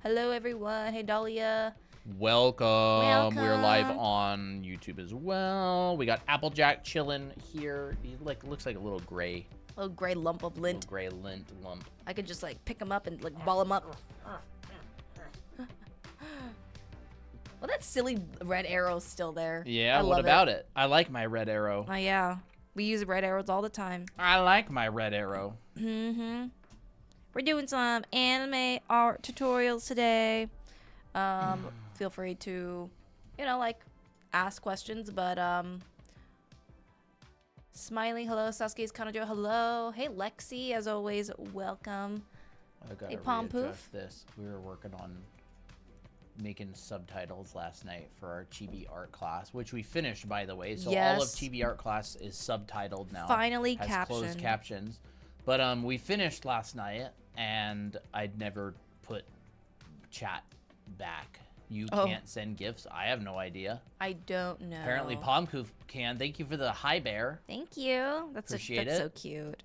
Hello, everyone. Hey, Dahlia. Welcome. We're live Welcome. on YouTube as well. We got Applejack chilling here. He looks like a little gray Little gray lump of lint. lint lump. I could just like pick him up and like ball him up. Well, that silly red arrow's still there. Yeah, I what love about it? I like my red arrow. Oh yeah, we use red arrows all the time. I like my red arrow. Mm-hmm. We're doing some anime art tutorials today. Feel free to, like, ask questions, but Smiling, hello. Sasuke's Kanojo, hello. Hey, Lexi, as always, welcome. I gotta Hey, Palm Poof. readjust this. We were working on making subtitles last night for our chibi art class, which we finished, by the way. So all of Yes. chibi art class is subtitled now. Finally has closed captioned. captions. But we finished last night, and I'd never put chat back. You can't send gifts. I have no idea. I don't know. Apparently, Pomkoof can. Thank you for the hi bear. Thank you. That's Appreciate that's it. so cute.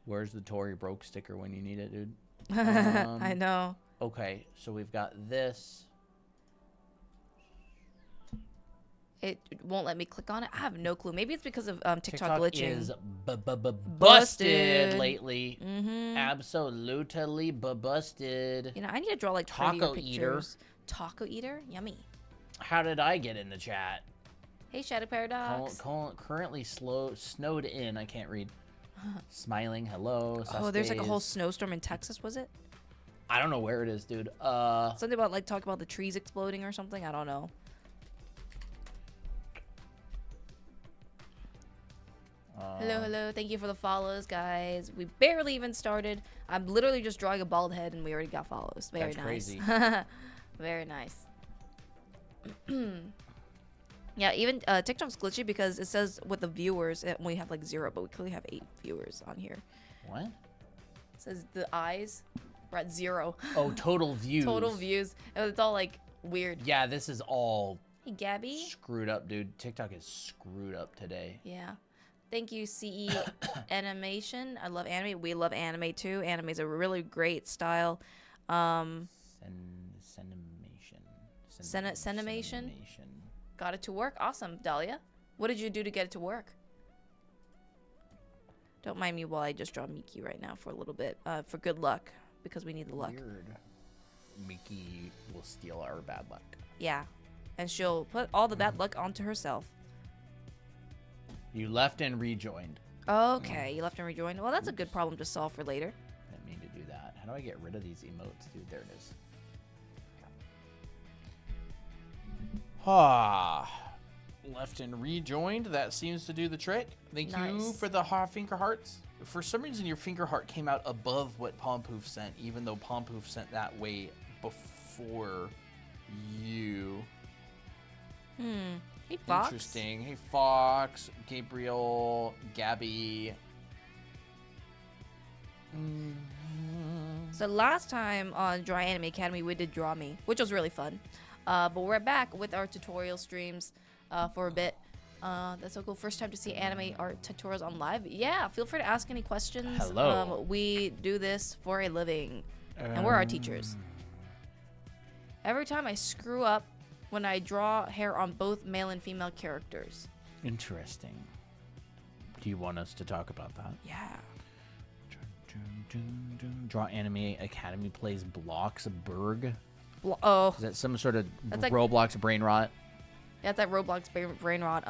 Where's the Tory broke sticker when you need it, dude? I know. Okay, so we've got this. It won't let me click on it. I have no clue. Maybe it's because of TikTok glitching. is Busted. busted lately. Mm-hmm. Absolutely busted. You know, I need to draw like Taco prettier eater. pictures. Taco eater, yummy. How did I get in the chat? Hey, Shadow Paradox. Currently snowed in. I can't read. Smiling, hello. Oh, there's like a whole Sasuke's. snowstorm in Texas, was it? I don't know where it is, dude. Something about like talk about the trees exploding or something. I don't know. Hello, hello. Thank you for the follows, guys. We barely even started. I'm literally just drawing a bald head and we already got follows. Very That's nice. crazy. Very nice. Yeah, even TikTok's glitchy because it says with the viewers we have like 0, but we clearly have 8 viewers on here. What? It says the eyes, we're at 0. Oh, total views. Total views. And it's all like weird. Yeah, this is all Hey, Gabby. screwed up, dude. TikTok is screwed up today. Yeah. Thank you, CE Animation. I love anime. We love anime too. Anime is a really great style. Cinemation. Cinemation? Got it to work. Awesome, Dahlia. What did you do to get it to work? Don't mind me while I just draw Miki right now for a little bit. For good luck, because we need the luck. Weird. Mickey will steal our bad luck. Yeah. And she'll put all the bad luck onto herself. You left and rejoined. Okay, you left and rejoined. Well, that's a good problem to solve for later. Didn't mean to do that. How do I get rid of these emotes, dude? There it is. Ah, left and rejoined. That seems to do the trick. Thank you Nice. for the finger hearts. For some reason, your finger heart came out above what Pompoof sent, even though Pompoof sent that way before you. Hey, Fox. Interesting. Hey, Fox, Gabriel, Gabby. So last time on Dry Anime Academy, we did Draw Me, which was really fun. But we're back with our tutorial streams for a bit. That's so cool. First time to see anime art tutorials on live. Yeah, feel free to ask any questions. Hello. We do this for a living, and we're our teachers. Every time I screw up when I draw hair on both male and female characters. Interesting. Do you want us to talk about that? Yeah. Draw Anime Academy plays Bloxburg. Oh, Is that some sort of That's like- Roblox brain rot? that's that Roblox brain rot,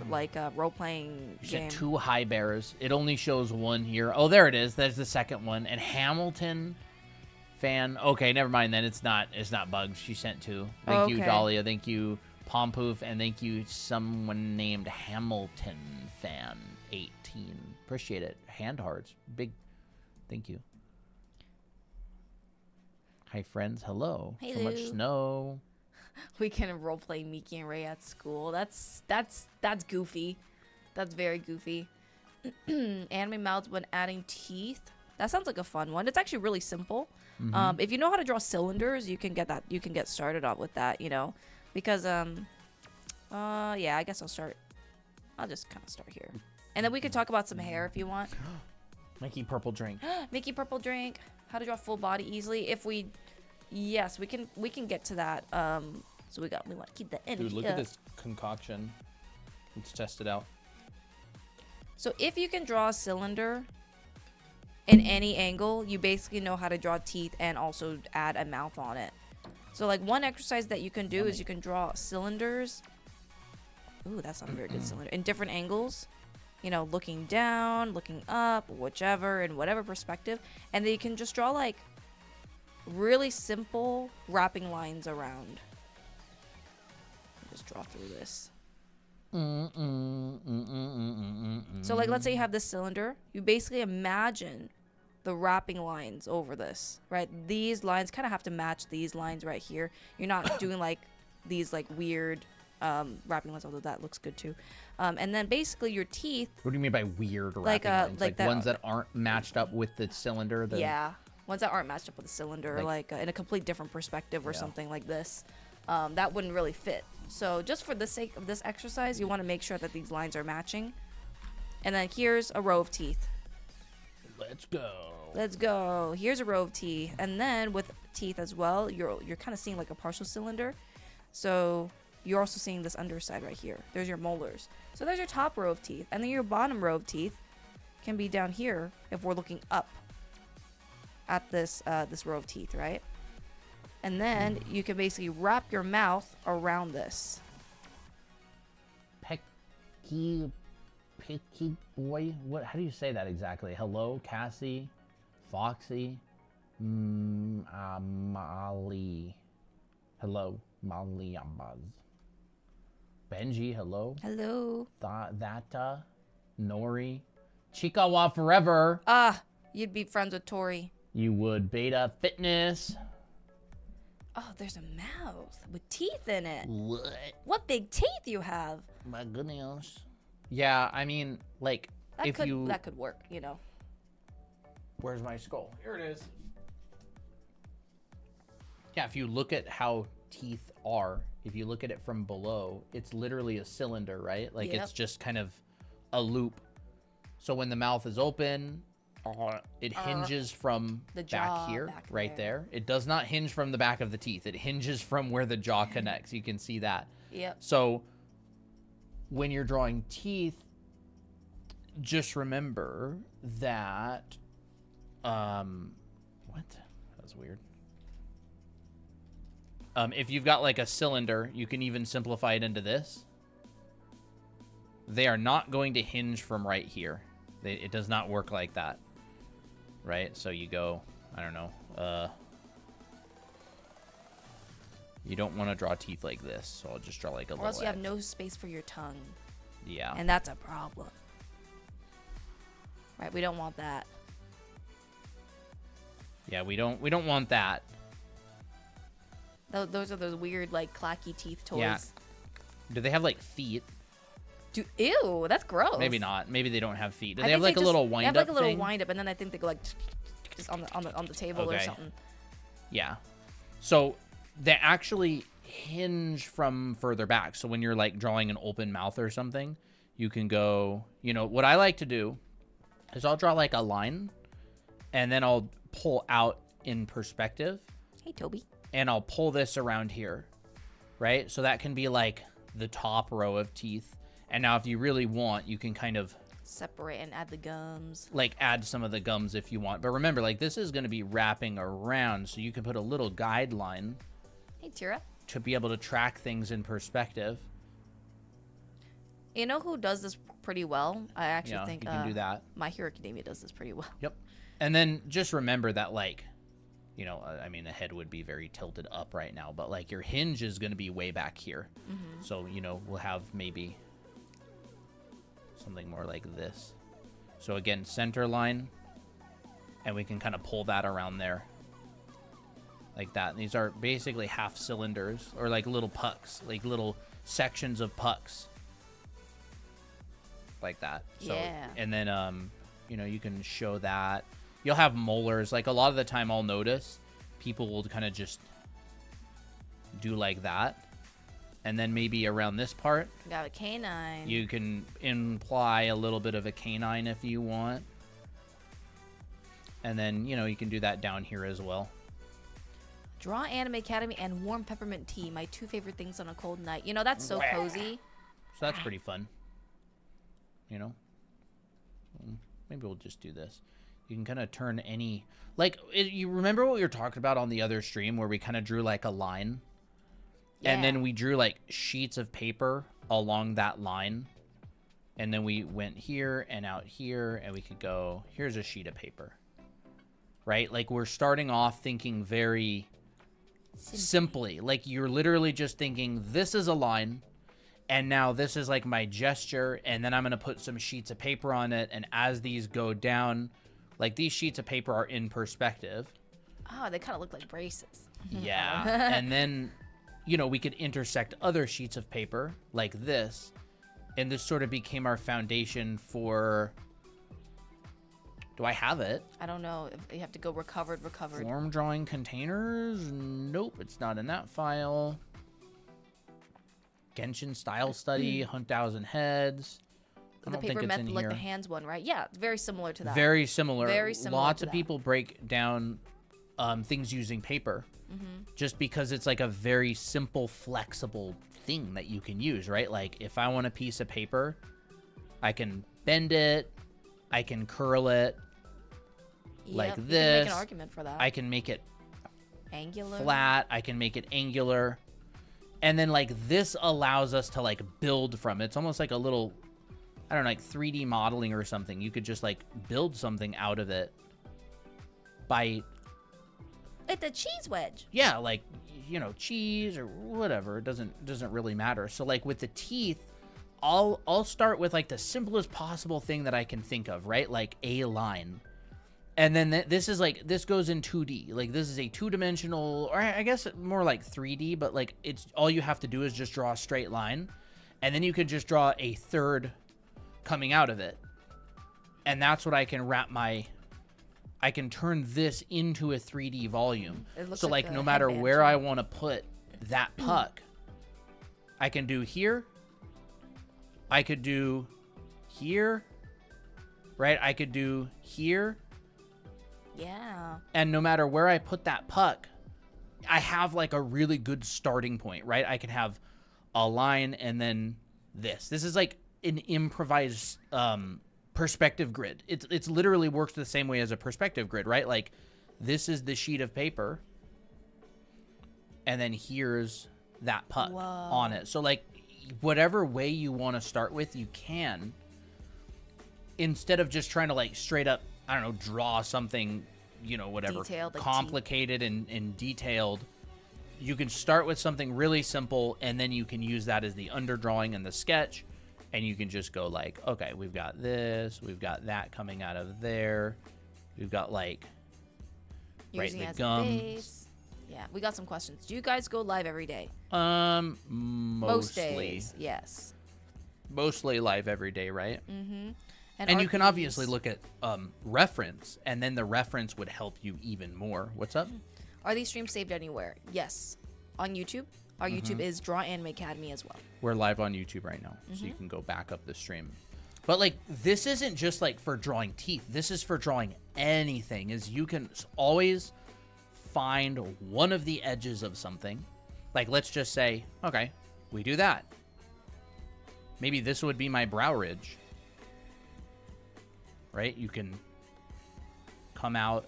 like role-playing You game. get 2 high bears. It only shows 1 here. Oh, there it is. There's the second one. And Hamilton fan. Okay, never mind then. It's not bugs. She sent 2. Thank you, Okay. Dahlia. Thank you, Pompoof. And thank you, someone named Hamilton fan 18. Appreciate it. Hand hearts. Big thank you. Hi, friends. Hello. So much Hello. snow. We can roleplay Miki and Ray at school. That's goofy. That's very goofy. Anime mouths when adding teeth. That sounds like a fun one. It's actually really simple. If you know how to draw cylinders, you can get that. You can get started off with that. You know, because yeah, I guess I'll just kind of start here, and then we could talk about some hair if you want. Mickey purple drink. Mickey purple drink. How to draw full body easily. If we Yes, we can get to that. So we want to keep the energy Dude, look up. at this concoction. Let's test it out. So if you can draw a cylinder in any angle, you basically know how to draw teeth and also add a mouth on it. So like one exercise that you can do is you can draw cylinders. Ooh, that's not a very good cylinder. In different angles. You know, looking down, looking up, whichever, in whatever perspective. And then you can just draw like really simple wrapping lines around. Just draw through this. So like let's say you have this cylinder. You basically imagine the wrapping lines over this, right? These lines kind of have to match these lines right here. You're not doing like these like weird wrapping lines, although that looks good too. And then basically your teeth. What do you mean by weird Like, wrapping lines? like that- ones that aren't matched up with the cylinder? Yeah, ones that aren't matched up with the cylinder, like in a complete different perspective or Yeah. something like this. That wouldn't really fit. So just for the sake of this exercise, you want to make sure that these lines are matching. And then here's a row of teeth. Let's go. Let's go. Here's a row of teeth. And then with teeth as well, you're kind of seeing like a partial cylinder. So you're also seeing this underside right here. There's your molars. So there's your top row of teeth. And then your bottom row of teeth can be down here if we're looking up at this this row of teeth, right? And then you can basically wrap your mouth around this. Picky boy? What? How do you say that exactly? Hello, Cassie, Foxy, Molly. Hello, Molly Ambaz. Benji, hello. Hello. Thata, Nori, Chikawa forever. You'd be friends with Tori. You would. Beta Fitness. Oh, there's a mouth with teeth in it. What? What big teeth you have. My goodness. Yeah, I mean, like, That could work, you know. Where's my skull? Here it is. Yeah, if you look at how teeth are, if you look at it from below, it's literally a cylinder, right? Like, Yep. it's just kind of a loop. So when the mouth is open, it hinges from The back jaw, here, back right there. there. It does not hinge from the back of the teeth. It hinges from where the jaw connects. You can see that. Yep. So when you're drawing teeth, just remember that, what? That's weird. If you've got like a cylinder, you can even simplify it into this. They are not going to hinge from right here. It does not work like that. Right? So you go, I don't know, you don't want to draw teeth like this, so I'll just draw like a Or little else you have edge. no space for your tongue. Yeah. And that's a problem. Right, we don't want that. Yeah, we don't want that. Those are those weird, like, clacky teeth toys. Yeah. Do they have like feet? Ew, that's gross. Maybe not. Maybe they don't have feet. Do I they have think like a little wind up They have like a little thing? wind up, and then I think they go like just on the table or Okay. something. Yeah. So they actually hinge from further back. So when you're like drawing an open mouth or something, you can go, you know, what I like to do is I'll draw like a line and then I'll pull out in perspective Hey, Toby. and I'll pull this around here, right? So that can be like the top row of teeth. And now if you really want, you can kind of Separate and add the gums. like add some of the gums if you want. But remember, like this is going to be wrapping around, so you can put a little guideline Hey, Tira. to be able to track things in perspective. You know who does this pretty well? I actually Yeah, think you can do that. My Hero Academia does this pretty well. Yep. And then just remember that, like, you know, I mean, the head would be very tilted up right now, but like your hinge is going to be way back here. Mm-hmm. So, you know, we'll have maybe something more like this. So again, center line, and we can kind of pull that around there. Like that. And these are basically half cylinders, or like little pucks, like little sections of pucks. Like that. So, Yeah. and then, you know, you can show that. You'll have molars. Like a lot of the time I'll notice people will kind of just do like that. And then maybe around this part, Got a canine. you can imply a little bit of a canine if you want. And then, you know, you can do that down here as well. Draw Anime Academy and warm peppermint tea, my 2 favorite things on a cold night. You know, that's so cozy. So that's pretty fun. You know? Maybe we'll just do this. You can kind of turn any... Like, you remember what we were talking about on the other stream where we kind of drew, like, a line? Yeah. And then we drew, like, sheets of paper along that line. And then we went here and out here, and we could go, here's a sheet of paper. Right? Like, we're starting off thinking very... simply. Like, you're literally just thinking, this is a line, and now this is like my gesture, and then I'm gonna put some sheets of paper on it, and as these go down, like, these sheets of paper are in perspective. Oh, they kind of look like braces. Yeah. And then, you know, we could intersect other sheets of paper like this, and this sort of became our foundation for... Do I have it? I don't know. You have to go recovered. Form drawing containers? Nope, it's not in that file. Genshin style study, Hunt Thousand Heads. I don't think it's in here. Like the hands one, right? Yeah, it's very similar to that. Very similar. Very similar. Lots of people break down things using paper, just because it's like a very simple, flexible thing that you can use, right? Like, if I want a piece of paper, I can bend it. I can curl it like this. You can make an argument for that. I can make it angular, flat. I can make it angular. And then, like, this allows us to, like, build from it. It's almost like a little, I don't know, like 3D modeling or something. You could just, like, build something out of it by... Like the cheese wedge. Yeah, like, you know, cheese or whatever. It doesn't really matter. So, like, with the teeth... I'll start with, like, the simplest possible thing that I can think of, right? Like a line. And then this is like, this goes in 2D. Like, this is a 2-dimensional, or I guess more like 3D, but like, it's all you have to do is just draw a straight line. And then you could just draw a third coming out of it. And that's what I can I can turn this into a 3D volume. So like no matter where I want to put that puck, I can do here. I could do here, right? I could do here. Yeah. And no matter where I put that puck, I have like a really good starting point, right? I can have a line and then this. This is like an improvised perspective grid. It's literally works the same way as a perspective grid, right? Like, this is the sheet of paper, and then here's that puck on it. So like, whatever way you want to start with, you can, instead of just trying to like straight up, I don't know, draw something, you know, whatever, detailed, like complicated and detailed. You can start with something really simple, and then you can use that as the underdrawing and the sketch, and you can just go like, okay, we've got this, we've got that coming out of there, we've got like, right, the gums. Yeah, we got some questions. Do you guys go live every day? Mostly. Most days, yes. Mostly live every day, right? Mm-hmm. And you can obviously look at reference, and then the reference would help you even more. What's up? Are these streams saved anywhere? Yes. On YouTube. Our YouTube is Draw Anime Academy as well. We're live on YouTube right now, so you can go back up the stream. But like, this isn't just like for drawing teeth. This is for drawing anything. Is you can always find one of the edges of something. Like, let's just say, okay, we do that. Maybe this would be my brow ridge. Right? You can come out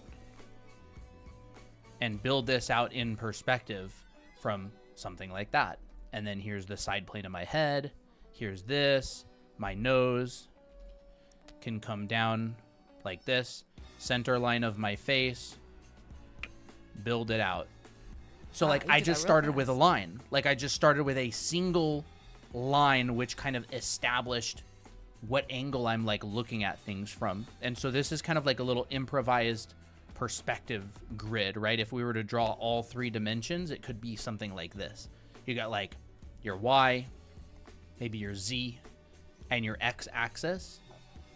and build this out in perspective from something like that. And then here's the side plane of my head. Here's this. My nose can come down like this. Center line of my face. Build it out. So like, I just started with a line. Like, I just started with a single line, which kind of established what angle I'm like looking at things from. And so this is kind of like a little improvised perspective grid, right? If we were to draw all 3 dimensions, it could be something like this. You got like your Y, maybe your Z, and your X axis.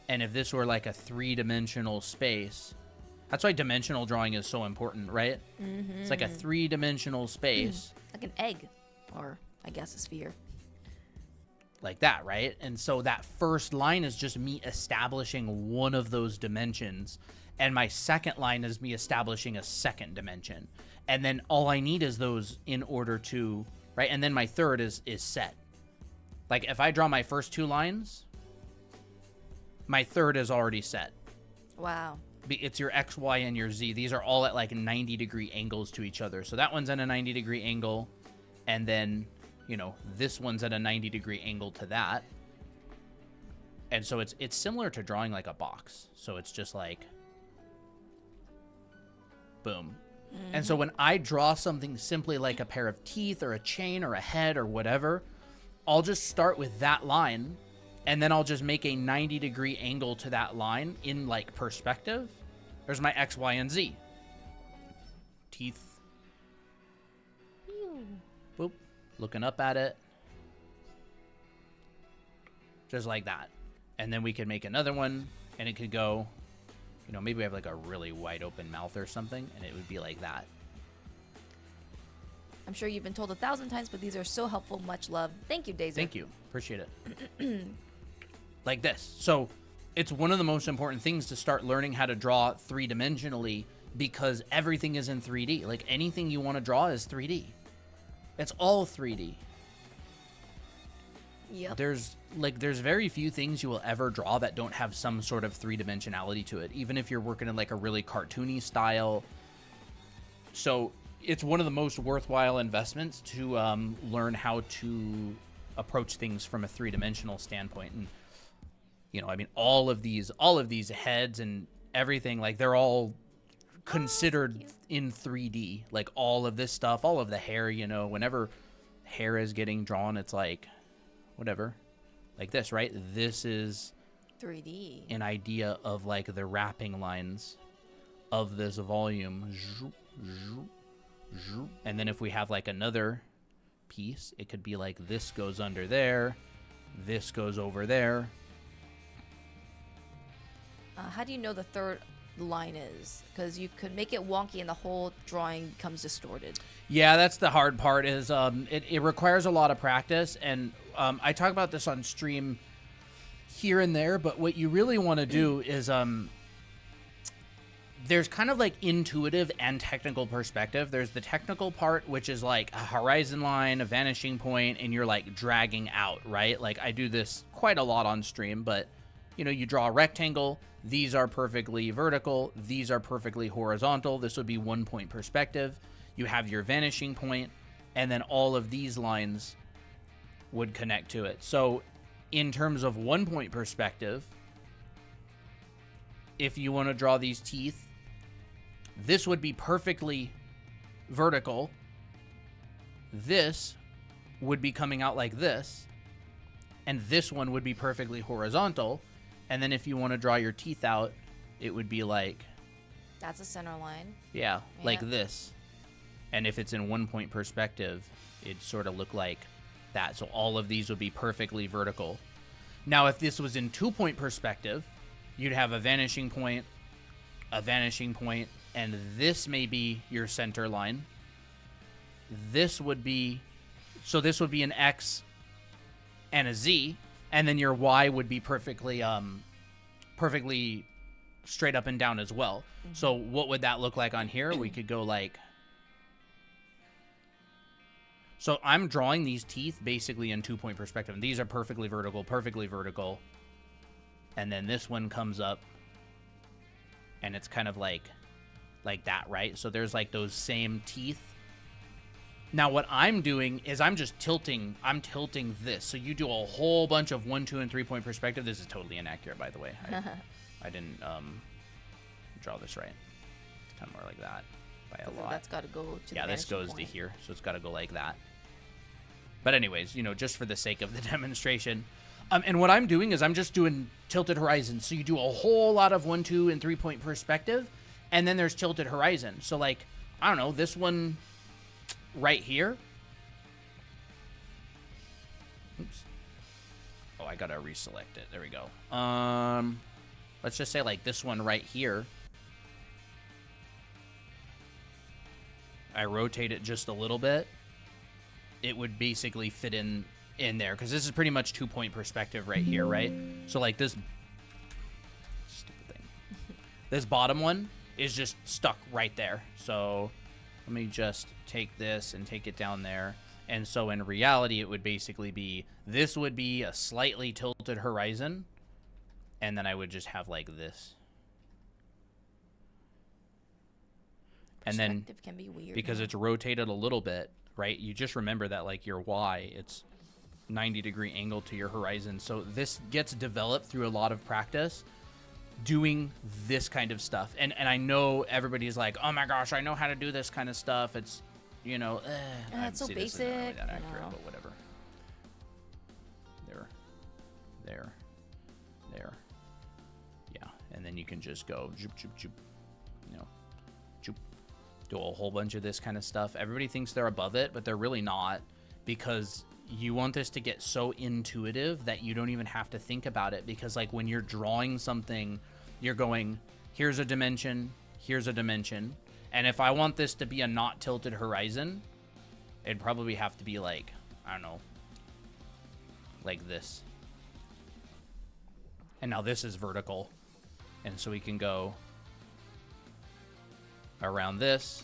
And if this were like a 3-dimensional space, that's why dimensional drawing is so important, right? It's like a 3-dimensional space. Like an egg, or I guess a sphere. Like that, right? And so that first line is just me establishing one of those dimensions. and my second line is me establishing a second dimension. And then all I need is those in order to, right? And then my third is set. Like if I draw my first 2 lines, my third is already set. Wow. It's your X, Y, and your Z. These are all at like 90-degree angles to each other. So that one's at a 90-degree angle. And then, you know, this one's at a 90-degree angle to that. And so it's similar to drawing like a box. So it's just like, boom. Mm-hmm. And so when I draw something simply like a pair of teeth or a chain or a head or whatever, I'll just start with that line, and then I'll just make a 90-degree angle to that line in like perspective. There's my X, Y, and Z. Teeth. Boop. Looking up at it. Just like that. And then we could make another one, and it could go, you know, maybe we have like a really wide open mouth or something, and it would be like that. I'm sure you've been told 1,000 times, but these are so helpful. Much love. Thank you, Daisy. Thank you. Appreciate it. Like this. So it's one of the most important things to start learning how to draw 3-dimensionally, because everything is in 3D. Like anything you want to draw is 3D. It's all 3D. Yep. There's very few things you will ever draw that don't have some sort of 3-dimensionality to it, even if you're working in like a really cartoony style. So it's one of the most worthwhile investments to learn how to approach things from a 3-dimensional standpoint. And you know, I mean, all of these heads and everything, like they're all considered in 3D. Like all of this stuff, all of the hair, you know, whenever hair is getting drawn, it's like whatever, like this, right? This is 3D. An idea of like the wrapping lines of this volume. And then if we have like another piece, it could be like this goes under there, this goes over there. How do you know the third line is? Because you could make it wonky and the whole drawing becomes distorted. Yeah, that's the hard part. Is it requires a lot of practice, and I talk about this on stream here and there. But what you really want to do is there's kind of like intuitive and technical perspective. There's the technical part, which is like a horizon line, a vanishing point, and you're like dragging out, right? Like I do this quite a lot on stream, but you know, you draw a rectangle. These are perfectly vertical. These are perfectly horizontal. This would be 1-point perspective. You have your vanishing point, and then all of these lines would connect to it. So in terms of 1-point perspective, if you want to draw these teeth, this would be perfectly vertical. This would be coming out like this, and this one would be perfectly horizontal. And then if you want to draw your teeth out, it would be like... That's a center line. Yeah, like this. And if it's in 1-point perspective, it'd sort of look like that. So all of these would be perfectly vertical. Now, if this was in 2-point perspective, you'd have a vanishing point, and this may be your center line. This would be... So this would be an X and a Z. And then your Y would be perfectly straight up and down as well. Mm-hmm. So what would that look like on here? We could go like... So I'm drawing these teeth basically in 2-point perspective. And these are perfectly vertical. And then this one comes up. And it's kind of like that, right? So there's like those same teeth. Now, what I'm doing is I'm tilting this. So you do a whole bunch of 1, 2, and 3-point perspective. This is totally inaccurate, by the way. I didn't draw this right. It's kind of more like that by a lot. That's got to go to the this goes point to here, so it's got to go like that. But anyways, you know, just for the sake of the demonstration. And what I'm doing is I'm just doing tilted horizon. So you do a whole lot of 1, 2, and 3-point perspective. And then there's tilted horizon. So like, I don't know, this one... right here. Oops. Oh, I gotta reselect it. There we go. Let's just say like this one right here. I rotate it just a little bit. It would basically fit in there, because this is pretty much 2-point perspective right here, right? So like this stupid thing. This bottom one is just stuck right there. So let me just take this and take it down there. And so in reality, it would basically be, this would be a slightly tilted horizon. And then I would just have like this. And then Perspective can be weird. because it's rotated a little bit, right? You just remember that like your Y, it's 90-degree angle to your horizon. So this gets developed through a lot of practice doing this kind of stuff. And I know everybody's like, oh my gosh, I know how to do this kind of stuff. It's, you know, it's so see, this isn't really basic, that I accurate, know. but whatever. There. Yeah, and then you can just go joop, joop, joop, you know, joop. Do a whole bunch of this kind of stuff. Everybody thinks they're above it, but they're really not, because you want this to get so intuitive that you don't even have to think about it. Because like when you're drawing something, you're going, here's a dimension, and if I want this to be a not tilted horizon, it'd probably have to be like, I don't know, like this. And now this is vertical, and so we can go around this.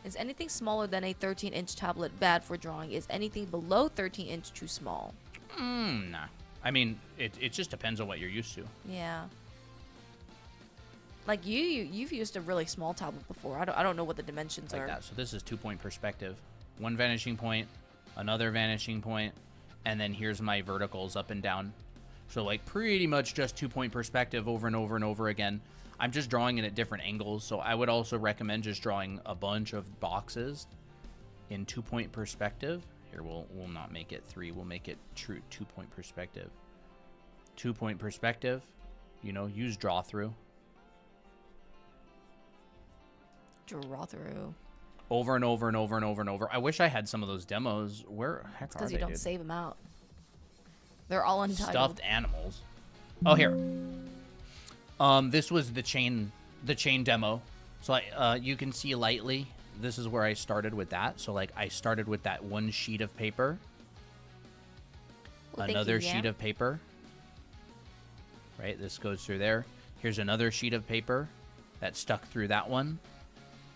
Is anything smaller than a 13-inch tablet bad for drawing? Is anything below 13-inch too small? Nah. I mean, it just depends on what you're used to. Yeah. Like you've used a really small tablet before. I don't know what the dimensions Like are. that. So this is 2-point perspective. One vanishing point, another vanishing point, and then here's my verticals up and down. So like pretty much just 2-point perspective over and over and over again. I'm just drawing it at different angles, so I would also recommend just drawing a bunch of boxes in 2-point perspective. Here, we'll not make it 3. We'll make it true 2-point perspective. 2-point perspective. You know, use draw through. Draw through. Over and over and over and over and over. I wish I had some of those demos. Where heck are Because they, you don't dude? save them out. They're all untitled. Stuffed animals. Oh, here. This was the chain demo. So you can see lightly. This is where I started with that. So like I started with that one sheet of paper. Well, Another thank you, sheet yeah. of paper. Right, this goes through there. Here's another sheet of paper that stuck through that one.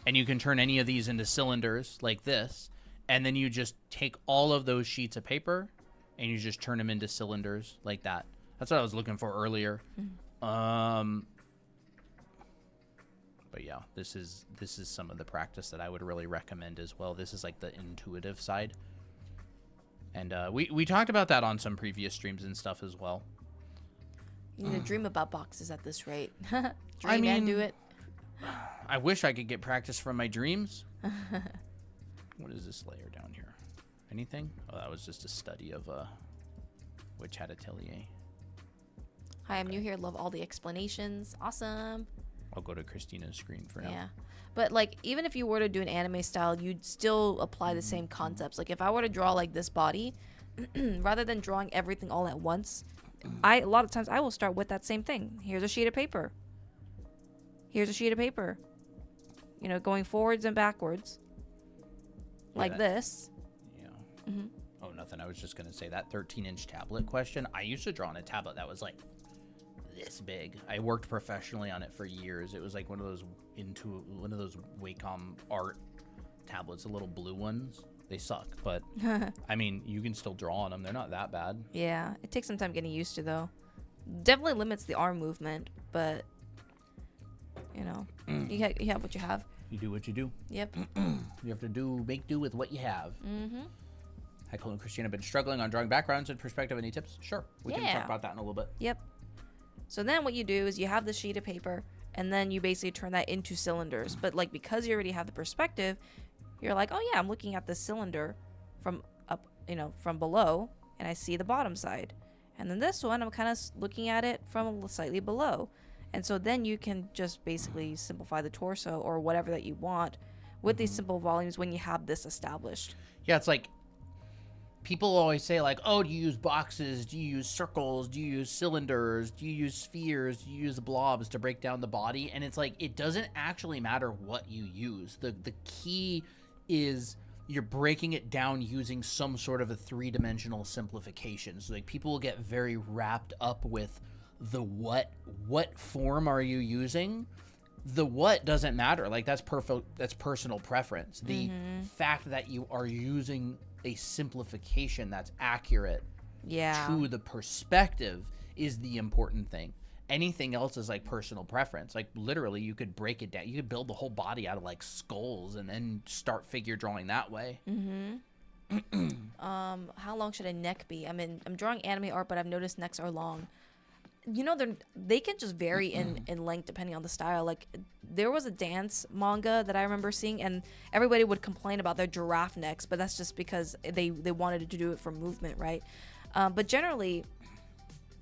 And you can turn any of these into cylinders like this. And then you just take all of those sheets of paper and you just turn them into cylinders like that. That's what I was looking for earlier. But yeah, this is some of the practice that I would really recommend as well. This is like the intuitive side. And we talked about that on some previous streams and stuff as well. You need to dream about boxes at this rate. Dream and do it. I wish I could get practice from my dreams. What is this layer down here? Anything? Oh, that was just a study of Witch Hat Atelier. Hi, I'm new here. Love all the explanations. Awesome. I'll go to Christina's screen for now. Yeah. But like even if you were to do an anime style, you'd still apply the same concepts. Like if I were to draw like this body, rather than drawing everything all at once, a lot of times I will start with that same thing. Here's a sheet of paper. Here's a sheet of paper. You know, going forwards and backwards. Like this. Yeah. Oh, nothing. I was just going to say that 13-inch tablet question. I used to draw on a tablet that was like this big. I worked professionally on it for years. It was like one of those Wacom art tablets, the little blue ones. They suck, but I mean, you can still draw on them. They're not that bad. Yeah, it takes some time getting used to though. Definitely limits the arm movement, but you know, you have what you have. You do what you do. Yep. You have to make do with what you have. Hi, Cole and Christina. Been struggling on drawing backgrounds and perspective. Any tips? Sure. We can Yeah. talk about that in a little bit. Yep. So then what you do is you have the sheet of paper and then you basically turn that into cylinders. But like because you already have the perspective, you're like, oh yeah, I'm looking at the cylinder from up, you know, from below, and I see the bottom side. And then this one, I'm kind of looking at it from slightly below. And so then you can just basically simplify the torso or whatever that you want with these simple volumes when you have this established. Yeah, it's like people always say like, oh, do you use boxes? Do you use circles? Do you use cylinders? Do you use spheres? Do you use blobs to break down the body? And it's like, it doesn't actually matter what you use. The key is you're breaking it down using some sort of a three-dimensional simplification. So like people will get very wrapped up with the what form are you using? The what doesn't matter. Like that's personal preference. The fact that you are using a simplification that's accurate to the perspective is the important thing. Anything else is like personal preference. Like literally you could break it down. You could build the whole body out of like skulls and then start figure drawing that way. How long should a neck be? I mean, I'm drawing anime art, but I've noticed necks are long. You know, they can just vary in length depending on the style. Like there was a dance manga that I remember seeing, and everybody would complain about their giraffe necks, but that's just because they wanted to do it for movement, right? But generally,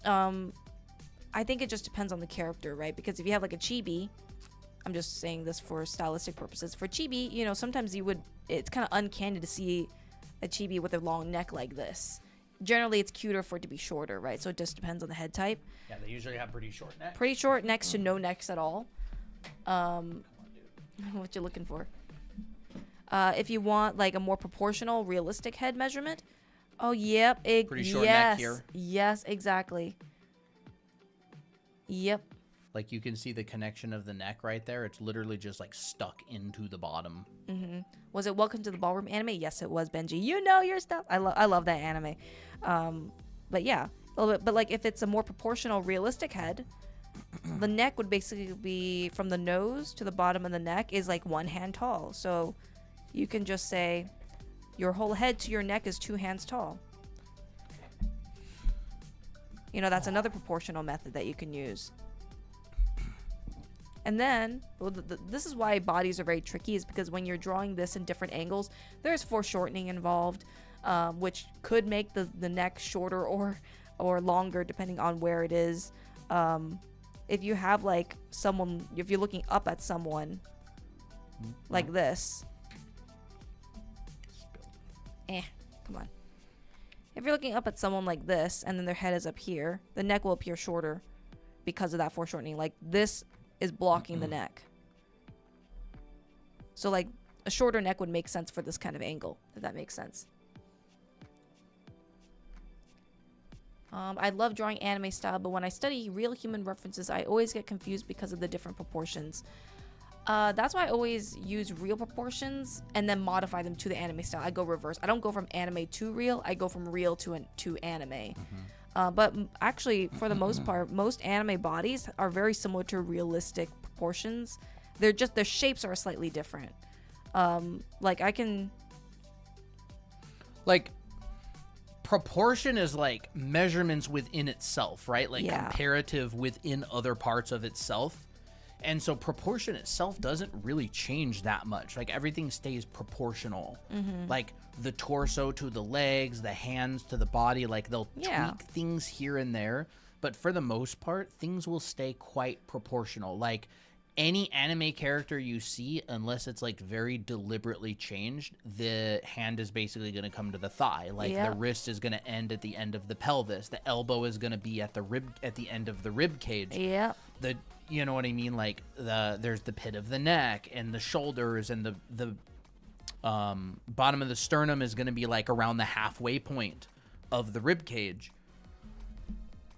I think it just depends on the character, right? Because if you have like a chibi, I'm just saying this for stylistic purposes. For chibi, you know, sometimes it's kind of uncanny to see a chibi with a long neck like this. Generally, it's cuter for it to be shorter, right? So it just depends on the head type. Yeah, they usually have pretty short necks. Pretty short necks to no necks at all. What you looking for? If you want like a more proportional, realistic head measurement, oh yep, pretty short neck here. Yes, exactly. Yep. Like you can see the connection of the neck right there. It's literally just like stuck into the bottom. Was it Welcome to the Ballroom anime? Yes, it was, Benji. You know your stuff. I love that anime. But yeah, a little bit. But like if it's a more proportional, realistic head, the neck would basically be from the nose to the bottom of the neck is like 1 hand tall. So you can just say your whole head to your neck is 2 hands tall. You know, that's another proportional method that you can use. And then, this is why bodies are very tricky, is because when you're drawing this in different angles, there's foreshortening involved, which could make the neck shorter or longer depending on where it is. If you have like someone, if you're looking up at someone like this, come on. If you're looking up at someone like this and then their head is up here, the neck will appear shorter because of that foreshortening. Like this is blocking the neck. So like a shorter neck would make sense for this kind of angle, if that makes sense. I love drawing anime style, but when I study real human references, I always get confused because of the different proportions. That's why I always use real proportions and then modify them to the anime style. I go reverse. I don't go from anime to real. I go from real to anime. But actually, for the most part, most anime bodies are very similar to realistic proportions. Their shapes are slightly different. Proportion is like measurements within itself, right? Like comparative within other parts of itself. And so proportion itself doesn't really change that much. Like everything stays proportional. Like the torso to the legs, the hands to the body, like they'll tweak things here and there. But for the most part, things will stay quite proportional. Like any anime character you see, unless it's like very deliberately changed, the hand is basically going to come to the thigh. Like the wrist is going to end at the end of the pelvis. The elbow is going to be at the end of the rib cage. Yeah. You know what I mean? Like there's the pit of the neck and the shoulders, and the bottom of the sternum is going to be like around the halfway point of the rib cage.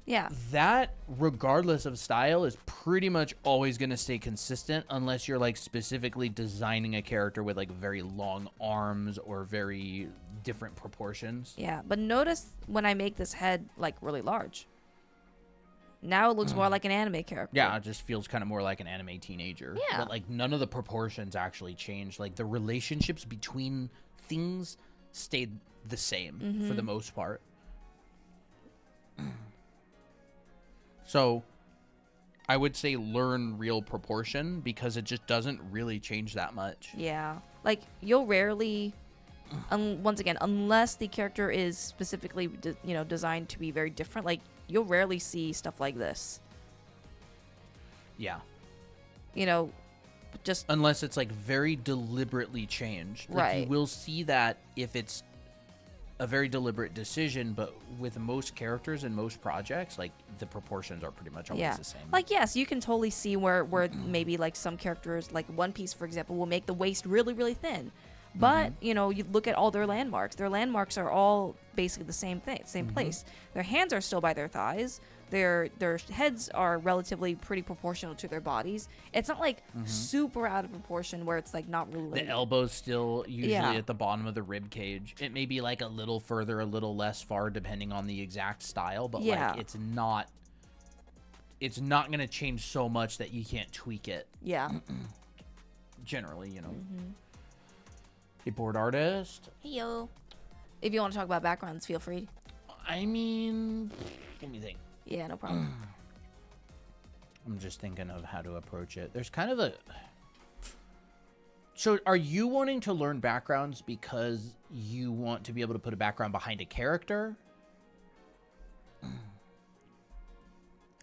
Yeah. That, regardless of style, is pretty much always going to stay consistent unless you're like specifically designing a character with like very long arms or very different proportions. Yeah, but notice when I make this head like really large. Now it looks more like an anime character. Yeah, it just feels kind of more like an anime teenager. Yeah. But like none of the proportions actually changed. Like the relationships between things stayed the same for the most part. So I would say learn real proportion because it just doesn't really change that much. Yeah. Like you'll rarely, once again, unless the character is specifically, designed to be very different, like you'll rarely see stuff like this. Yeah. Just unless it's like very deliberately changed. Like, right. You will see that if it's a very deliberate decision, but with most characters and most projects, like the proportions are pretty much always the same. Like, yes, you can totally see where maybe like some characters, like One Piece, for example, will make the waist really, really thin. But, you know, you look at all their landmarks. Their landmarks are all basically the same thing, same place. Their hands are still by their thighs. Their heads are relatively pretty proportional to their bodies. It's not like super out of proportion where it's like not really. The elbow's still usually Yeah. at the bottom of the rib cage. It may be like a little further, a little less far, depending on the exact style. But Yeah. like, it's not going to change so much that you can't tweak it. Yeah. Generally, you know. Keyboard artist. Hey, yo. If you want to talk about backgrounds, feel free. I mean, let me think. Yeah, no problem. I'm just thinking of how to approach it. There's kind of a... So are you wanting to learn backgrounds because you want to be able to put a background behind a character?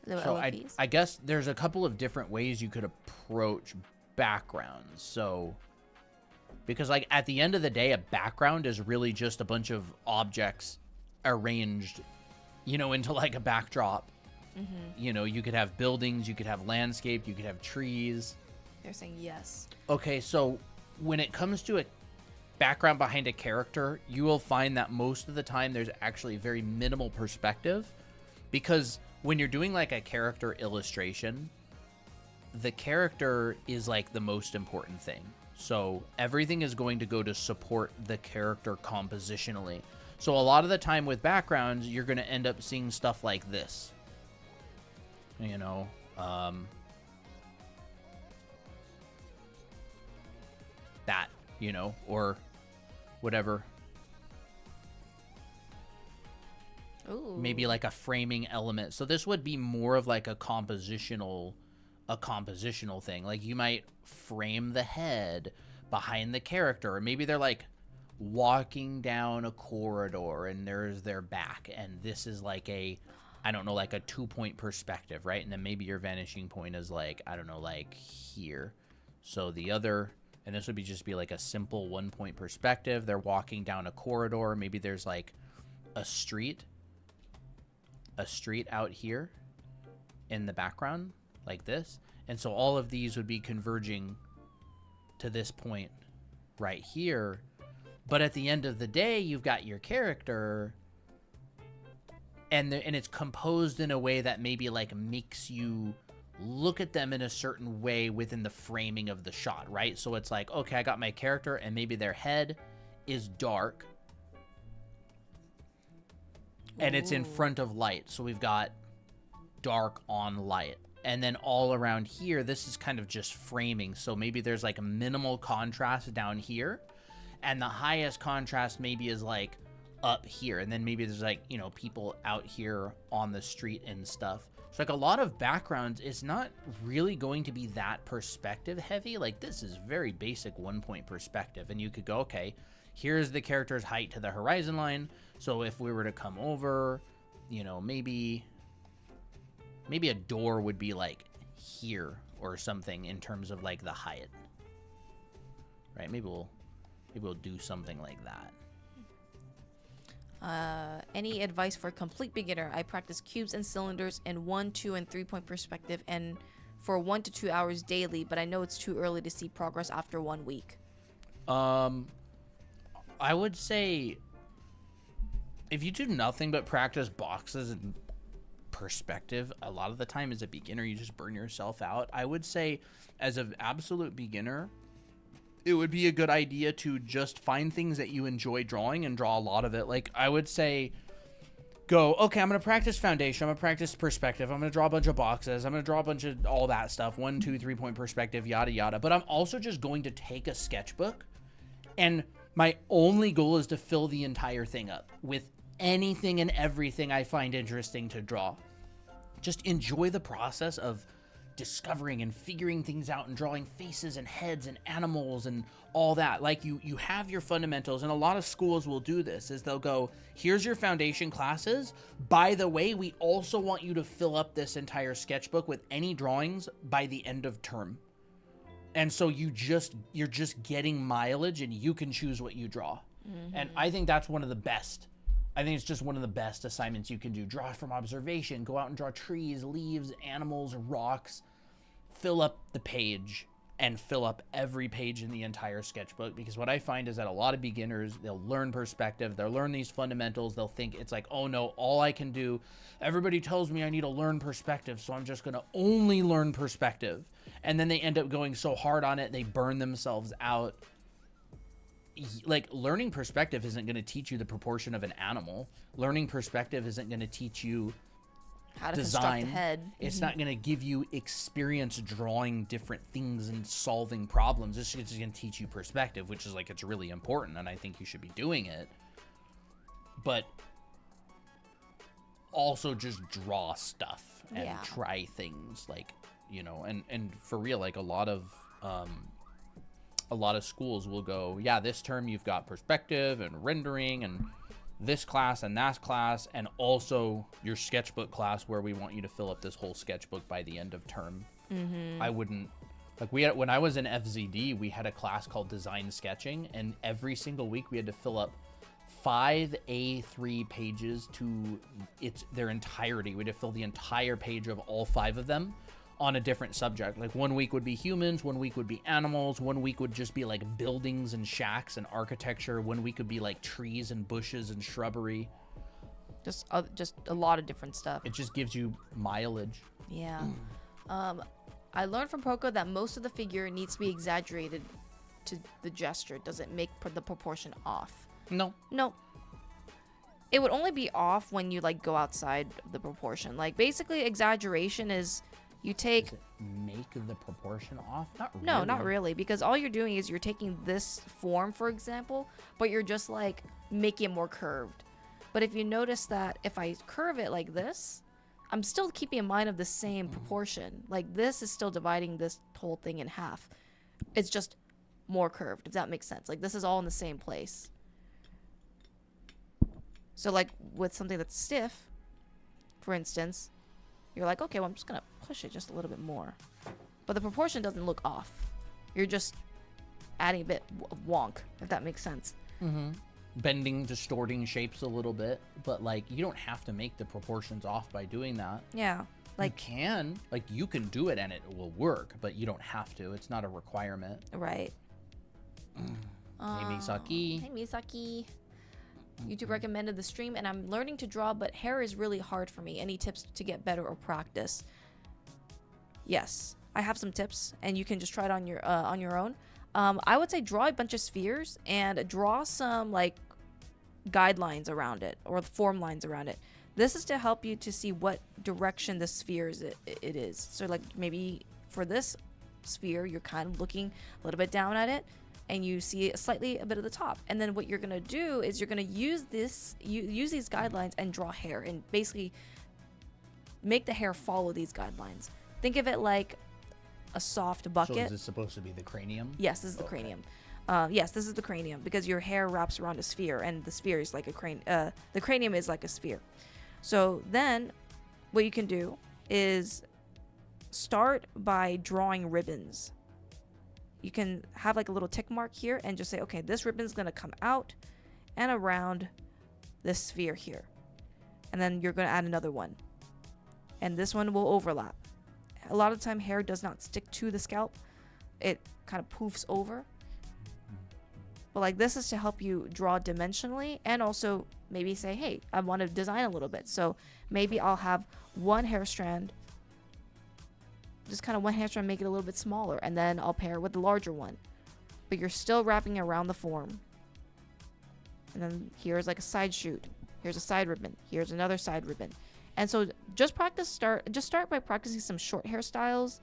The So LFPs? I guess there's a couple of different ways you could approach backgrounds. So, because like at the end of the day, a background is really just a bunch of objects arranged, you know, into like a backdrop. You know, you could have buildings, you could have landscape, you could have trees. They're saying yes. Okay, so when it comes to a background behind a character, you will find that most of the time there's actually very minimal perspective, because when you're doing like a character illustration, the character is like the most important thing. So everything is going to go to support the character compositionally. So a lot of the time with backgrounds, you're going to end up seeing stuff like this. You know, that, you know, or whatever. Ooh. Maybe like a framing element. So this would be more of like a compositional thing. Like you might frame the head behind the character, or maybe they're like walking down a corridor and there's their back, and this is like a, I don't know, like a 2-point perspective, right? And then maybe your vanishing point is like, I don't know, like here. So the other, and this would be just be like a simple 1-point perspective. They're walking down a corridor. Maybe there's like a street out here in the background like this. And so all of these would be converging to this point right here. But at the end of the day, you've got your character, and it's composed in a way that maybe like makes you look at them in a certain way within the framing of the shot, right? So it's like, okay, I got my character, and maybe their head is dark, and it's in front of light. So we've got dark on light. And then all around here, this is kind of just framing. So maybe there's like a minimal contrast down here, and the highest contrast maybe is like up here. And then maybe there's like, you know, people out here on the street and stuff. So like a lot of backgrounds, it's not really going to be that perspective heavy. Like this is very basic 1-point perspective. And you could go, okay, here's the character's height to the horizon line. So if we were to come over, you know, maybe a door would be like here or something in terms of like the height, right? Maybe we'll do something like that. Any advice for a complete beginner? I practice cubes and cylinders in 1, 2, and 3-point perspective, and for 1 to 2 hours daily, but I know it's too early to see progress after 1 week. I would say if you do nothing but practice boxes and perspective, a lot of the time as a beginner, you just burn yourself out. I would say as an absolute beginner, it would be a good idea to just find things that you enjoy drawing and draw a lot of it. Like I would say, go, okay, I'm going to practice foundation. I'm going to practice perspective. I'm going to draw a bunch of boxes. I'm going to draw a bunch of all that stuff. 1, 2, 3-point perspective, yada, yada. But I'm also just going to take a sketchbook, and my only goal is to fill the entire thing up with anything and everything I find interesting to draw. Just enjoy the process of discovering and figuring things out and drawing faces and heads and animals and all that. Like you have your fundamentals, and a lot of schools will do this, is they'll go, here's your foundation classes. By the way, we also want you to fill up this entire sketchbook with any drawings by the end of term. And so you're just getting mileage, and you can choose what you draw. And I think that's one of the best. I think it's just one of the best assignments you can do. Draw from observation, go out and draw trees, leaves, animals, rocks, fill up the page, and fill up every page in the entire sketchbook, because what I find is that a lot of beginners, they'll learn perspective, they'll learn these fundamentals, they'll think it's like, oh no, all I can do, everybody tells me I need to learn perspective, so I'm just going to only learn perspective. And then they end up going so hard on it, they burn themselves out. Like, learning perspective isn't going to teach you the proportion of an animal. Learning perspective isn't going to teach you How to design. construct a head. It's not going to give you experience drawing different things and solving problems. It's just going to teach you perspective, which is like, it's really important, and I think you should be doing it. But also just draw stuff and Yeah. try things, like, you know, and for real, like a lot of schools will go, yeah, this term you've got perspective and rendering and this class and that class, and also your sketchbook class where we want you to fill up this whole sketchbook by the end of term. I wouldn't, like, when I was in FZD, we had a class called design sketching, and every single week we had to fill up 5 A3 pages to their entirety. We had to fill the entire page of all 5 of them on a different subject. Like, one week would be humans, one week would be animals, one week would just be like buildings and shacks and architecture, one week would be like trees and bushes and shrubbery. Just a lot of different stuff. It just gives you mileage. Yeah. I learned from Poco that most of the figure needs to be exaggerated to the gesture. Doesn't make the proportion off. No. No. It would only be off when you like go outside of the proportion. Like, basically exaggeration is you take Does it make the proportion off? Not really. No, not really, because all you're doing is you're taking this form, for example, but you're just like making it more curved. But if you notice that if I curve it like this, I'm still keeping in mind of the same proportion. Like, this is still dividing this whole thing in half. It's just more curved, if that makes sense. Like, this is all in the same place. So like with something that's stiff, for instance, you're like, okay, well, I'm just gonna push it just a little bit more. But the proportion doesn't look off. You're just adding a bit of wonk, if that makes sense. Bending, distorting shapes a little bit, but like, you don't have to make the proportions off by doing that. Yeah. Like, you can do it and it will work, but you don't have to. It's not a requirement. right. Hey, Misaki. Hey, Misaki. YouTube recommended the stream, and I'm learning to draw, but hair is really hard for me. Any tips to get better or practice? Yes, I have some tips, and you can just try it on your own. I would say draw a bunch of spheres and draw some like guidelines around it, or form lines around it. This is to help you to see what direction the sphere it is. So like, maybe for this sphere, you're kind of looking a little bit down at it, and you see slightly a bit of the top. And then what you're gonna do is you're gonna use these guidelines and draw hair, and basically make the hair follow these guidelines. Think of it like a soft bucket. So is this supposed to be the cranium? Yes, this is the cranium. Yes, this is the cranium, because your hair wraps around a sphere, and the sphere is like a cranium. The cranium is like a sphere. So then, what you can do is start by drawing ribbons. You can have like a little tick mark here and just say, okay, this ribbon's gonna come out and around this sphere here. And then you're gonna add another one. And this one will overlap. A lot of the time, hair does not stick to the scalp. It kind of poofs over. But like, this is to help you draw dimensionally, and also maybe say, hey, I want to design a little bit. So maybe I'll have one hair strand, just kind of one hair strand, make it a little bit smaller, and then I'll pair with the larger one. But you're still wrapping around the form. And then here's like a side shoot. Here's a side ribbon. Here's another side ribbon. And so just start by practicing some short hairstyles,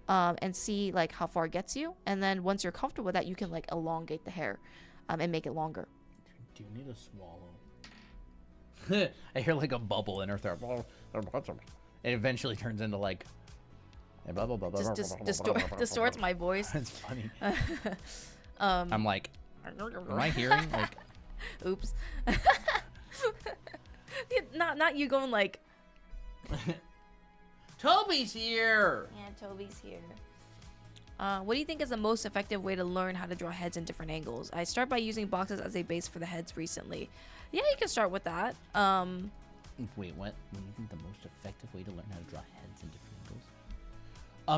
and see like how far it gets you. And then once you're comfortable with that, you can like elongate the hair, and make it longer. Do you need a swallow? I hear like a bubble in her throat. It eventually turns into like Distorts my voice. It's funny. I'm like, am I hearing like? Oops. Not you going like. Toby's here. Yeah, Toby's here. What do you think is the most effective way to learn how to draw heads in different angles? I start by using boxes as a base for the heads recently. Yeah, you can start with that. Wait, what? What do you think the most effective way to learn how to draw heads in different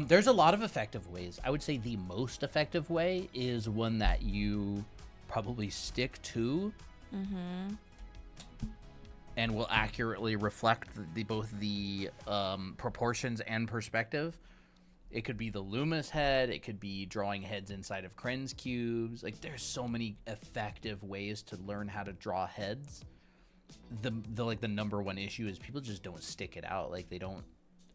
There's a lot of effective ways. I would say the most effective way is one that you probably stick to and will accurately reflect both the proportions and perspective. It could be the Loomis head. It could be drawing heads inside of Krenz cubes. Like, there's so many effective ways to learn how to draw heads. The number one issue is people just don't stick it out. Like, they don't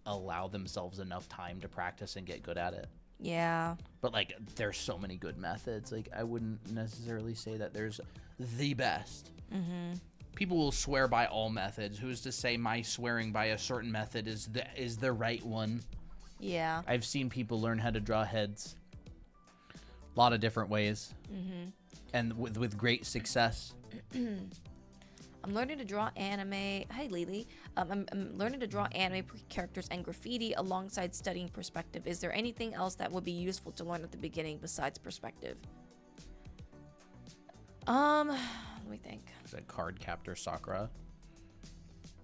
allow themselves enough time to practice and get good at it. Yeah. But like, there's so many good methods. Like, I wouldn't necessarily say that there's the best. People will swear by all methods. Who's to say my swearing by a certain method is the right one? Yeah. I've seen people learn how to draw heads a lot of different ways, and with great success. I'm learning to draw anime. Hi, Lily. I'm learning to draw anime characters and graffiti alongside studying perspective. Is there anything else that would be useful to learn at the beginning besides perspective? Let me think. Is that card captor Sakura?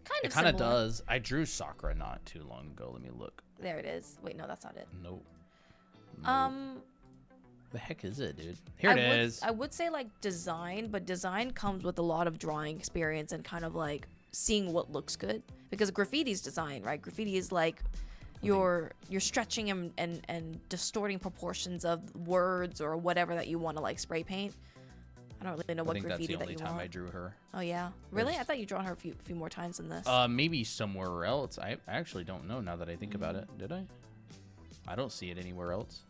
Kind of It kind of similar. does. I drew Sakura not too long ago. Let me look. There it is. Wait, no, that's not it. Nope. The heck is it, dude? Here it is. I would say like design, but design comes with a lot of drawing experience and kind of like seeing what looks good. Because graffiti's design, right? Graffiti is like you're stretching and distorting proportions of words or whatever that you want to like spray paint. I don't really know I what think that's graffiti the that only you time want. I drew her. Oh yeah, really? There's- I thought you drawn her a few more times than this. Maybe somewhere else. I actually don't know now that I think about it. Did I? I don't see it anywhere else.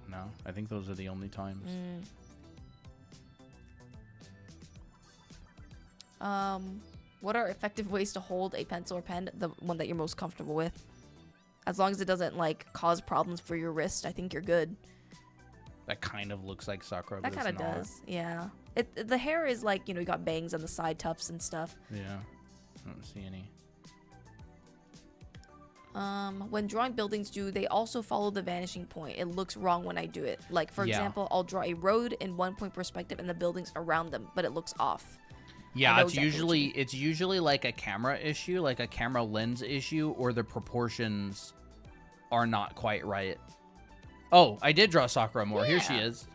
No, I think those are the only times. What are effective ways to hold a pencil or pen? The one that you're most comfortable with. As long as it doesn't like cause problems for your wrist, I think you're good. That kind of looks like Sakura, That but kind it's of not. does, yeah. The hair is like, you know, you got bangs on the side tufts and stuff. Yeah, I don't see any. When drawing buildings, do they also follow the vanishing point? It looks wrong when I do it. Like, for Yeah. example, I'll draw a road in 1 point perspective and the buildings around them, but it looks off. Yeah, know it's exactly what you usually like a camera issue, like a camera lens issue, or the proportions are not quite right. Oh, I did draw Sakura more. Here she Yeah. is.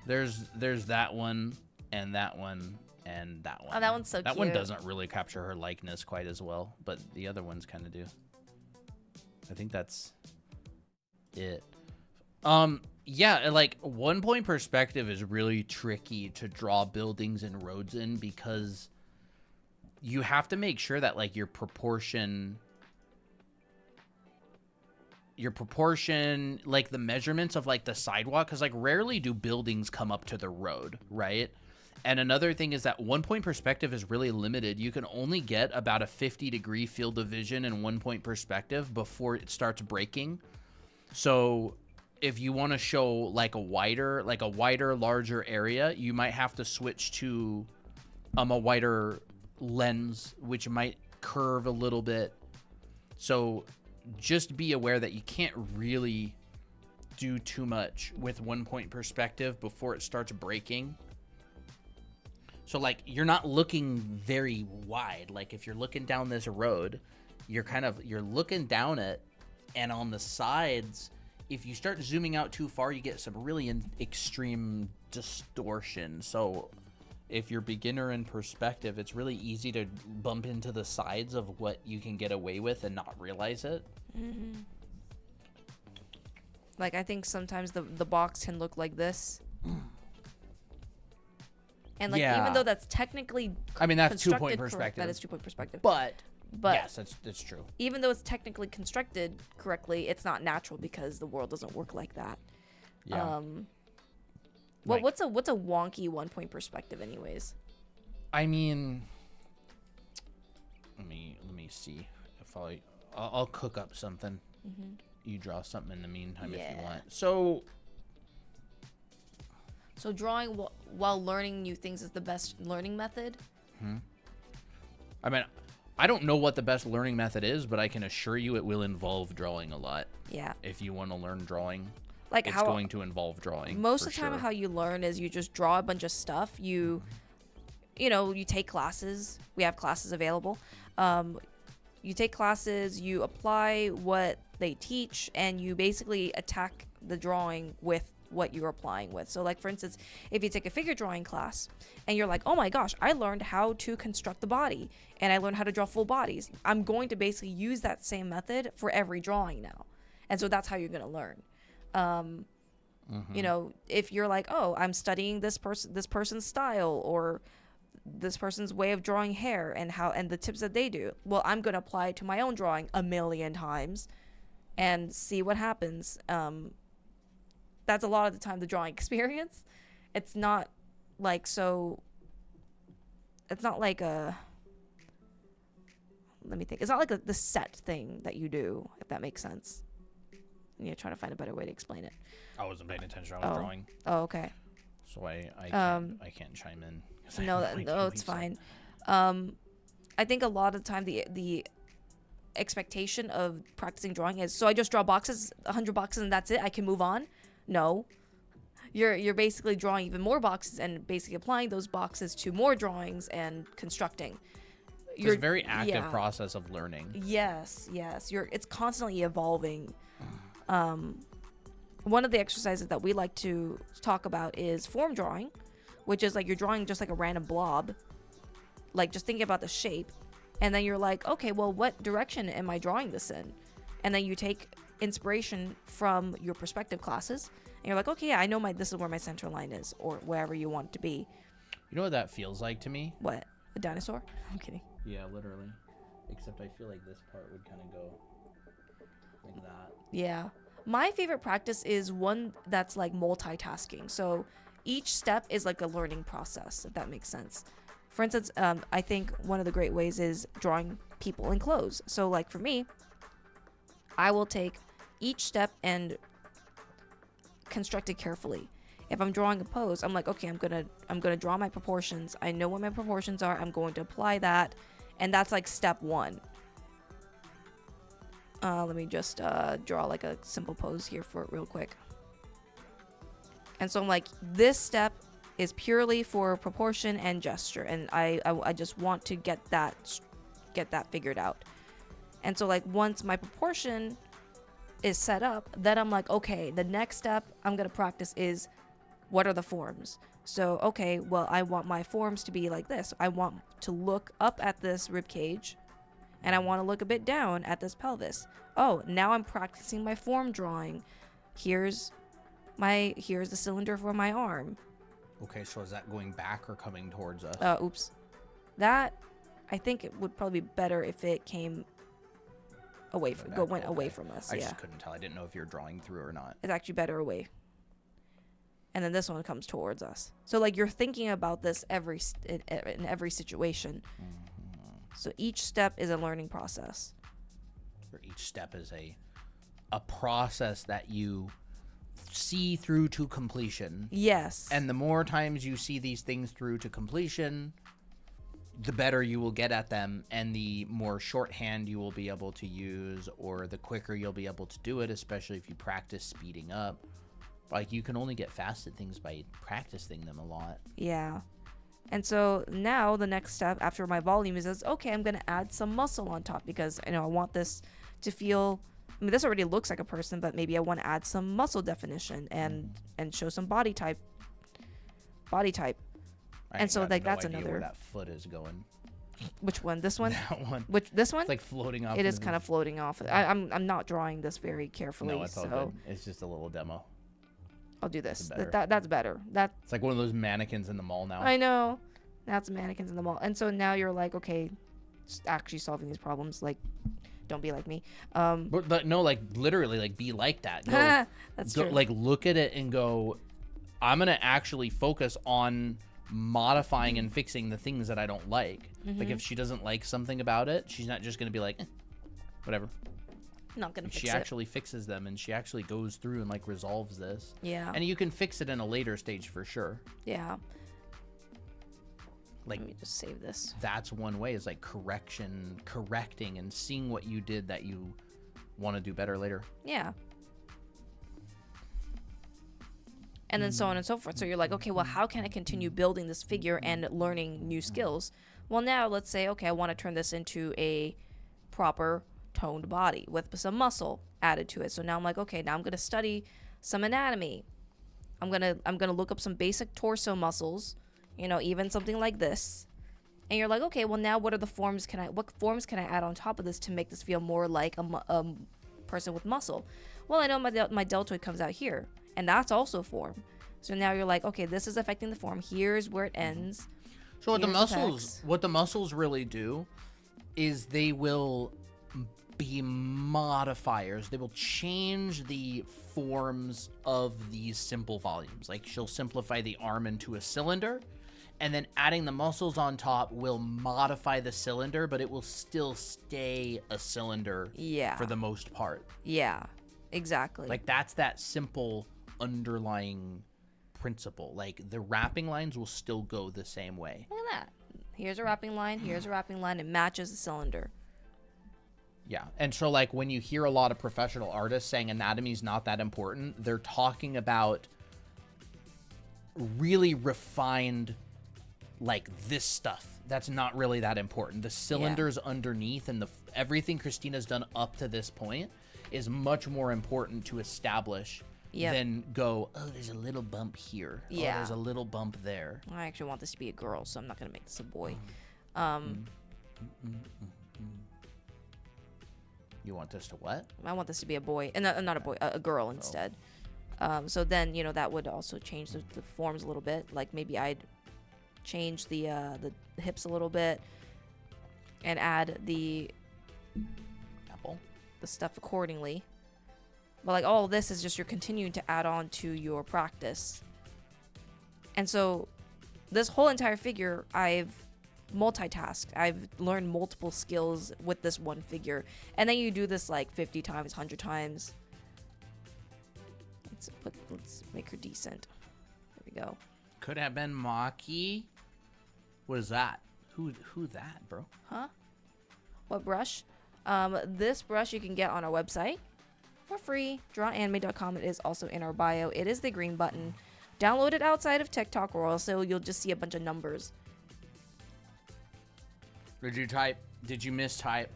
There's that one and that one and that one. Oh, that one's so That one cute. doesn't really capture her likeness quite as well, but the other ones kind of do. I think that's it. Yeah, like 1 point perspective is really tricky to draw buildings and roads in because you have to make sure that like your proportion, like the measurements of like the sidewalk, because like rarely do buildings come up to the road, right? And another thing is that 1 point perspective is really limited. You can only get about a 50-degree field of vision in 1 point perspective before it starts breaking. So if you want to show like a wider, larger area, you might have to switch to a wider lens, which might curve a little bit. So just be aware that you can't really do too much with 1 point perspective before it starts breaking. So like you're not looking very wide. Like if you're looking down this road, you're looking down it, and on the sides, if you start zooming out too far, you get some really extreme distortion. So if you're beginner in perspective, it's really easy to bump into the sides of what you can get away with and not realize it. Like, I think sometimes the box can look like this. And like, Yeah. even though that's technically I mean, that's 2 point constructed correct- perspective. that is 2 point perspective. But But yes, that's true. even though it's technically constructed correctly, it's not natural because the world doesn't work like that. Yeah. Well, Like- what's a wonky 1 point perspective, anyways? I mean, let me see if I'll cook up something. You draw something in the meantime if you Yeah. want. So So drawing while learning new things is the best learning method. I mean, I don't know what the best learning method is, but I can assure you it will involve drawing a lot. Yeah, If you want to learn drawing, like it's how going to involve drawing. most for of the time sure. how you learn is you just draw a bunch of stuff. You take classes. We have classes available. you take classes, you apply what they teach, and you basically attack the drawing with what you're applying with. So like for instance, if you take a figure drawing class and you're like, oh my gosh, I learned how to construct the body and I learned how to draw full bodies, I'm going to basically use that same method for every drawing now. And so that's how you're going to learn. You know, if you're like, oh, I'm studying this person's style or this person's way of drawing hair and the tips that they do, well, I'm going to apply it to my own drawing a million times and see what happens. That's a lot of the time the drawing experience. It's not like it's not like let me think. It's not like the set thing that you do, if that makes sense. You're trying to find a better way to explain it. I wasn't paying attention. I was drawing. Oh, okay. So I can't chime in. No, it's fine. I think a lot of the time the expectation of practicing drawing is, so I just draw boxes, 100 boxes, and that's it. I can move on. No, you're basically drawing even more boxes and basically applying those boxes to more drawings and constructing. It's a very active process of learning. Yes. It's constantly evolving. One of the exercises that we like to talk about is form drawing, which is like you're drawing just like a random blob, like just thinking about the shape, and then you're like, okay, well, what direction am I drawing this in? And then you take inspiration from your perspective classes, and you're like, okay, yeah, I know this is where my center line is, or wherever you want it to be. You know what that feels like to me? What? A dinosaur? I'm kidding. Yeah, literally. Except I feel like this part would kind of go like that. Yeah. My favorite practice is one that's like multitasking. So each step is like a learning process, if that makes sense. For instance, I think one of the great ways is drawing people in clothes. So like for me, I will take each step and construct it carefully. If I'm drawing a pose, I'm like, okay, I'm gonna draw my proportions. I know what my proportions are. I'm going to apply that, and that's like step one. Let me just draw like a simple pose here for it real quick. And so I'm like, this step is purely for proportion and gesture, and I just want to get that figured out. And so like once my proportion is set up, then I'm like, okay, the next step I'm gonna practice is, what are the forms? So okay, well, I want my forms to be like this. I want to look up at this rib cage, and I want to look a bit down at this pelvis. Oh, now I'm practicing my form drawing. Here's the cylinder for my arm. Okay, so is that going back or coming towards us? Oops. That, I think it would probably be better if it came away went away from us. I just couldn't tell. I didn't know if you're drawing through or not. It's actually better away. And then this one comes towards us. So like you're thinking about this in every situation. So each step is a learning process. Or each step is a process that you see through to completion. Yes. And the more times you see these things through to completion, the better you will get at them, and the more shorthand you will be able to use, or the quicker you'll be able to do it, especially if you practice speeding up. Like, you can only get fast at things by practicing them a lot. Yeah. And so now the next step after my volume is okay, I'm going to add some muscle on top, because I want this to feel, I mean, this already looks like a person, but maybe I want to add some muscle definition and show some body type. And so like that's another. Where that foot is going. Which one? This one? That one. This one? It's like floating off. It is kind of floating off. I'm not drawing this very carefully. No, it's all good. It's just a little demo. I'll do this. That's better. It's like one of those mannequins in the mall now. I know. That's mannequins in the mall. And so now you're like, okay, actually solving these problems. Like, don't be like me. But no, like literally, like be like that. That's true. Like look at it and go, I'm gonna actually focus on modifying and fixing the things that I don't like. Like if she doesn't like something about it, she's not just gonna be like, whatever. Not gonna fix it. She actually fixes them, and she actually goes through and like resolves this. Yeah. And you can fix it in a later stage for sure. Yeah. Like, let me just save this. That's one way, is like correcting and seeing what you did that you want to do better later. Yeah. And then so on and so forth. So you're like, okay, well, how can I continue building this figure and learning new skills? Well, now let's say, okay, I want to turn this into a proper toned body with some muscle added to it. So now I'm like, okay, now I'm going to study some anatomy. I'm going to look up some basic torso muscles, even something like this. And you're like, okay, well now what forms can I add on top of this to make this feel more like a person with muscle? Well, I know my deltoid comes out here, and that's also form. So now you're like, okay, this is affecting the form. Here's where it ends. So what the muscles really do is they will be modifiers. They will change the forms of these simple volumes. Like she'll simplify the arm into a cylinder, and then adding the muscles on top will modify the cylinder, but it will still stay a cylinder for the most part. Yeah, exactly. Like that's that simple underlying principle. Like the wrapping lines will still go the same way. Look at that. Here's a wrapping line. Here's a wrapping line. It matches the cylinder. Yeah. And so like when you hear a lot of professional artists saying anatomy is not that important, they're talking about really refined, like this stuff that's not really that important. The cylinders underneath and everything Christina's done up to this point is much more important to establish than go, oh, there's a little bump here. Yeah. Oh, there's a little bump there. I actually want this to be a girl, so I'm not going to make this a boy. You want this to what? I want this to be a boy, and not a boy, a girl instead. So then, that would also change the forms a little bit. Like maybe I'd change the hips a little bit and add the stuff accordingly. But like all this is just you're continuing to add on to your practice. And so this whole entire figure, I've multitasked. I've learned multiple skills with this one figure. And then you do this like 50 times, 100 times. Let's make her decent. There we go. Could have been Maki. What is that? Who that, bro? Huh? What brush? This brush you can get on our website for free, drawanime.com. It is also in our bio. It is the green button. Download it outside of TikTok, or also you'll just see a bunch of numbers. Did you mistype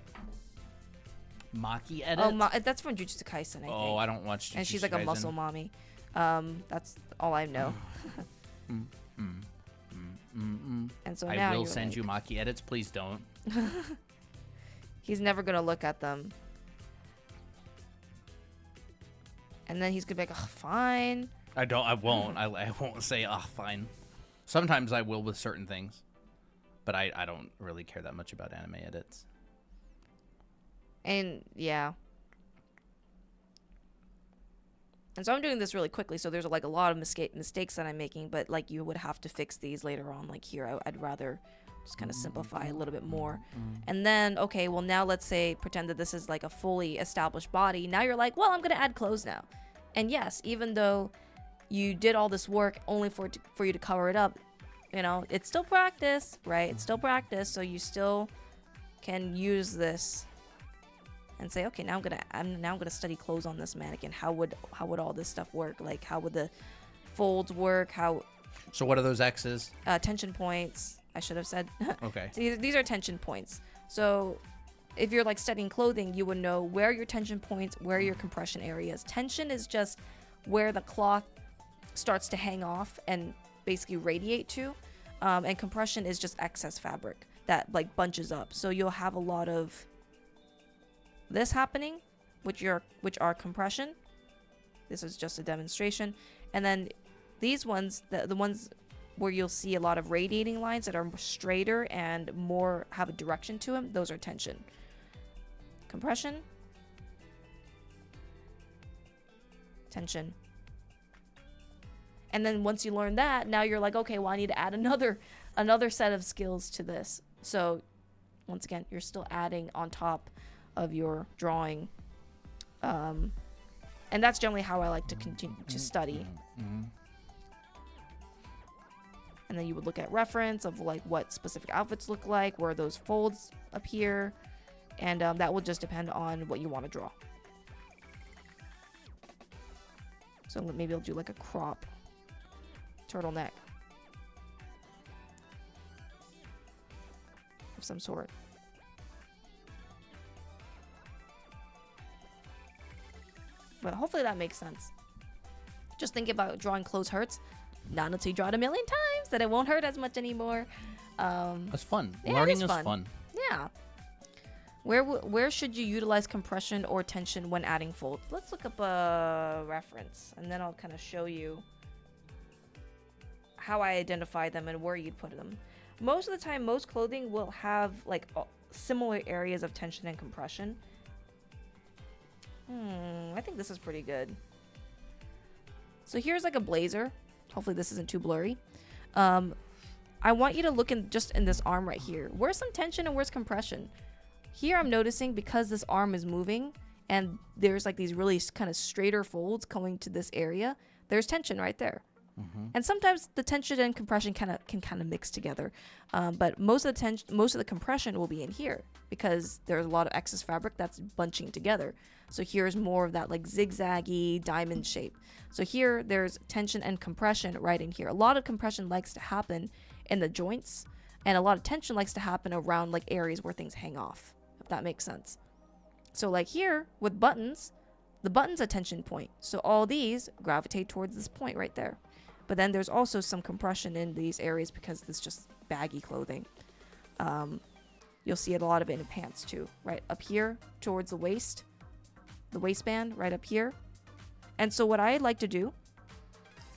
Maki edit? Oh, that's from Jujutsu Kaisen, I think. Oh, I don't watch Jujutsu And she's like a Kaisen. muscle mommy. That's all I know. And so now I will send you Maki edits. Please don't. He's never gonna look at them. And then he's gonna be like, oh, fine. I won't. I won't say, fine. Sometimes I will with certain things. But I don't really care that much about anime edits. And, yeah. And so I'm doing this really quickly, so there's like a lot of mistakes that I'm making, but like you would have to fix these later on. Like here, I'd rather just kind of simplify a little bit more. And then, okay, well now let's say, pretend that this is like a fully established body. Now you're like, well, I'm gonna add clothes now. And yes, even though you did all this work only for you to cover it up, it's still practice, right? It's still practice, so you still can use this and say, okay, now I'm gonna study clothes on this mannequin. How would all this stuff work? Like, how would the folds work? So what are those X's? Tension points, I should have said. Okay. So these are tension points. So if you're like studying clothing, you would know where are your tension points, where are your compression areas. Tension is just where the cloth starts to hang off and basically radiate to. And compression is just excess fabric that like bunches up. So you'll have a lot of this happening, which are compression. This is just a demonstration. And then these ones, the ones where you'll see a lot of radiating lines that are straighter and more have a direction to them, those are tension. Compression, tension. And then once you learn that, now you're like, okay, well, I need to add another set of skills to this. So once again, you're still adding on top of your drawing. And that's generally how I like to continue to study. And then you would look at reference of like what specific outfits look like, where those folds appear. And that will just depend on what you want to draw. So maybe I'll do like a crop turtleneck of some sort. But hopefully that makes sense. Just think about drawing clothes hurts. Not until you draw it a million times, that it won't hurt as much anymore. That's fun. Yeah, Learning it is is fun. Yeah. Where should you utilize compression or tension when adding folds? Let's look up a reference, and then I'll kind of show you how I identify them and where you'd put them. Most of the time, most clothing will have like similar areas of tension and compression. I think this is pretty good. So here's like a blazer. Hopefully this isn't too blurry. I want you to look in just in this arm right here. Where's some tension and where's compression? Here I'm noticing because this arm is moving and there's like these really kind of straighter folds going to this area, there's tension right there. And sometimes the tension and compression can kind of mix together, but most of the compression will be in here because there's a lot of excess fabric that's bunching together. So here's more of that like zigzaggy diamond shape. So here there's tension and compression right in here. A lot of compression likes to happen in the joints, and a lot of tension likes to happen around like areas where things hang off, if that makes sense. So like here with buttons, the button's a tension point, so all these gravitate towards this point right there. But then there's also some compression in these areas because it's just baggy clothing. You'll see it a lot of it in pants too, right up here towards the waist, the waistband right up here. And so what I like to do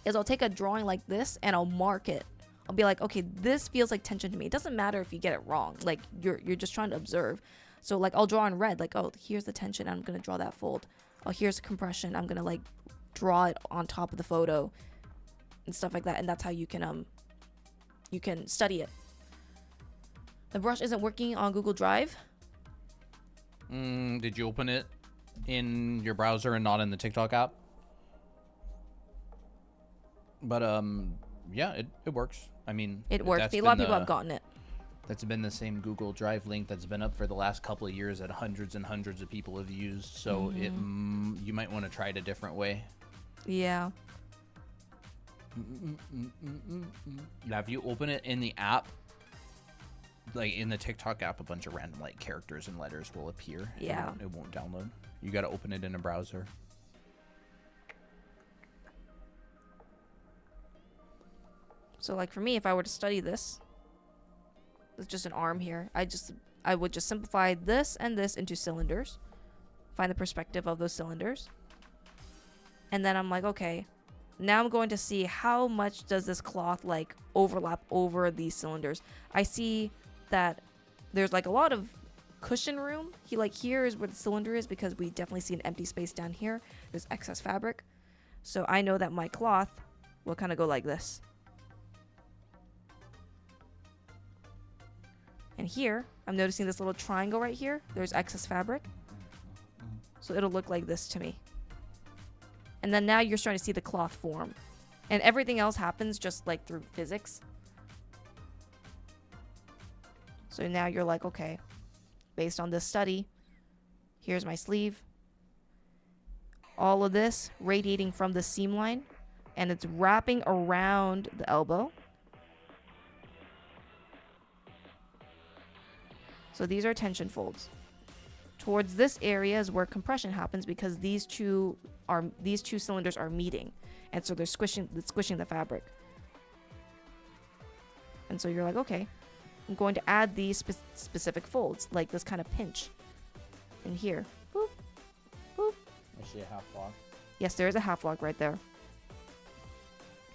is I'll take a drawing like this and I'll mark it. I'll be like, okay, this feels like tension to me. It doesn't matter if you get it wrong. Like you're just trying to observe. So like I'll draw in red, like, oh, here's the tension. I'm going to draw that fold. Oh, here's the compression. I'm going to like draw it on top of the photo and stuff like that. And that's how you can study it. The brush isn't working on Google Drive. Did you open it in your browser and not in the TikTok app? But yeah, it works. I mean, it works. A lot of people have gotten it. That's been the same Google Drive link that's been up for the last couple of years that hundreds and hundreds of people have used. So you might want to try it a different way. Yeah. Now, if you open it in the app, like in the TikTok app, a bunch of random like characters and letters will appear. Yeah. It won't download. You got to open it in a browser. So like for me, if I were to study this, it's just an arm here. I would just simplify this and this into cylinders. Find the perspective of those cylinders. And then I'm like, okay, now I'm going to see how much does this cloth like overlap over these cylinders. I see that there's like a lot of cushion room. Here is where the cylinder is because we definitely see an empty space down here. There's excess fabric. So I know that my cloth will kind of go like this. And here, I'm noticing this little triangle right here. There's excess fabric. So it'll look like this to me. And then now you're starting to see the cloth form. And everything else happens just like through physics. So now you're like, okay, based on this study, here's my sleeve. All of this radiating from the seam line. And it's wrapping around the elbow. So these are tension folds. Towards this area is where compression happens because these two cylinders are meeting, and so they're squishing the fabric. And so you're like, okay, I'm going to add these specific folds, like this kind of pinch in here. Boop, boop. I see a half lock. Yes, there is a half lock right there.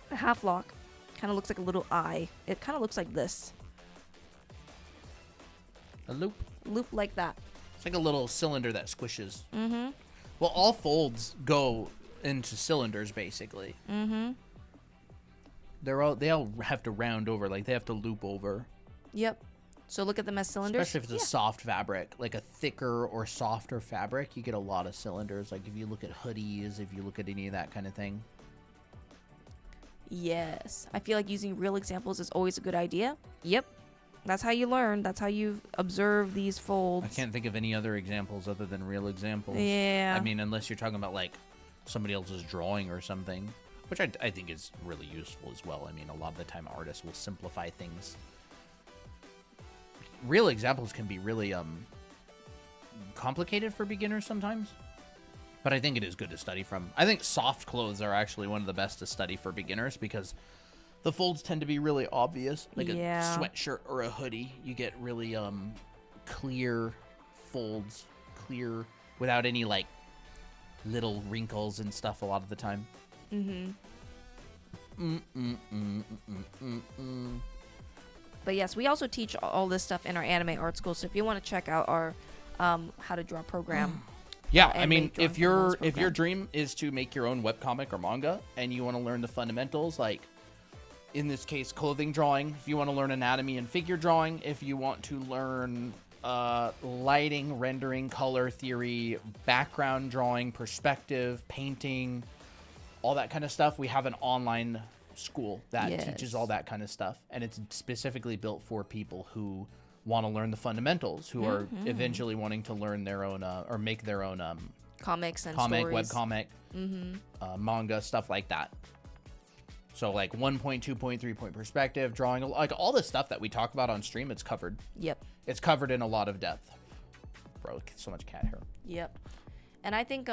The half lock kind of looks like a little eye. It kind of looks like this. A loop. Loop like that. It's like a little cylinder that squishes. Mm-hmm. Well, all folds go into cylinders, basically. Mm-hmm. They all have to round over, like they have to loop over. Yep. So look at them as cylinders. Especially if it's a soft fabric, like a thicker or softer fabric, you get a lot of cylinders. Like if you look at hoodies, if you look at any of that kind of thing. Yes. I feel like using real examples is always a good idea. Yep. That's how you learn. That's how you observe these folds. I can't think of any other examples other than real examples. Yeah. I mean, unless you're talking about like somebody else's drawing or something, which I think is really useful as well. I mean, a lot of the time artists will simplify things. Real examples can be really complicated for beginners sometimes. But I think it is good to study from. I think soft clothes are actually one of the best to study for beginners because the folds tend to be really obvious. Like a sweatshirt or a hoodie, you get really clear folds, clear without any like little wrinkles and stuff a lot of the time. But yes, we also teach all this stuff in our anime art school. So if you want to check out our how to draw program. Yeah, I mean, if your dream is to make your own webcomic or manga and you want to learn the fundamentals, like in this case, clothing drawing, if you want to learn anatomy and figure drawing, if you want to learn lighting, rendering, color theory, background drawing, perspective, painting, all that kind of stuff, we have an online school that teaches all that kind of stuff. And it's specifically built for people who want to learn the fundamentals, who are eventually wanting to learn their own or make their own comics and comic, stories. webcomic, manga, stuff like that. So like 1 point, 2 point, 3 point perspective, drawing, like all the stuff that we talk about on stream, it's covered. Yep. It's covered in a lot of depth. Bro, so much cat hair. Yep. And I think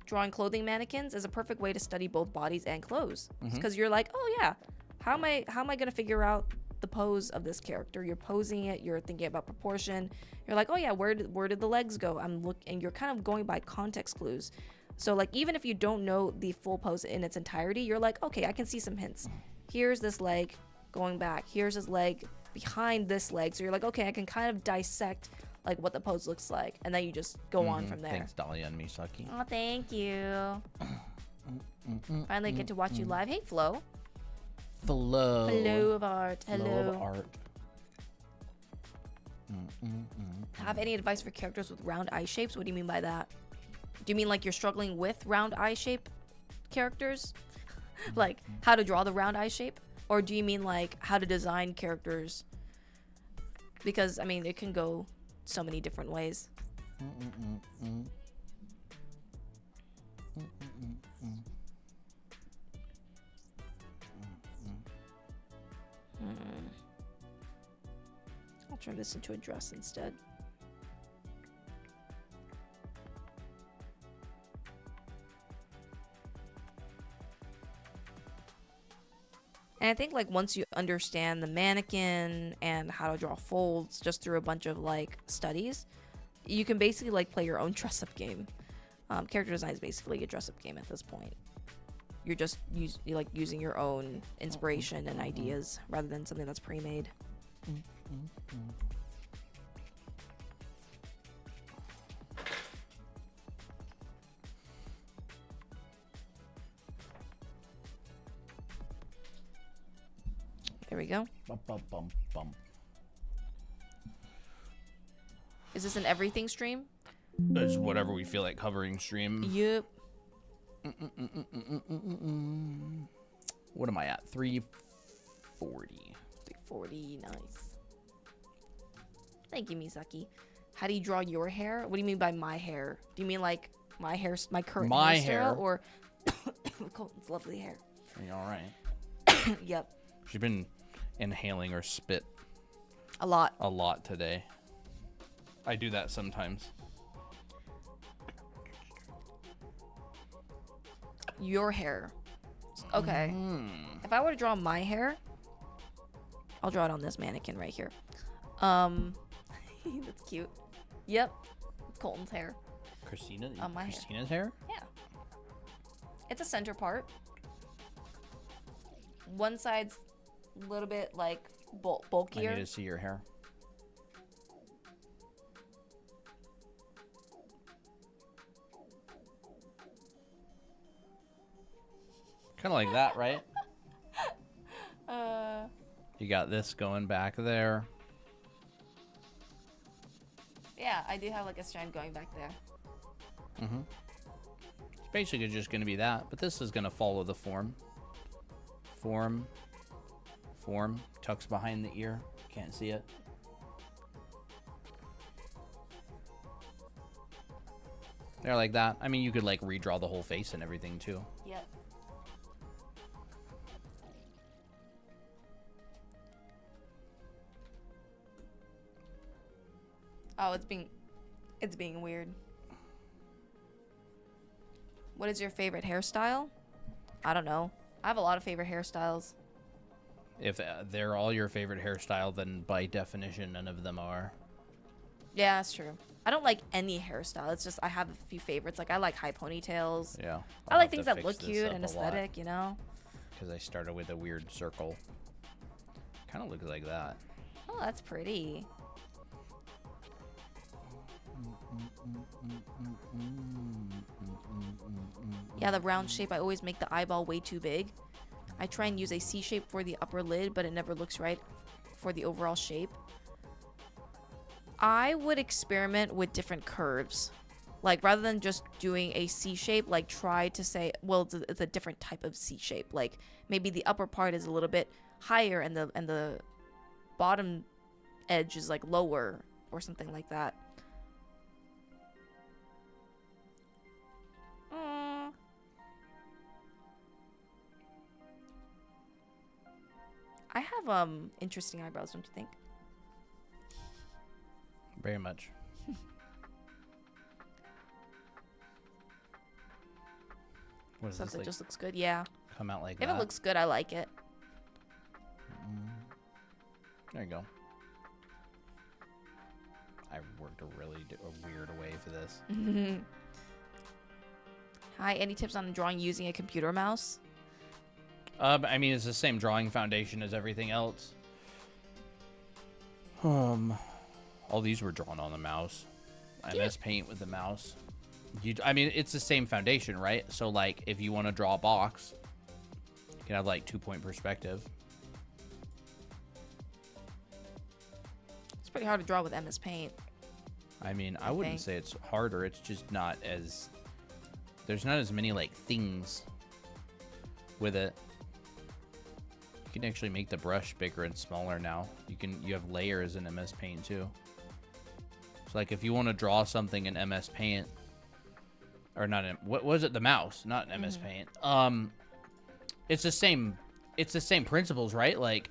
drawing clothing mannequins is a perfect way to study both bodies and clothes. Because you're like, oh yeah, how am I gonna figure out the pose of this character? You're posing it, you're thinking about proportion. You're like, oh yeah, where did the legs go? And you're kind of going by context clues. So like even if you don't know the full pose in its entirety, you're like, okay, I can see some hints. Here's this leg going back. Here's his leg behind this leg. So you're like, okay, I can kind of dissect like what the pose looks like, and then you just go on from there. Thanks, Dahlia and Misaki. Oh, thank you. Finally get to watch you live. Hey, Flo. Flow. Flow of art. Hello. Flow of art. Have any advice for characters with round eye shapes? What do you mean by that? Do you mean like you're struggling with round eye shape characters? Like how to draw the round eye shape? Or do you mean like how to design characters? Because, I mean, it can go so many different ways. I'll turn this into a dress instead. And I think like once you understand the mannequin and how to draw folds just through a bunch of like studies, you can basically like play your own dress-up game. Character design is basically a dress-up game at this point. You're just using your own inspiration and ideas rather than something that's pre-made. There we go. Bum, bum, bum, bum. Is this an everything stream? It's whatever we feel like covering stream. Yep. What am I at? 340. 340, nice. Thank you, Misaki. How do you draw your hair? What do you mean by my hair? Do you mean like my hair, my current hair, or Colton's lovely hair? Are you all right? Yep. She's been inhaling her spit a lot today. I do that sometimes. Your hair. Okay. If I were to draw my hair, I'll draw it on this mannequin right here. That's cute. Yep. Colton's hair. Christina's hair? Yeah. It's a center part. One side's a little bit like bulkier. I need to see your hair. Kind of like that, right? You got this going back there. Yeah, I do have like a strand going back there. It's basically just going to be that, but this is going to follow the form. Form, tucks behind the ear. Can't see it. There, like that. I mean, you could like redraw the whole face and everything too. Yep. Oh, it's being weird. What is your favorite hairstyle? I don't know. I have a lot of favorite hairstyles. If they're all your favorite hairstyle, then by definition, none of them are. Yeah, that's true. I don't like any hairstyle. It's just I have a few favorites. Like I like high ponytails. Yeah. I like things that look cute and aesthetic, you know? Because I started with a weird circle. Kind of looks like that. Oh, that's pretty. Yeah, the round shape, I always make the eyeball way too big. I try and use a C shape for the upper lid, but it never looks right for the overall shape. I would experiment with different curves. Like, rather than just doing a C shape, like, try to say, well, it's a different type of C shape. Like, maybe the upper part is a little bit higher and the bottom edge is, like, lower or something like that. I have interesting eyebrows, don't you think? Very much. What is Stuff this, that like, just looks good, yeah. come out like If that? it looks good, I like it. There you go. I worked a weird way for this. Hi, any tips on drawing using a computer mouse? I mean, it's the same drawing foundation as everything else. All these were drawn on the mouse. MS Paint with the mouse. I mean, it's the same foundation, right? So, like, if you want to draw a box, you can have, like, 2-point perspective. It's pretty hard to draw with MS Paint. I mean, I wouldn't say it's harder. It's just not as... There's not as many, like, things with it. You can actually make the brush bigger and smaller now. You have layers in MS Paint, too. So, like, if you want to draw something in MS Paint... Or not in... What was it? The mouse, not in MS Paint. It's the same principles, right? Like,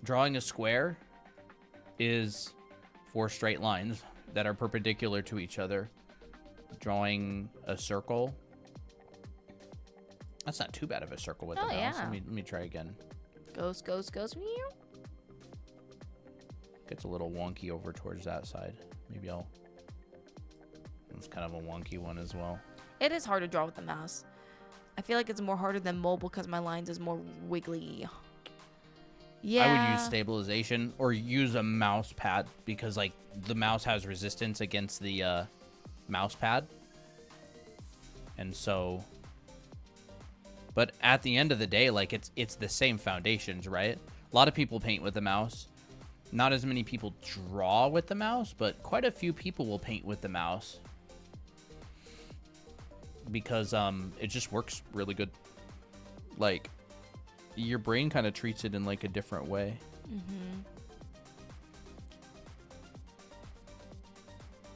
drawing a square is 4 straight lines that are perpendicular to each other. Drawing a circle, that's not too bad of a circle with the mouse. Yeah. Let me try again. Goes. Gets a little wonky over towards that side. Maybe I'll... It's kind of a wonky one as well. It is hard to draw with the mouse. I feel like it's more harder than mobile because my lines is more wiggly. Yeah. I would use stabilization or use a mouse pad because, like, the mouse has resistance against the mouse pad. And so... But at the end of the day, like, it's the same foundations, right? A lot of people paint with the mouse. Not as many people draw with the mouse, but quite a few people will paint with the mouse. Because it just works really good. Like, your brain kind of treats it in, like, a different way.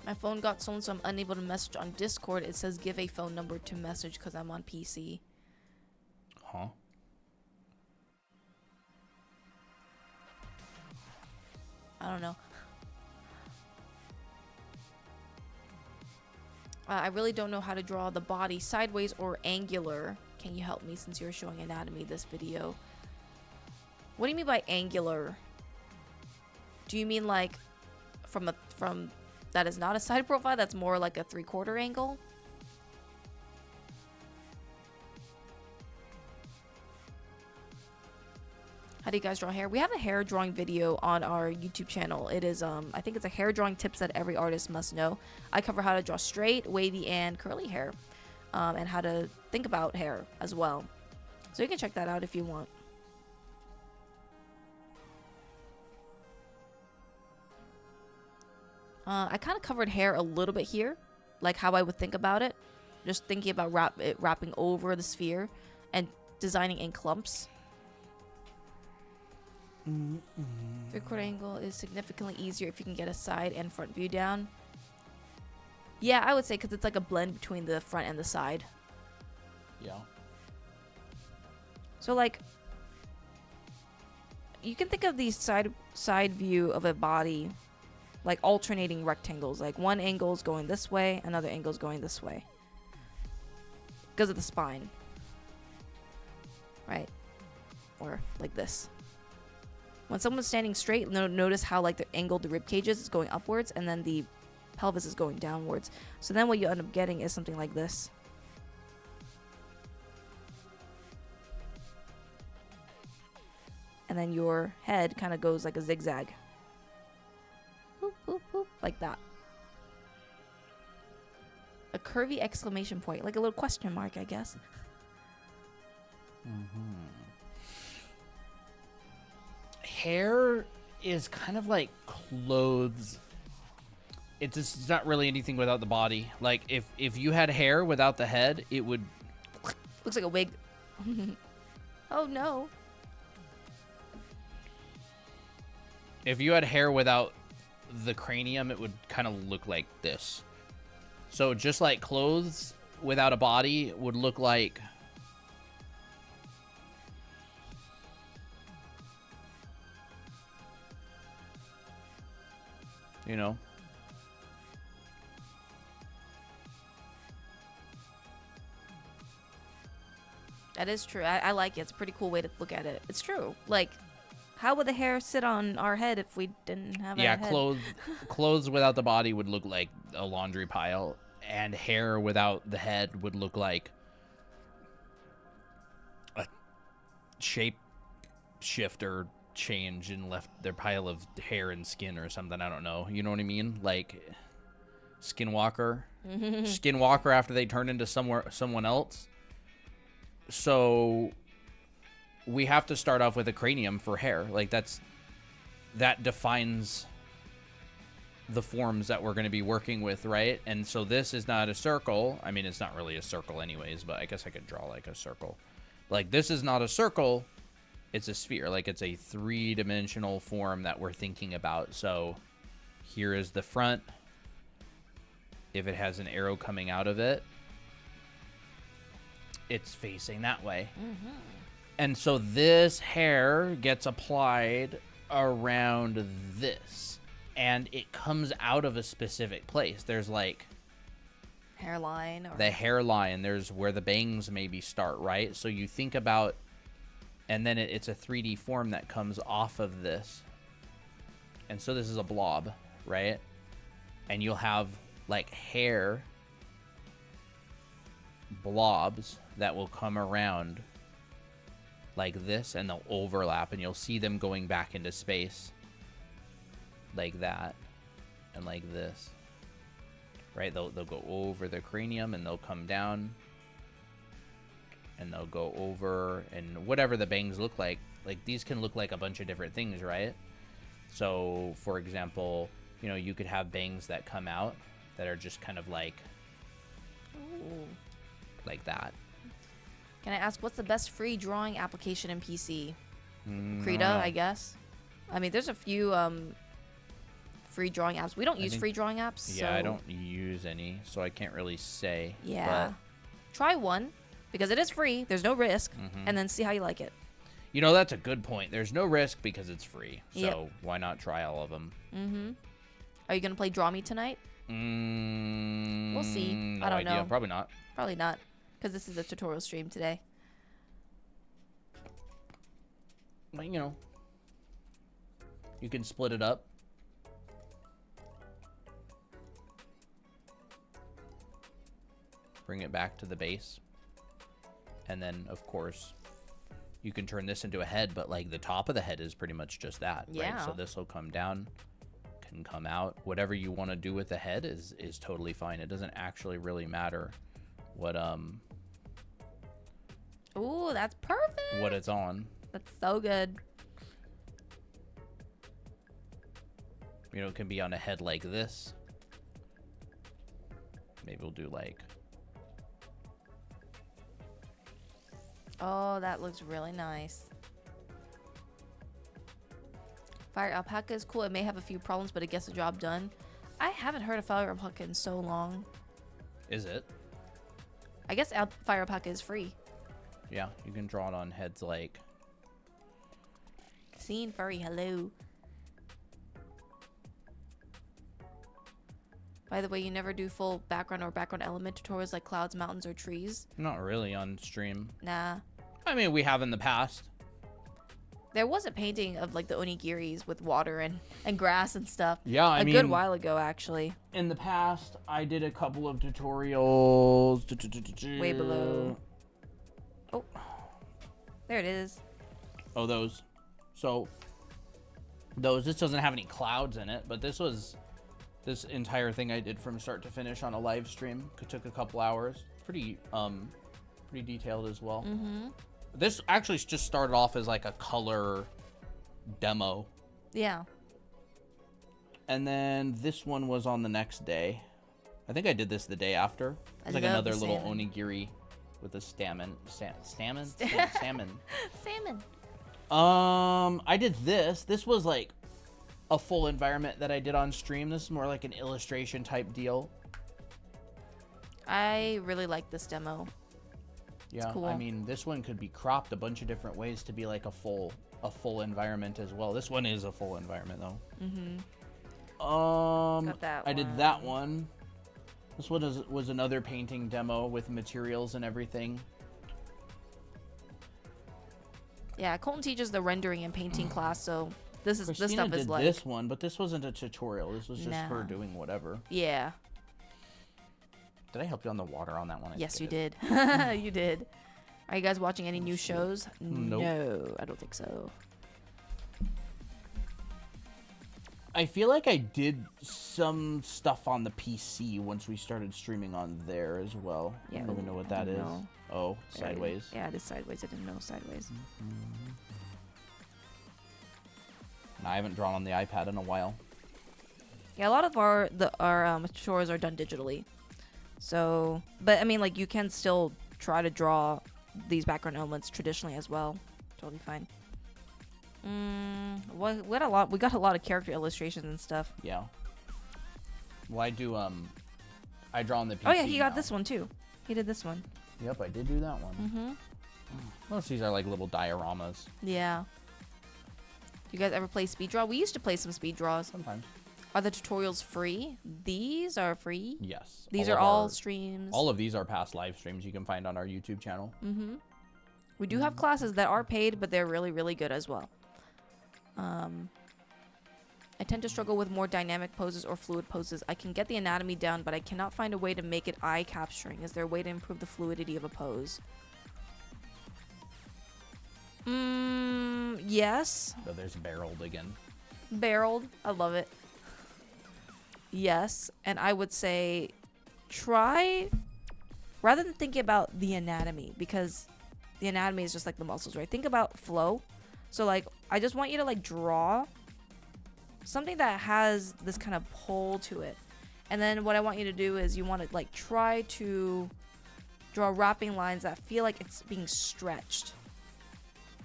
My phone got stolen, so I'm unable to message on Discord. It says give a phone number to message because I'm on PC. Huh? I don't know. I really don't know how to draw the body sideways or angular. Can you help me since you're showing anatomy this video? What do you mean by angular? Do you mean like from that is not a side profile? That's more like a 3/4 angle? How do you guys draw hair? We have a hair drawing video on our YouTube channel. It is, I think it's a hair drawing tips that every artist must know. I cover how to draw straight, wavy, and curly hair, and how to think about hair as well. So you can check that out if you want. I kind of covered hair a little bit here, like how I would think about it. Just thinking about wrapping over the sphere and designing in clumps. 3/4 angle is significantly easier if you can get a side and front view down. Yeah, I would say because it's like a blend between the front and the side. Yeah. So like, you can think of the side view of a body like alternating rectangles. Like one angle is going this way, another angle is going this way. because of the spine. Right? Or like this. When someone's standing straight, notice how like the angle the rib cage is going upwards, and then the pelvis is going downwards. So then what you end up getting is something like this. And then your head kind of goes like a zigzag. Boop, boop, boop, like that. A curvy exclamation point, like a little question mark, I guess. Hair is kind of like clothes. It's not really anything without the body. Like if you had hair without the head, it would. Looks like a wig. Oh no. If you had hair without the cranium, it would kind of look like this. So just like clothes without a body would look like. You know? That is true. I like it. It's a pretty cool way to look at it. It's true. Like, how would the hair sit on our head if we didn't have a head? Clothes without the body would look like a laundry pile, and hair without the head would look like a shape shifter change and left their pile of hair and skin or something. I don't know. You know what I mean? Like Skinwalker. Skinwalker after they turn into someone else. So we have to start off with a cranium for hair. Like that defines the forms that we're going to be working with, right? And so this is not a circle. I mean, it's not really a circle anyways, but I guess I could draw like a circle. Like this is not a circle. It's a sphere. Like it's a three-dimensional form that we're thinking about. So here is the front. If it has an arrow coming out of it, it's facing that way. And so this hair gets applied around this, and it comes out of a specific place. There's like Hairline. Or... the hairline. There's where the bangs maybe start, right? So you think about, and then it's a 3D form that comes off of this. And so this is a blob, right? And you'll have like hair blobs that will come around like this, and they'll overlap, and you'll see them going back into space like that and like this, right? They'll go over the cranium, and they'll come down, and they'll go over, and whatever the bangs look like these can look like a bunch of different things, right? So for example, you know, you could have bangs that come out that are just kind of like Ooh. Like that. Can I ask, what's the best free drawing application in PC? I Krita, don't know. I guess. I mean, there's a few free drawing apps. We don't use free drawing apps. Yeah, so I don't use any, so I can't really say. Yeah. Try one, because it is free. There's no risk. Mhm. And then see how you like it. You know, that's a good point. There's no risk because it's free. So Yep. why not try all of them? Mm-hmm. Are you going to play Draw Me tonight? We'll see. No I don't idea. know. Probably not. Probably not, because this is a tutorial stream today. Well, you know, you can split it up. Bring it back to the base. And then, of course, you can turn this into a head, but like the top of the head is pretty much just that, right? Yeah. So this will come down, can come out. Whatever you want to do with the head is totally fine. It doesn't actually really matter what Ooh, that's perfect. what it's on. That's so good. You know, it can be on a head like this. Maybe we'll do like, Oh, that looks really nice. Fire Alpaca is cool. It may have a few problems, but it gets the job done. I haven't heard of Fire Alpaca in so long. is it? I guess Fire Alpaca is free. Yeah, you can draw it on heads like, Scene furry, hello. By the way, you never do full background or background element tutorials like clouds, mountains, or trees? Not really on stream. Nah. I mean, we have in the past. There was a painting of like the onigiris with water and grass and stuff. Yeah, I a mean, good while ago, actually. in the past, I did a couple of tutorials. Way below. Oh. There it is. Oh, those. So, those. This doesn't have any clouds in it, but this entire thing I did from start to finish on a live stream. It took a couple hours. Pretty detailed as well. Mm-hmm. This actually just started off as like a color demo. Yeah. And then this one was on the next day. I think I did this the day after. It's like love another the little salmon. onigiri with a salmon. Salmon? Salmon. Salmon. I did this. This was like a full environment that I did on stream. This is more like an illustration type deal. I really like this demo. Yeah, cool. I mean, this one could be cropped a bunch of different ways to be like a full environment as well. This one is a full environment though. Mm-hmm. Got that I did that one. This one was another painting demo with materials and everything. Yeah, Colton teaches the rendering and painting class, so this Christina stuff is did like this one, but this wasn't a tutorial. This was just her Nah. doing whatever. Yeah. Did I help you on the water on that one? I Yes, you think did. You did. Are you guys watching any new Let's see. shows? Nope. No, I don't think so. I feel like I did some stuff on the PC once we started streaming on there as well. Yeah, I don't even know what I that don't is. know. Oh, sideways. Yeah, it is sideways. I didn't know sideways. No, I haven't drawn on the iPad in a while. Yeah, a lot of our tutorials are done digitally. So, but I mean, like you can still try to draw these background elements traditionally as well. Totally fine. We got a lot of character illustrations and stuff. Yeah. Well, I do. I draw on the PC. Oh yeah, he got now. this one too. He did this one. Yep, I did do that one. Mm-hmm. Most of these are like little dioramas. Yeah. You guys ever play speed draw? We used to play some speed draws. Sometimes. Are the tutorials free? These are free. Yes. These of are all our- streams. All of these are past live streams you can find on our YouTube channel. Mm-hmm. We do have classes that are paid, but they're really, really good as well. I tend to struggle with more dynamic poses or fluid poses. I can get the anatomy down, but I cannot find a way to make it eye-capturing. Is there a way to improve the fluidity of a pose? Yes. So there's barreled again. Barreled. I love it. Yes. And I would say try, rather than thinking about the anatomy, because the anatomy is just like the muscles, right? Think about flow. So like, I just want you to like draw something that has this kind of pull to it. And then what I want you to do is you want to like try to draw wrapping lines that feel like it's being stretched.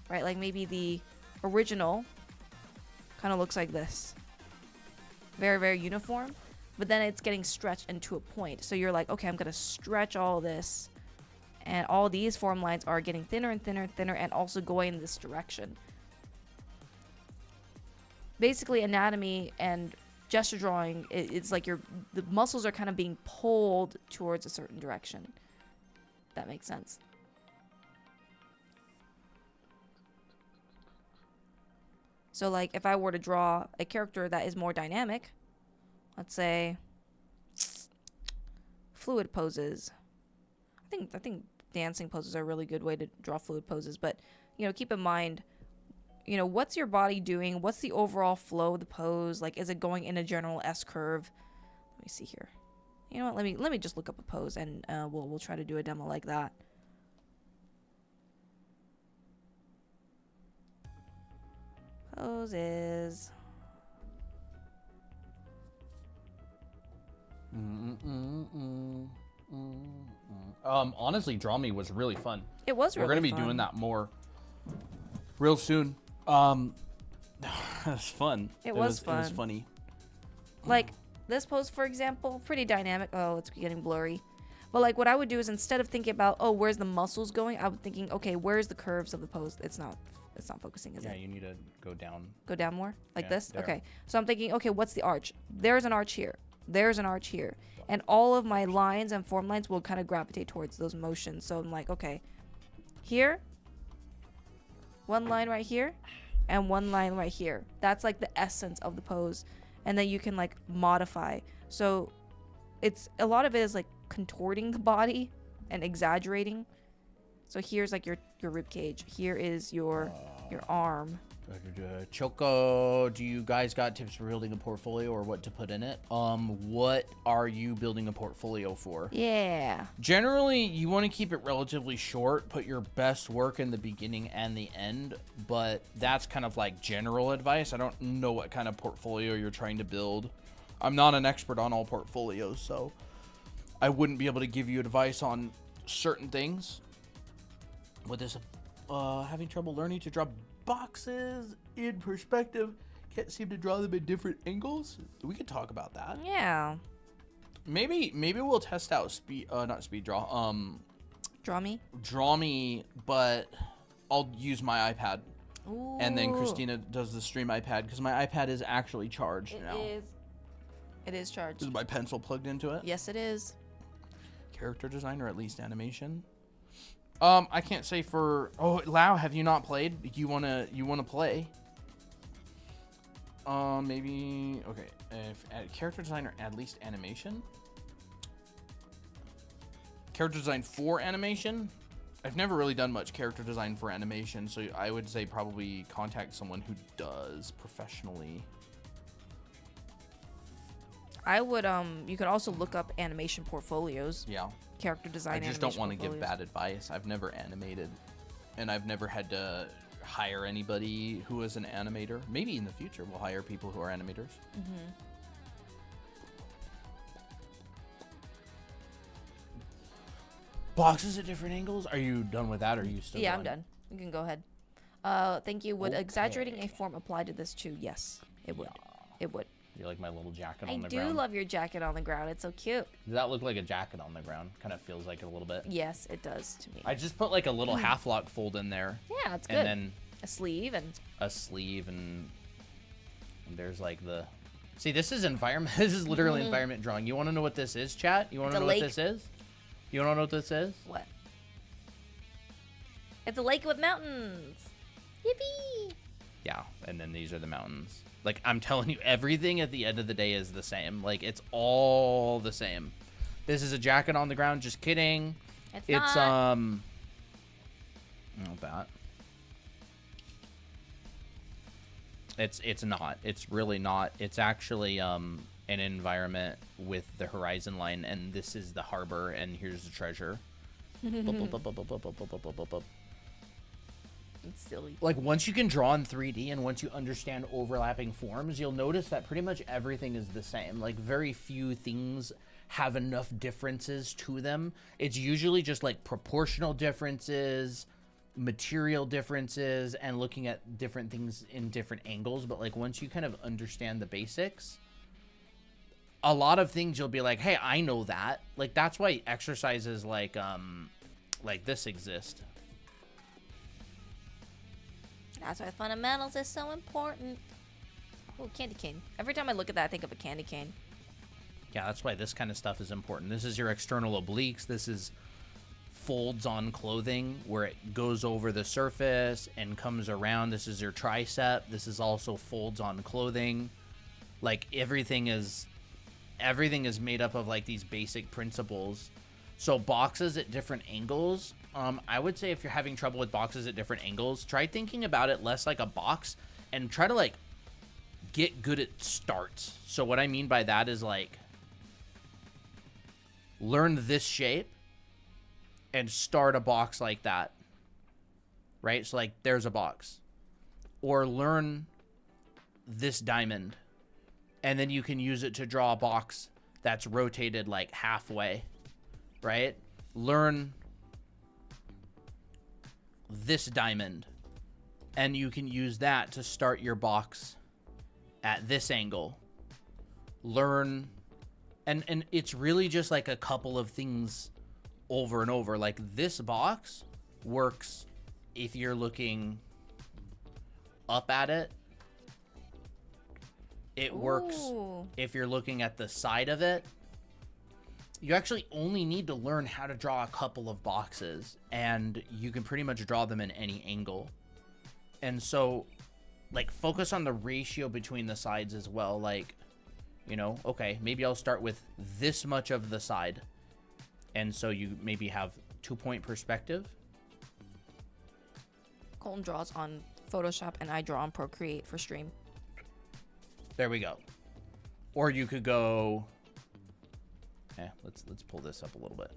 Right? Like maybe the original kind of looks like this. Very, very uniform. But then it's getting stretched into a point. So you're like, okay, I'm going to stretch all this. And all these form lines are getting thinner and thinner and thinner and also going in this direction. Basically, anatomy and gesture drawing, it's like the muscles are kind of being pulled towards a certain direction. That makes sense. So like if I were to draw a character that is more dynamic, let's say fluid poses. I think dancing poses are a really good way to draw fluid poses, but you know, keep in mind, you know, what's your body doing? What's the overall flow of the pose? Like, is it going in a general S curve? Let me see here. You know what? Let me just look up a pose and we'll try to do a demo like that. Poses. Honestly, Draw Me was really fun. It was really We're gonna be fun. doing that more real soon. It was fun. It was It was fun. funny. Like this pose, for example, pretty dynamic. Oh, it's getting blurry. But like what I would do is instead of thinking about, oh, where's the muscles going? I would thinking, okay, where's the curves of the pose? It's not focusing, is Yeah, it? you need to go down. Go down more? Like Yeah, this? there. Okay. So I'm thinking, okay, what's the arch? There's an arch here. there's an arch here. And all of my lines and form lines will kind of gravitate towards those motions. So I'm like, okay, here, one line right here, and one line right here. That's like the essence of the pose. And then you can like modify. So it's a lot of it is like contorting the body and exaggerating. So here's like your rib cage. Here is your arm. Choco, do you guys got tips for building a portfolio or what to put in it? What are you building a portfolio for? Yeah. Generally, you want to keep it relatively short, put your best work in the beginning and the end, but that's kind of like general advice. I don't know what kind of portfolio you're trying to build. I'm not an expert on all portfolios, so I wouldn't be able to give you advice on certain things. With this, having trouble learning to draw boxes in perspective, can't seem to draw them at different angles. We could talk about that. Yeah. Maybe we'll test out not speed draw. Draw me, but I'll use my iPad. Ooh. And then Christina does the stream iPad because my iPad is actually charged now. It is charged. Is my pencil plugged into it? Yes, it is. Character design or at least animation. I can't say for. Oh, Lau, have you not played? You wanna play? Maybe. Okay. If character design or at least animation. Character design for animation. I've never really done much character design for animation, so I would say probably contact someone who does professionally. I would you could also look up animation portfolios. Yeah. Character design. I just don't want to give bad advice. I've never animated, and I've never had to hire anybody who is an animator. Maybe in the future we'll hire people who are animators. Mm-hmm. Boxes at different angles. Are you done with that, or are you still? Yeah, I'm done. You can go ahead. Thank you. Would exaggerating a form apply to this too? Yes, it would. It would. You like my little jacket on I the do ground? love your jacket on the ground. It's so cute. Does that look like a jacket on the ground? Kind of feels like it a little bit. Yes, it does to me. I just put like a little half lock fold in there. Yeah, it's good. And then a sleeve and there's like the. See, this is environment. This is literally environment drawing. You want to know what this is, chat? You want to know what this is? You want to know what this is? What? It's a lake with mountains. Yippee! Yeah, and then these are the mountains. Like, I'm telling you, everything at the end of the day is the same. Like, it's all the same. This is a jacket on the ground. Just kidding. It's not. Not that. It's not. It's really not. It's actually an environment with the horizon line, and this is the harbor, and here's the treasure. It's silly. Like, once you can draw in 3D and once you understand overlapping forms, you'll notice that pretty much everything is the same. Like, very few things have enough differences to them. It's usually just like proportional differences, material differences, and looking at different things in different angles. But like, once you kind of understand the basics, a lot of things you'll be like, hey, I know that. Like, that's why exercises like this exist. That's why fundamentals is so important. Oh, candy cane. Every time I look at that, I think of a candy cane. Yeah, that's why this kind of stuff is important. This is your external obliques. This is folds on clothing where it goes over the surface and comes around. This is your tricep. This is also folds on clothing. Like, everything is made up of like these basic principles. So boxes at different angles. I would say if you're having trouble with boxes at different angles, try thinking about it less like a box and try to like get good at starts. So what I mean by that is like learn this shape and start a box like that. Right? So like there's a box. Or learn this diamond and then you can use it to draw a box that's rotated like halfway. Right? Learn this diamond and you can use that to start your box at this angle. Learn and it's really just like a couple of things over and over. Like, this box works if you're looking up at it. it works Ooh. if you're looking at the side of it. You actually only need to learn how to draw a couple of boxes, and you can pretty much draw them in any angle. And so, like, focus on the ratio between the sides as well. Like, you know, okay, maybe I'll start with this much of the side. And so you maybe have 2-point perspective. Colton draws on Photoshop, and I draw on Procreate for stream. There we go. Or you could go... let's pull this up a little bit.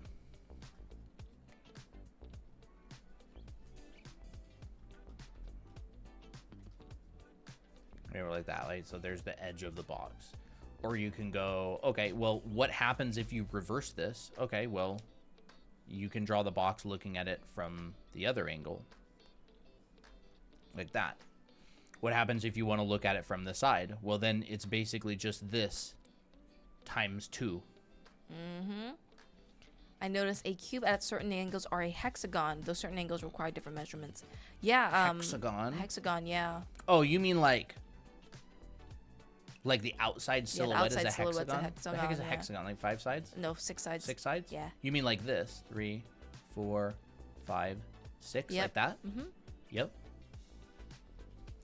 Maybe like that, right? So there's the edge of the box. Or you can go, okay, well, what happens if you reverse this? Okay, well, you can draw the box looking at it from the other angle. Like that. What happens if you want to look at it from the side? Well, then it's basically just this times 2. Mm-hmm. I notice a cube at certain angles are a hexagon. Those certain angles require different measurements. Yeah. Hexagon? Hexagon, yeah. Oh, you mean like the outside silhouette outside is a silhouette's a hexagon? hexagon, The heck is a yeah. hexagon? Like 5 sides? No, 6 sides. 6 sides? Yeah. You mean like this? 3, 4, 5, 6? Yep. Like that? Mm-hmm. Yep.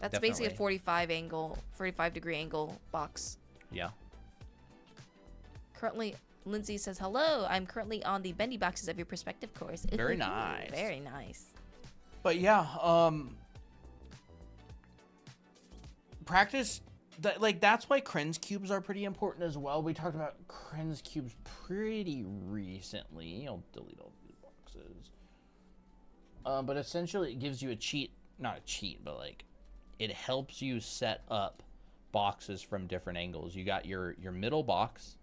That's Definitely. basically a 45-degree angle box. Yeah. Currently, Lindsay says, hello, I'm currently on the bendy boxes of your perspective course. Very nice. Very nice. But yeah, practice that's why Krenz cubes are pretty important as well. We talked about Krenz cubes pretty recently. I'll delete all these boxes. But essentially it gives you a cheat, not a cheat, but like it helps you set up boxes from different angles. You got your middle box.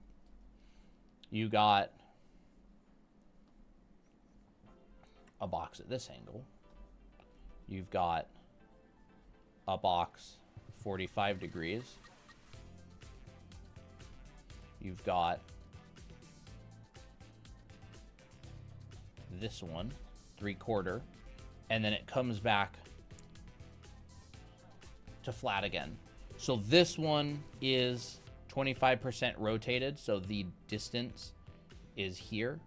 You got a box at this angle. You've got a box 45 degrees. You've got this one, 3/4, and then it comes back to flat again. So this one is 25% rotated, so the distance is here.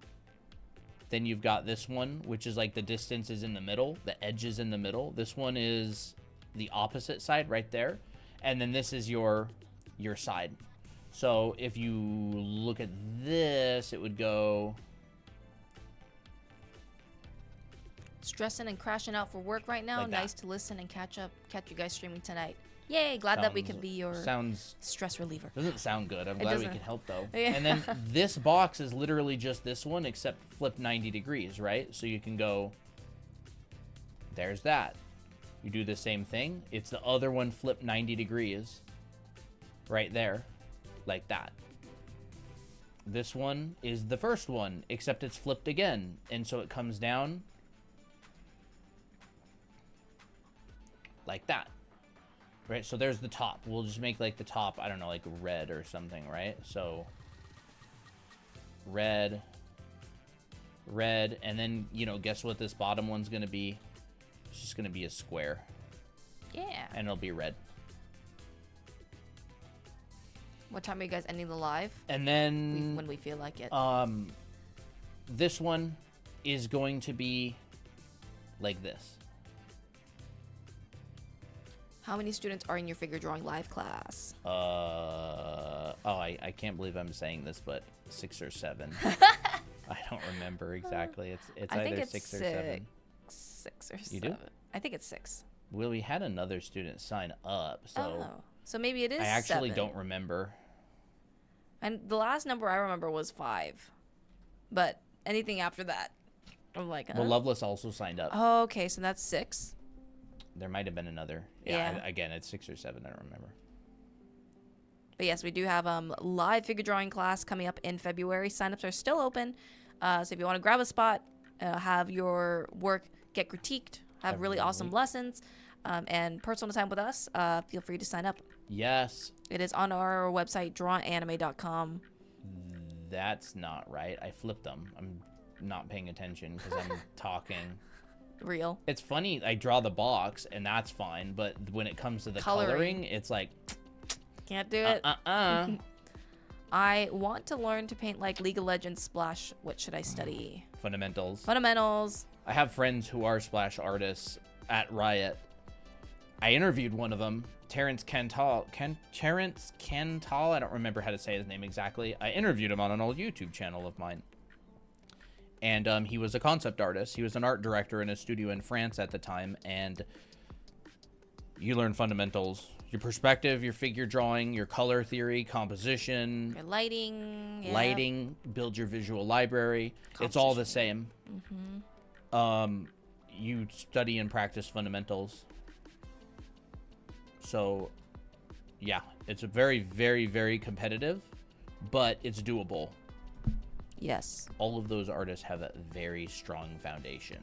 Then you've got this one, which is like the distance is in the middle, the edge is in the middle. This one is the opposite side right there. And then this is your side. So if you look at this, it would go... Stressing and crashing out for work right now. Like that. Nice to listen and catch you guys streaming tonight. Yay, glad that we can be your Sounds... stress reliever. Doesn't sound good. I'm It glad we doesn't. can help, though. Yeah. And then this box is literally just this one, except flipped 90 degrees, right? So you can go... There's that. You do the same thing. It's the other one flipped 90 degrees. Right there. Like that. This one is the first one, except it's flipped again. And so it comes down... like that. Right, so there's the top. We'll just make like the top, I don't know, like red or something, right? So red, and then, you know, guess what this bottom one's gonna be? It's just gonna be a square. Yeah. And it'll be red. What time are you guys ending the live? And then When we feel like it. this one is going to be like this. How many students are in your figure drawing live class? I can't believe I'm saying this, but 6 or 7. I don't remember exactly. It's I think either it's 6 or 7. 6 or You 7. do? I think it's 6. Well, we had another student sign up, so So maybe it is I actually 7. don't remember. And the last number I remember was 5. But anything after that, I'm like, Well, Loveless also signed up. Oh, okay, so that's 6. There might have been another. Yeah. Again, it's 6 or 7. I don't remember. But yes, we do have live figure drawing class coming up in February. Signups are still open. So if you want to grab a spot, have your work get critiqued, have really awesome lessons, and personal time with us, feel free to sign up. Yes. It is on our website, drawanime.com. That's not right. I flipped them. I'm not paying attention because I'm talking. Real. It's funny. I draw the box, and that's fine. But when it comes to the coloring it's like... Can't do it. Uh-uh. I want to learn to paint like League of Legends Splash. What should I study? Fundamentals. Fundamentals. I have friends who are Splash artists at Riot. I interviewed one of them, Terrence Cantal. Terrence Cantal. I don't remember how to say his name exactly. I interviewed him on an old YouTube channel of mine. And he was a concept artist. He was an art director in a studio in France at the time. And you learn fundamentals. Your perspective, your figure drawing, your color theory, composition. Your lighting. Yeah. Lighting, build your visual library. It's all the same. You study and practice fundamentals. So, yeah, it's a very, very, very competitive, but it's doable. Yes. All of those artists have a very strong foundation.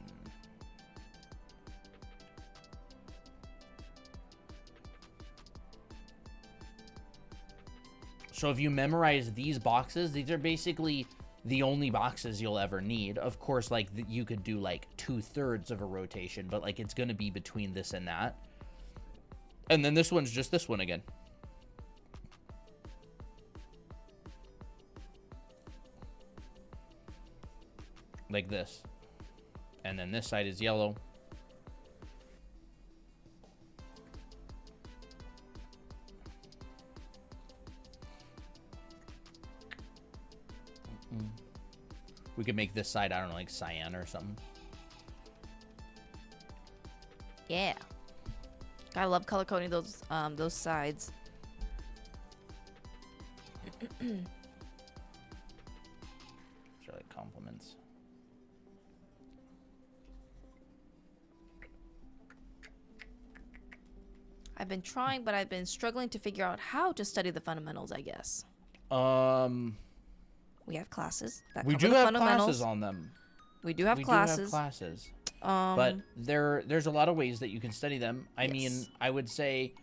So if you memorize these boxes, these are basically the only boxes you'll ever need. Of course, like you could do like 2/3 of a rotation, but like it's going to be between this and that. And then this one's just this one again. Like this. And then this side is yellow. We could make this side, I don't know, like cyan or something. Yeah. I love color coding those sides. Sure, like compliments. I've been trying, but I've been struggling to figure out how to study the fundamentals, I guess. We have classes that We cover do the have fundamentals. classes on them. We do have We classes. do have classes. But there's a lot of ways that you can study them. I mean, I would say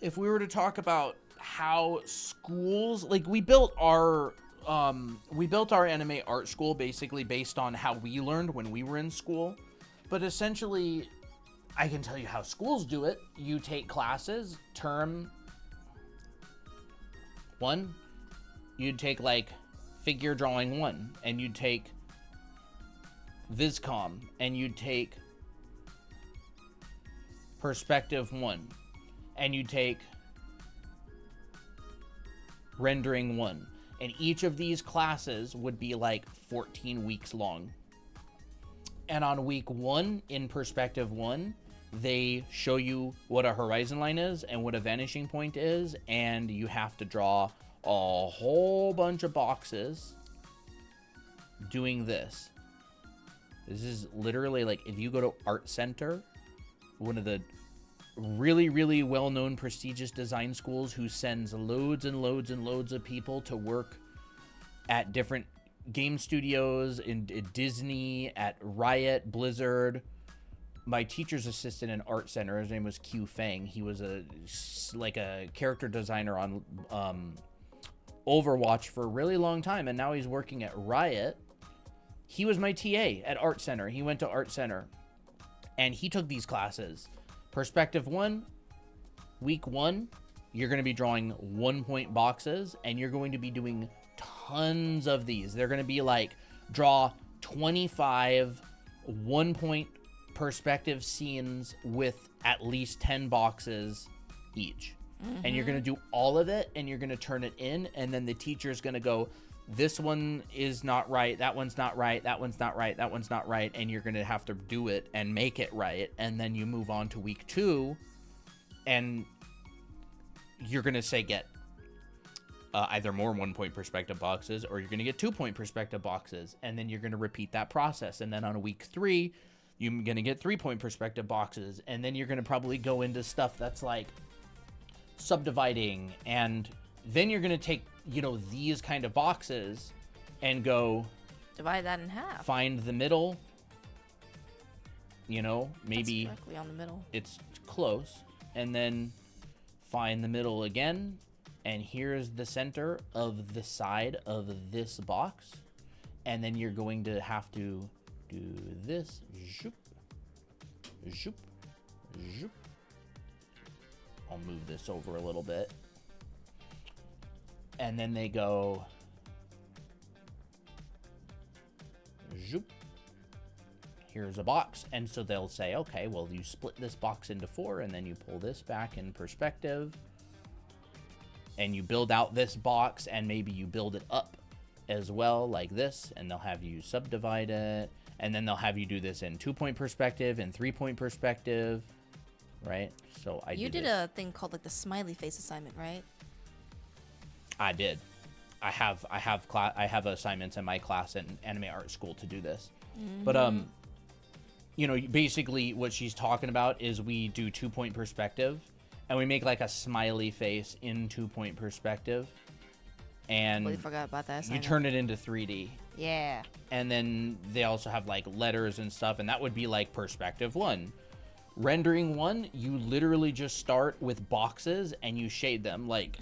if we were to talk about how schools, like we built our anime art school basically based on how we learned when we were in school. But essentially, I can tell you how schools do it. You take classes, term 1, you'd take like figure drawing 1, and you'd take Viscom, and you'd take perspective 1, and you'd take rendering 1. And each of these classes would be like 14 weeks long. And on week 1 in perspective 1, they show you what a horizon line is and what a vanishing point is, and you have to draw a whole bunch of boxes doing this. This is literally like if you go to Art Center, one of the really, really well-known prestigious design schools who sends loads and loads and loads of people to work at different game studios, in Disney, at Riot, Blizzard. My teacher's assistant in Art Center, his name was Q Fang. He was a character designer on Overwatch for a really long time, and now he's working at Riot. He was my TA at Art Center. He went to Art Center, and he took these classes. Perspective 1, week 1, you're going to be drawing 1-point boxes, and you're going to be doing tons of these. They're going to be like, draw 25 1-point perspective scenes with at least 10 boxes each. And you're going to do all of it, and you're going to turn it in, and then the teacher's going to go, this one is not right, that one's not right, that one's not right, that one's not right, and you're going to have to do it and make it right. And then you move on to week 2, and you're going to say get either more 1-point perspective boxes, or you're going to get 2-point perspective boxes, and then you're going to repeat that process. And then on week 3, you're going to get 3-point perspective boxes, and then you're going to probably go into stuff that's like subdividing, and then you're going to take, you know, these kind of boxes and go divide that in half. Find the middle, you know, maybe that's directly on the middle. It's close, and then find the middle again, and here's the center of the side of this box, and then you're going to have to do this. Zoop, zoop, zoop. I'll move this over a little bit. and then they go zoop. Here's a box. And so they'll say, okay, well, you split this box into 4, and then you pull this back in perspective, and you build out this box, and maybe you build it up as well, like this, and they'll have you subdivide it, and then they'll have you do this in 2-point perspective and 3-point perspective, right? So You did a thing called like the smiley face assignment, right? I did. I have assignments in my class in anime art school to do this. But you know, basically what she's talking about is we do 2-point perspective, and we make like a smiley face in 2-point perspective, and Really forgot about that you assignment. turn it into 3D. Yeah. And then they also have like letters and stuff, and that would be like perspective 1. Rendering 1, you literally just start with boxes and you shade them. Like,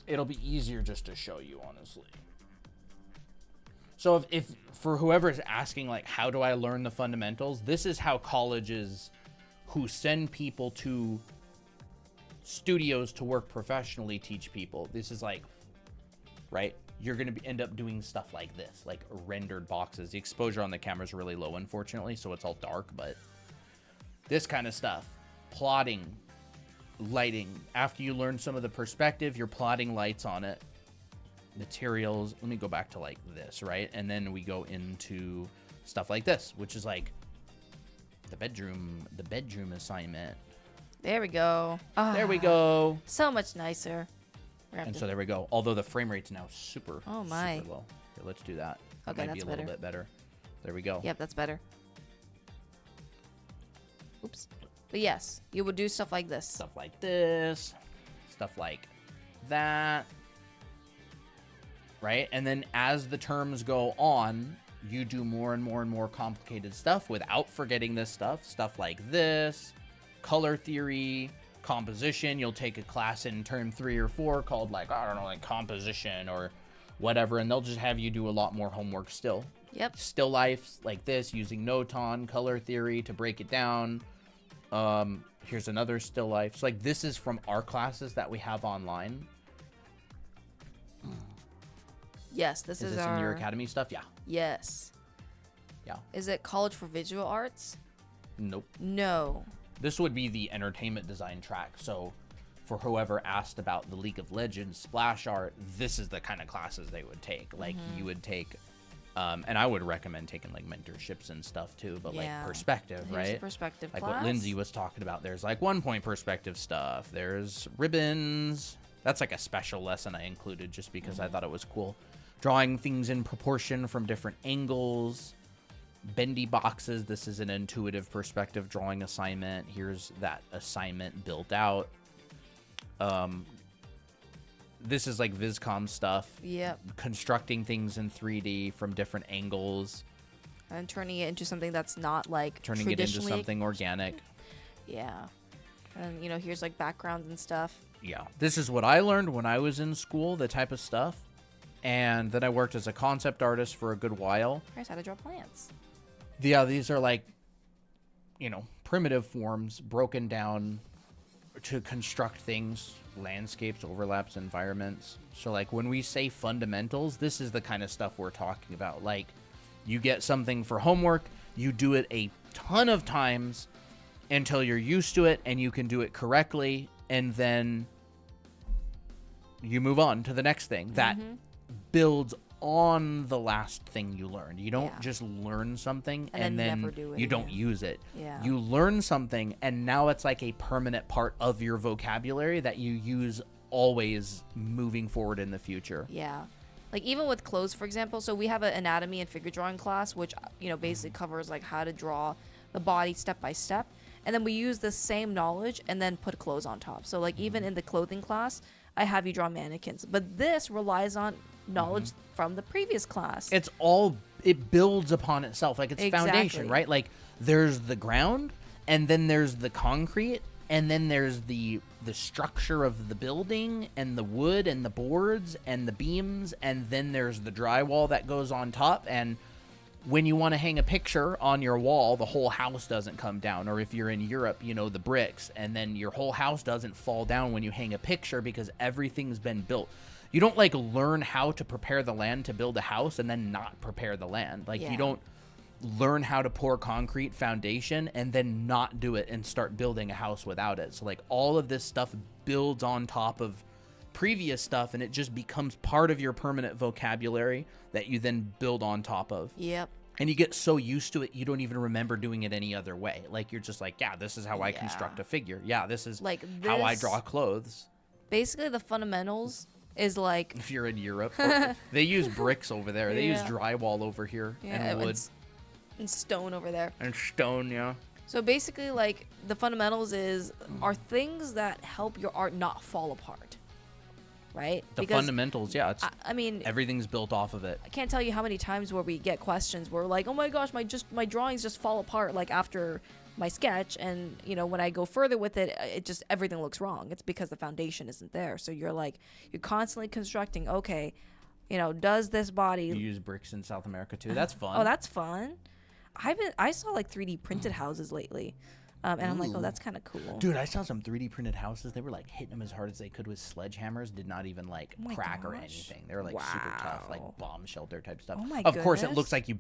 it'll be easier just to show you, honestly. So if for whoever's asking, like, how do I learn the fundamentals? This is how colleges who send people to studios to work professionally teach people. This is like, right? You're going to end up doing stuff like this, like rendered boxes. The exposure on the camera is really low, unfortunately, so it's all dark, but this kind of stuff. Plotting, lighting. After you learn some of the perspective, you're plotting lights on it. Materials. Let me go back to like this, right? And then we go into stuff like this, which is like the bedroom assignment. There we go. There we go. So much nicer. And so there we go. Although the frame rate's now super, Oh my. super low. Here, let's do that. Okay, Might be that's a little better. bit better. There we go. Yep, that's better. Oops. But yes, you would do stuff like this. Stuff like this. Stuff like that. Right? And then as the terms go on, you do more and more and more complicated stuff without forgetting this stuff. Stuff like this. Color theory. Composition. You'll take a class in term 3 or 4 called like, I don't know, like composition or whatever. And they'll just have you do a lot more homework still. Yep. Still lifes like this using Noton, color theory to break it down. Here's another still life. So like this is from our classes that we have online. Yes, this Is is this our... in your academy stuff? Yeah. Yes. Yeah. Is it College for Visual Arts? Nope. No. This would be the entertainment design track. So for whoever asked about the League of Legends splash art, this is the kind of classes they would take. Like you would take, and I would recommend taking like mentorships and stuff too, but Yeah. like perspective, Here's right? the perspective Like class. what Lindsay was talking about. There's like 1-point perspective stuff. There's ribbons. That's like a special lesson I included just because I thought it was cool. Drawing things in proportion from different angles. Bendy boxes. This is an intuitive perspective drawing assignment. Here's that assignment built out. This is like Viscom stuff. Yep. Constructing things in 3D from different angles. And turning it into something that's not like Turning it into traditionally... something organic. Yeah. And, you know, here's like backgrounds and stuff. Yeah. This is what I learned when I was in school, the type of stuff. And then I worked as a concept artist for a good while. Here's how to draw plants. Yeah, these are like, you know, primitive forms broken down to construct things, landscapes, overlaps, environments. So like when we say fundamentals, this is the kind of stuff we're talking about. Like you get something for homework, you do it a ton of times until you're used to it and you can do it correctly, and then you move on to the next thing that builds on the last thing you learned. You don't Yeah. just learn something And and then then never do it you don't again. use it. Yeah. You learn something and now it's like a permanent part of your vocabulary that you use always moving forward in the future. Yeah. Like even with clothes, for example, so we have an anatomy and figure drawing class, which, you know, basically covers like how to draw the body step by step. And then we use the same knowledge and then put clothes on top. So like even in the clothing class, I have you draw mannequins. But this relies on knowledge from the previous class. It builds upon itself. Like it's foundation, Exactly. right? Like there's the ground and then there's the concrete and then there's the structure of the building and the wood and the boards and the beams, and then there's the drywall that goes on top. And when you want to hang a picture on your wall, the whole house doesn't come down. Or if you're in Europe, you know, the bricks, and then your whole house doesn't fall down when you hang a picture because everything's been built. You don't like learn how to prepare the land to build a house and then not prepare the land. Like you don't learn how to pour concrete foundation and then not do it and start building a house without it. So like all of this stuff builds on top of previous stuff, and it just becomes part of your permanent vocabulary that you then build on top of. Yep. And you get so used to it, you don't even remember doing it any other way. Like you're just like, yeah, this is how I construct a figure. Yeah, this is like how I draw clothes. Basically, the fundamentals is like if you're in Europe, they use bricks over there. They use drywall over here and wood and stone over there. And stone, yeah. So basically, like the fundamentals are things that help your art not fall apart. Right? The fundamentals, yeah. It's, I mean, everything's built off of it. I can't tell you how many times where we get questions where we're like, oh my gosh, my drawings just fall apart like after my sketch, and you know when I go further with it, it just everything looks wrong. It's because the foundation isn't there. So you're constantly constructing. Okay, you know, does this body? You use bricks in South America too. That's fun. Oh, that's fun. I saw like 3D printed houses lately. And I'm like, oh, that's kind of cool. Dude, I saw some 3D printed houses. They were like hitting them as hard as they could with sledgehammers. Did not even like crack or anything. They were like super tough, like bomb shelter type stuff. Oh my Of course, it looks like you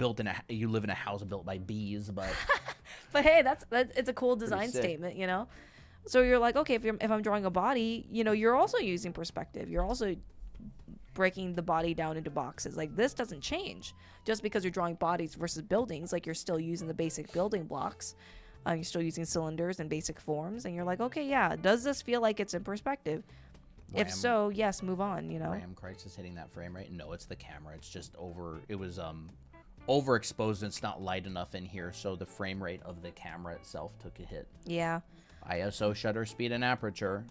live in a house built by bees, but but hey, that's it's a cool design statement, you know. So you're like, okay, if I'm drawing a body, you know, you're also using perspective. You're also breaking the body down into boxes. Like this doesn't change just because you're drawing bodies versus buildings. Like you're still using the basic building blocks. You're still using cylinders and basic forms, and you're like, okay, yeah, does this feel like it's in perspective? If so, yes, move on, you know. RAM Crisis hitting that frame rate? No, it's the camera. It's just overexposed, and it's not light enough in here, so the frame rate of the camera itself took a hit. Yeah. ISO, shutter speed, and aperture.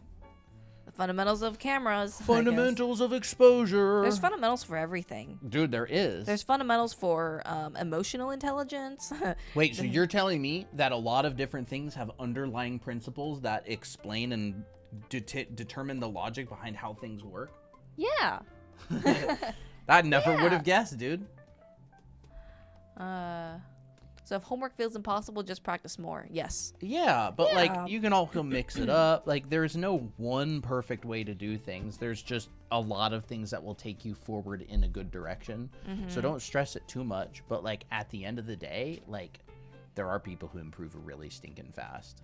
The fundamentals of cameras. Fundamentals of exposure. There's fundamentals for everything. Dude, there is. There's fundamentals for emotional intelligence. Wait, so you're telling me that a lot of different things have underlying principles that explain and determine the logic behind how things work? Yeah. I never would have guessed, dude. So if homework feels impossible, just practice more. Yes. Yeah, but like you can also mix it up. Like there's no one perfect way to do things. There's just a lot of things that will take you forward in a good direction. So don't stress it too much. But like at the end of the day, like there are people who improve really stinking fast.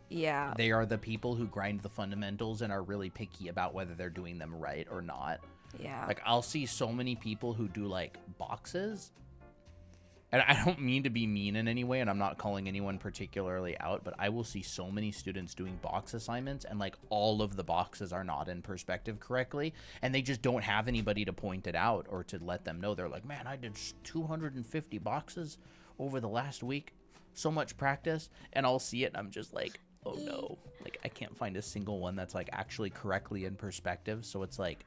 Yeah. They are the people who grind the fundamentals and are really picky about whether they're doing them right or not. Yeah. Like I'll see so many people who do like boxes. And I don't mean to be mean in any way, and I'm not calling anyone particularly out, but I will see so many students doing box assignments, and like all of the boxes are not in perspective correctly, and they just don't have anybody to point it out or to let them know. They're like, man, I did 250 boxes over the last week. So much practice. And I'll see it, and I'm just like, oh no. Like, I can't find a single one that's like actually correctly in perspective. So it's like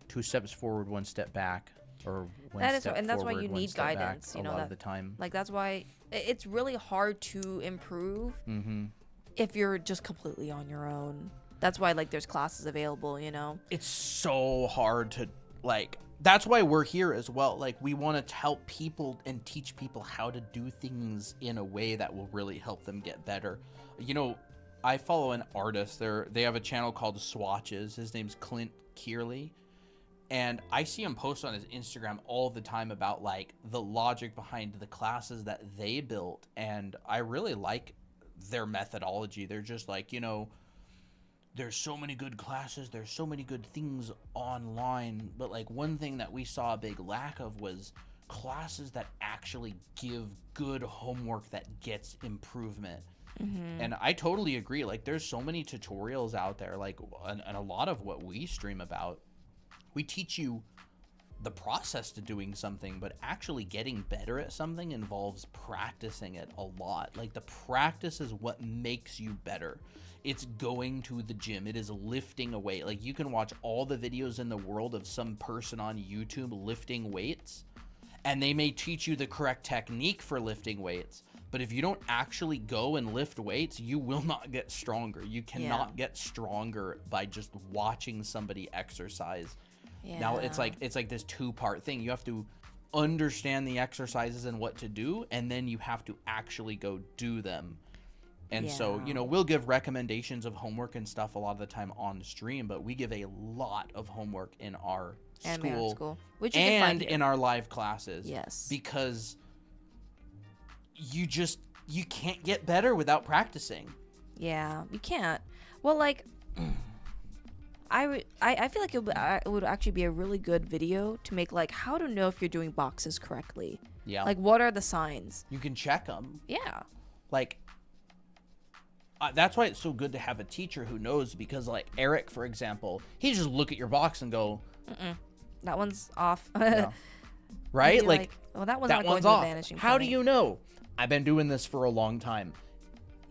2 steps forward, 1 step back. Or and that's why you need guidance, you know, of the time. Like that's why it's really hard to improve if you're just completely on your own. That's why like there's classes available, you know. It's so hard to like. That's why we're here as well. Like we want to help people and teach people how to do things in a way that will really help them get better. You know, I follow an artist. They have a channel called Swatches. His name's Clint Kearley. And I see him post on his Instagram all the time about like the logic behind the classes that they built. And I really like their methodology. They're just like, you know, there's so many good classes. There's so many good things online. But like one thing that we saw a big lack of was classes that actually give good homework that gets improvement. And I totally agree. Like there's so many tutorials out there, like, and a lot of what we stream about. We teach you the process to doing something, but actually getting better at something involves practicing it a lot. Like the practice is what makes you better. It's going to the gym. It is lifting a weight. Like you can watch all the videos in the world of some person on YouTube lifting weights, and they may teach you the correct technique for lifting weights. But if you don't actually go and lift weights, you will not get stronger. You cannot get stronger by just watching somebody exercise. Yeah. Now it's like this 2-part thing. You have to understand the exercises and what to do, and then you have to actually go do them. And so, Yeah. we'll give recommendations of homework and stuff a lot of the time on stream, but we give a lot of homework in our Anime art school, school, which you can find and here. in our live classes. Yes. Because you can't get better without practicing. Yeah, you can't. Well, like, I feel like it would actually be a really good video to make, like, how to know if you're doing boxes correctly. Yeah. Like, what are the signs? You can check them. Yeah. Like, that's why it's so good to have a teacher who knows, because, like, Eric, for example, he just look at your box and go, That one's off. yeah. Right? Be Like, well, that one's that not going one's to the off. vanishing How do point. you know? I've been doing this for a long time.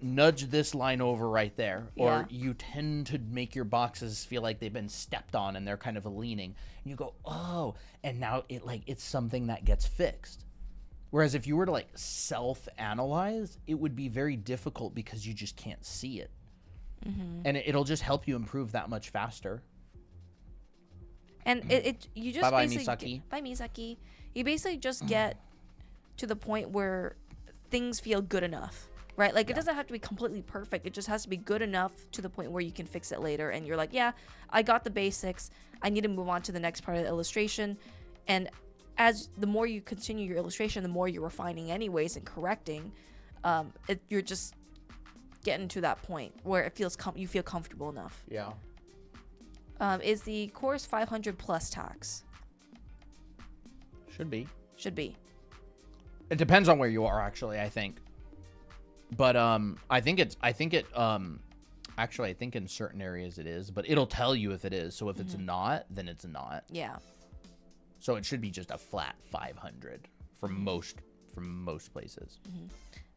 Nudge this line over right there. Yeah. Or you tend to make your boxes feel like they've been stepped on and they're kind of leaning. And you go, oh, and now it's something that gets fixed. Whereas if you were to, like, self-analyze, it would be very difficult because you just can't see it. And it'll just help you improve that much faster. And you just Bye-bye, basically Misaki. bye Misaki. You basically just get to the point where things feel good enough, right? Like, it doesn't have to be completely perfect. It just has to be good enough to the point where you can fix it later. And you're like, yeah, I got the basics. I need to move on to the next part of the illustration. And as the more you continue your illustration, the more you're refining anyways and correcting. You're just getting to that point where it feels you feel comfortable enough. Yeah. Is the course 500 plus tax? Should be. Should be. It depends on where you are, actually, I think. But I think in certain areas it is, but it'll tell you if it is. So if it's not, then it's not. Yeah. So it should be just a flat 500 for most places.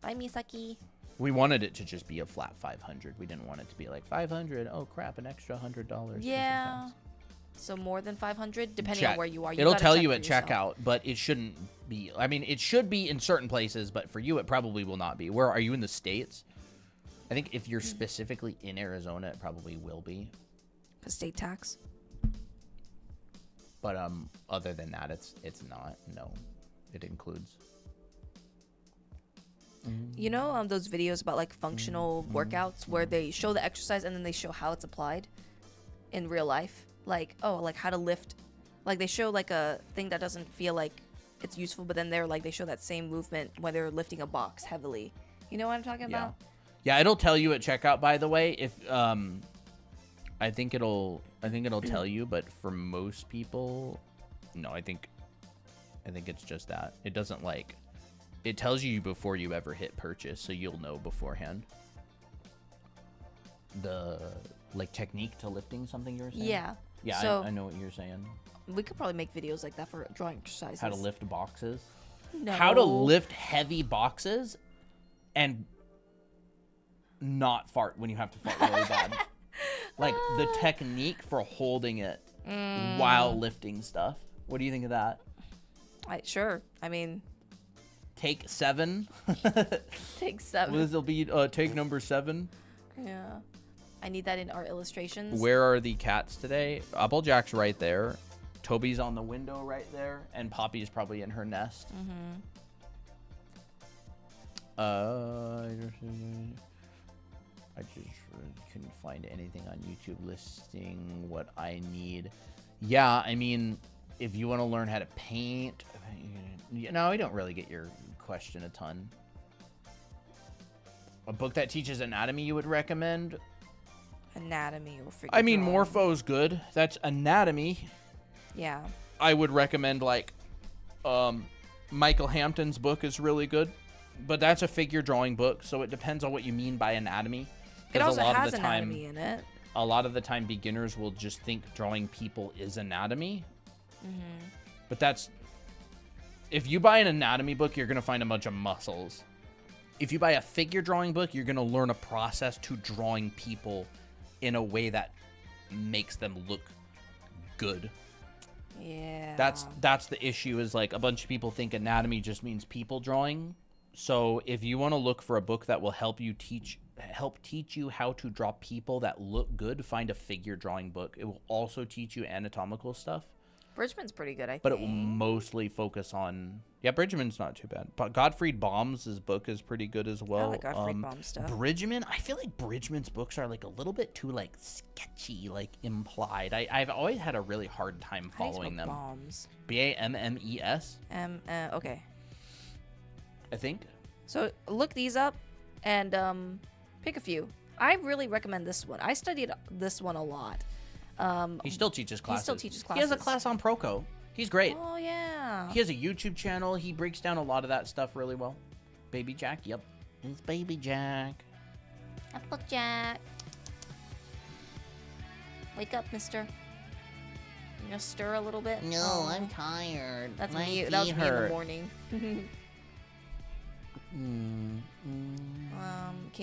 Bye, Misaki. We wanted it to just be a flat 500. We didn't want it to be like 500. Oh crap, an extra $100. Yeah. So more than 500, depending on where you are. It'll gotta tell check you for at yourself. checkout, but it shouldn't be. I mean, it should be in certain places, but for you, it probably will not be. Where are you in the States? I think if you're specifically in Arizona, it probably will be. The state tax. But other than that, it's not. No, it includes. You know, those videos about like functional workouts where they show the exercise and then they show how it's applied in real life. Like, oh, like how to lift. Like they show like a thing that doesn't feel like it's useful, but then they show that same movement when they're lifting a box heavily. You know what I'm talking about? Yeah, it'll tell you at checkout. By the way, if I think it'll tell you, but for most people, no, I think it's just that it doesn't like. It tells you before you ever hit purchase, so you'll know beforehand. The like technique to lifting something you were saying? Yeah. Yeah, So I know what you're saying. we could probably make videos like that for drawing exercises. How to lift boxes. No. How to lift heavy boxes and not fart when you have to fart really bad. Like the technique for holding it while lifting stuff. What do you think of that? Sure. I mean, Take 7. take 7. This will be take number 7. Yeah. I need that in art illustrations. Where are the cats today? Applejack's right there. Toby's on the window right there, and Poppy's probably in her nest. I just couldn't find anything on YouTube listing what I need. Yeah, I mean, if you want to learn how to paint, no, I don't really get your question a ton. A book that teaches anatomy you would recommend? Anatomy or figure I mean, drawing. Morpho's good. That's anatomy. Yeah. I would recommend like Michael Hampton's book is really good, but that's a figure drawing book, so it depends on what you mean by anatomy. It 'Cause also has anatomy in it. A lot of the time, beginners will just think drawing people is anatomy. But that's if you buy an anatomy book, you're gonna find a bunch of muscles. If you buy a figure drawing book, you're gonna learn a process to drawing people in a way that makes them look good. Yeah. That's the issue, is like a bunch of people think anatomy just means people drawing. So if you want to look for a book that will help teach you how to draw people that look good, find a figure drawing book. It will also teach you anatomical stuff. Bridgman's pretty good, I think. but it will mostly focus on. Yeah, Bridgman's not too bad. But Gottfried Baum's book is pretty good as well. I like Gottfried Baum stuff. Bridgman, I feel like Bridgman's books are like a little bit too like sketchy, like implied. I've always had a really hard time following them. Bombs. Bammes. Okay. I think. So look these up, and pick a few. I really recommend this one. I studied this one a lot. He still teaches classes. He still teaches He has a classes. class on Proco. He's great. Oh yeah. He has a YouTube channel. He breaks down a lot of that stuff really well. Baby Jack, yep. It's Baby Jack. Applejack. Wake up, mister. You gonna stir a little bit? No, Oh, I'm tired. That's My me. That was feet me in the hurt. morning. Can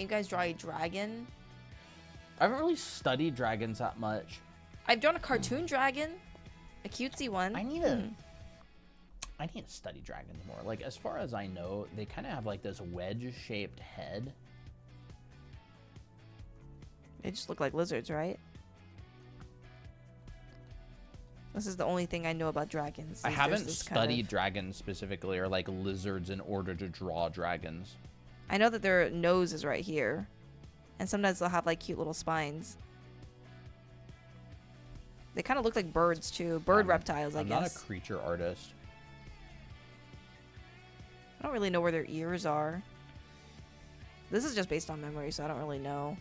you guys draw a dragon? I haven't really studied dragons that much. I've drawn a cartoon dragon, a cutesy one. I need to study dragons more. Like, as far as I know, they kind of have like this wedge-shaped head. They just look like lizards, right? This is the only thing I know about dragons. I is there's haven't this kind studied of- dragons specifically, or like lizards, in order to draw dragons. I know that their nose is right here, and sometimes they'll have like cute little spines. They kind of look like birds too, bird reptiles, I I'm guess. not a creature artist. I don't really know where their ears are. This is just based on memory, so I don't really know.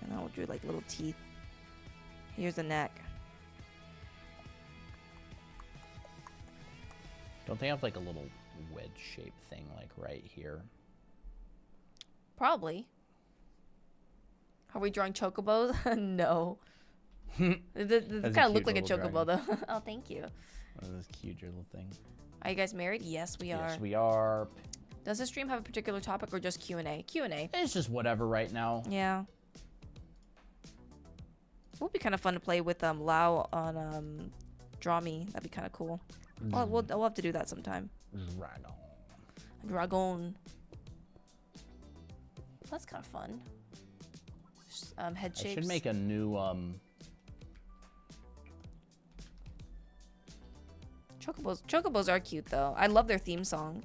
And I'll do like little teeth. Here's the neck. Don't they have like a little wedge-shaped thing like right here? Probably. Are we drawing chocobos? No. It That's kind a of cute look like a little chocobo, though. Oh, thank you. Oh, this cute little thing. Are you guys married? Yes, we are. Yes, we are. Does this stream have a particular topic or just Q&A? Q&A. It's just whatever right now. Yeah. It would be kind of fun to play with Lau on Draw Me. That'd be kind of cool. Well, we'll have to do that sometime. Dragon. Dragon. That's kind of fun. Head I shapes. should make a new Chocobos are cute though. I love their theme song.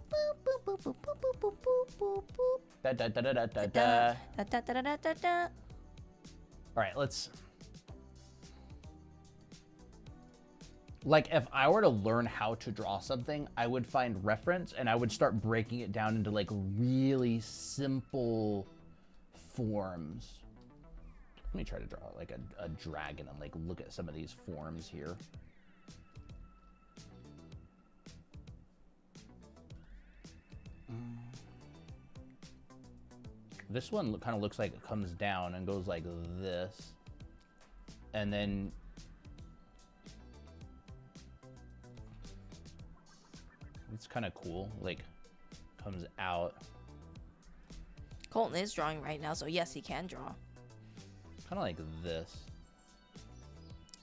da da da da da da da. Da, da, da, da, da, da, da. All right, let's. Like, if I were to learn how to draw something, I would find reference and I would start breaking it down into like really simple forms. Let me try to draw like a dragon and like look at some of these forms here. This one kind of looks like it comes down and goes like this. And then it's kind of cool, like comes out. Colton is drawing right now, so yes, he can draw. Kind of like this.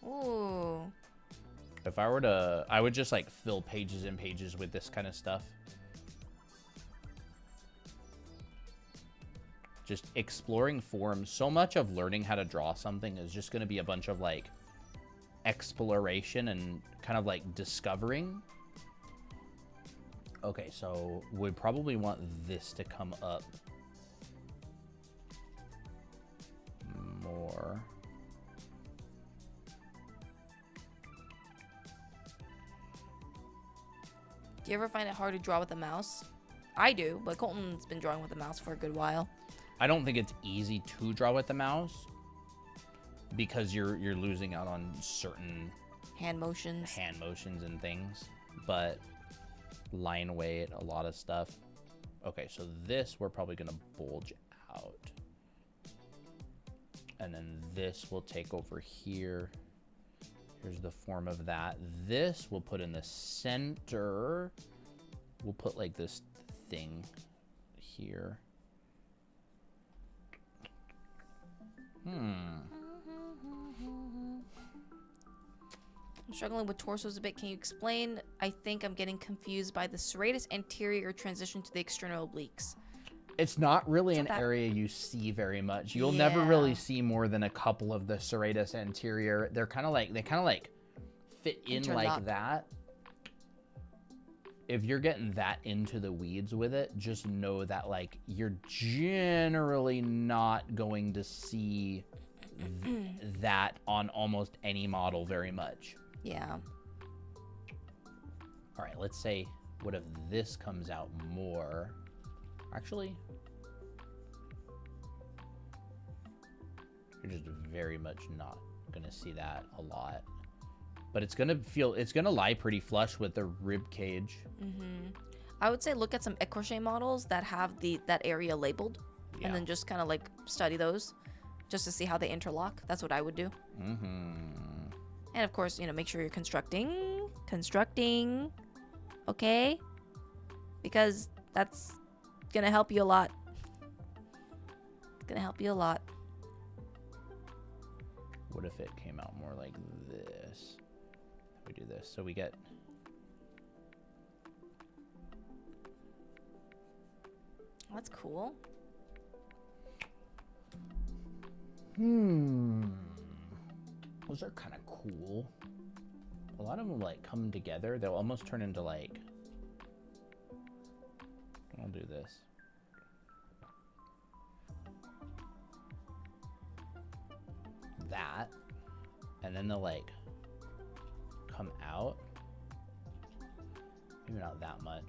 Ooh. If I were to, I would just like fill pages and pages with this kind of stuff. Just exploring forms. So much of learning how to draw something is just going to be a bunch of like exploration and kind of like discovering. Okay, so we probably want this to come up more. Do you ever find it hard to draw with a mouse? I do, but Colton's been drawing with a mouse for a good while. I don't think it's easy to draw with the mouse because you're losing out on certain Hand motions. hand motions and things, but line weight, a lot of stuff. Okay, so this we're probably gonna bulge out, and then this will take over here. Here's the form of that. This we'll put in the center. We'll put like this thing here. I'm struggling with torsos a bit. Can you explain? I think I'm getting confused by the serratus anterior transition to the external obliques. It's not really It's not an that- area you see very much. You'll never really Yeah. see more than a couple of the Serratus anterior. They're kind of like, they kind of like fit in like Interlock. that. If you're getting that into the weeds with it, just know that like you're generally not going to see that on almost any model very much. Yeah. All right, let's say, what if this comes out more? Actually, you're just very much not gonna see that a lot. But it's gonna lie pretty flush with the rib cage. I would say look at some écorché models that have that area labeled, Yeah. and then just kind of like study those, just to see how they interlock. That's what I would do. Mm-hmm. And of course, make sure you're constructing, okay? Because that's gonna help you a lot. It's gonna help you a lot. What if it came out more like this? We do this, so we get. That's cool. Those are kind of cool. A lot of them like come together. They'll almost turn into like. I'll do this. That, and then they'll like come out. Maybe not that much.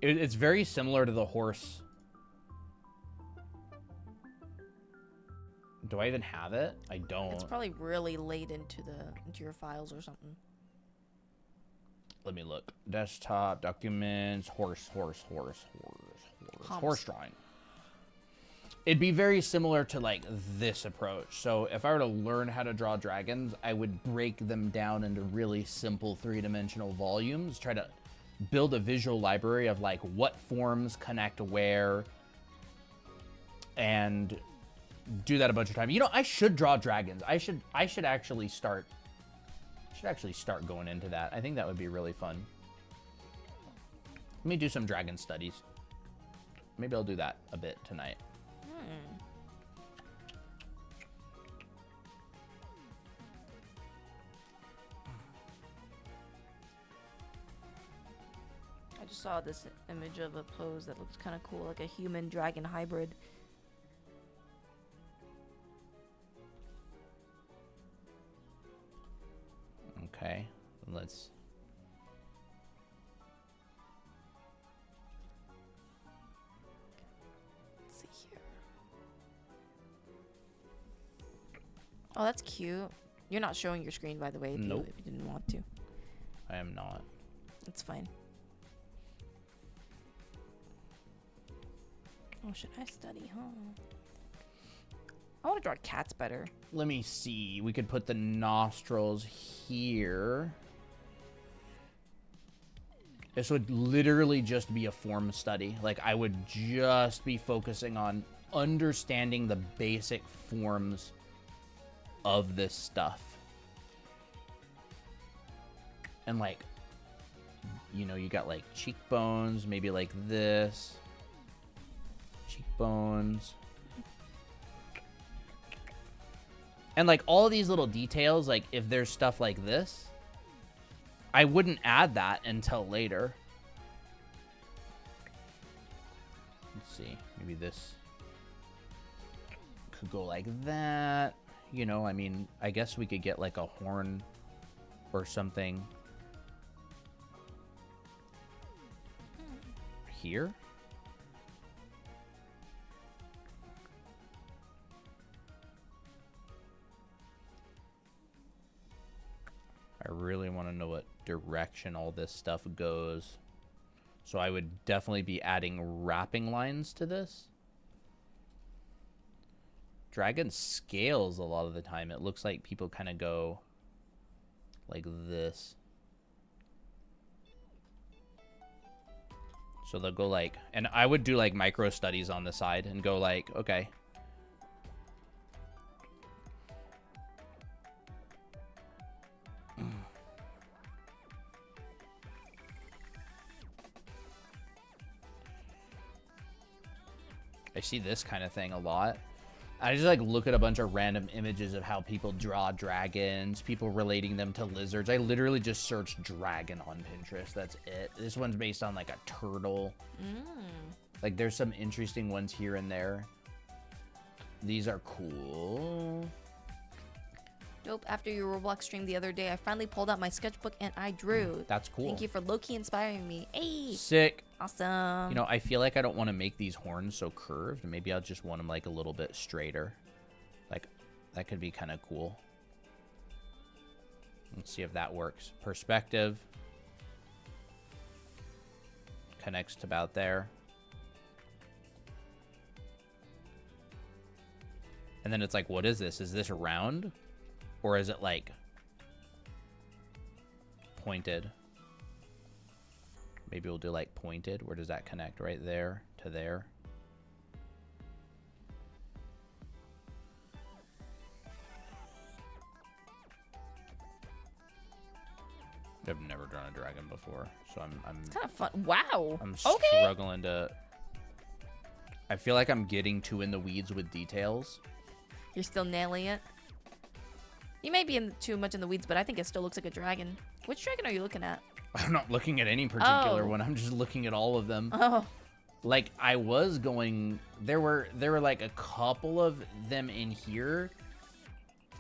It's very similar to the horse. Do I even have it? I don't. It's probably really laid into your files or something. Let me look. Desktop, documents, horse Humps. drawing. It'd be very similar to like this approach. So if I were to learn how to draw dragons, I would break them down into really simple three-dimensional volumes, try to build a visual library of like what forms connect where, and do that a bunch of times. I should draw dragons. I should actually start going into that. I think that would be really fun. Let me do some dragon studies. Maybe I'll do that a bit tonight. I just saw this image of a pose that looks kind of cool, like a human dragon hybrid. Okay, let's. Let's see here. Oh, that's cute. You're not showing your screen, by the way, Nope. if you didn't want to. I am not. That's fine. Oh, should I study, huh? I want to draw cats better. Let me see. We could put the nostrils here. This would literally just be a form study. Like, I would just be focusing on understanding the basic forms of this stuff. And, like, you got, like, cheekbones, maybe like this. Cheekbones. And like all of these little details, like if there's stuff like this, I wouldn't add that until later. Let's see, maybe this could go like that. I mean, I guess we could get like a horn or something here. I really want to know what direction all this stuff goes. So I would definitely be adding wrapping lines to this. Dragon scales a lot of the time. It looks like people kind of go like this. So they'll go like, and I would do like micro studies on the side and go like, okay, I see this kind of thing a lot. I just like look at a bunch of random images of how people draw dragons, people relating them to lizards. I literally just searched dragon on Pinterest. That's it. This one's based on like a turtle. Like there's some interesting ones here and there. These are cool. Dope. After your Roblox stream the other day, I finally pulled out my sketchbook and I drew. That's cool. Thank you for low-key inspiring me. Hey. Sick. Awesome. You know, I feel like I don't want to make these horns so curved. Maybe I'll just want them like a little bit straighter. Like that could be kind of cool. Let's see if that works. Perspective. Connects to about there. And then it's like, what is this? Is this round? Or is it like pointed? Maybe we'll do like pointed. Where does that connect? Right there to there. I've never drawn a dragon before, so I'm It's kind of fun. Wow. I'm Okay. struggling to. I feel like I'm getting too in the weeds with details. You're still nailing it. You may be too much in the weeds, but I think it still looks like a dragon. Which dragon are you looking at? I'm not looking at any particular Oh. one. I'm just looking at all of them. Oh. Like I was going, there were like a couple of them in here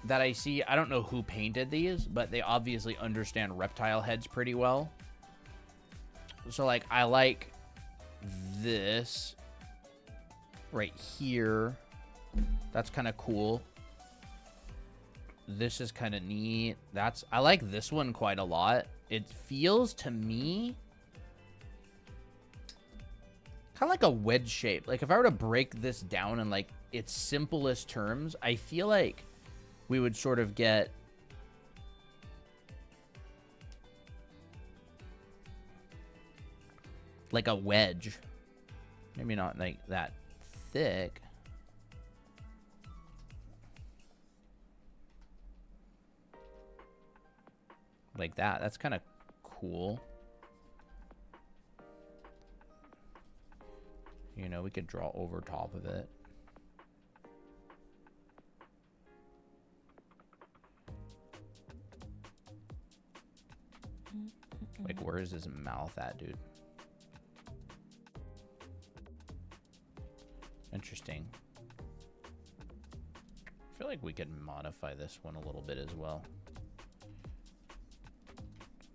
that I see. I don't know who painted these, but they obviously understand reptile heads pretty well. So like I like this right here. That's kind of cool. This is kind of neat. I like this one quite a lot. It feels to me kind of like a wedge shape. Like if I were to break this down in like its simplest terms, I feel like we would sort of get like a wedge. Maybe not like that thick. Like that. That's kind of cool. You know, we could draw over top of it. Like, where is his mouth at, dude? Interesting. I feel like we could modify this one a little bit as well.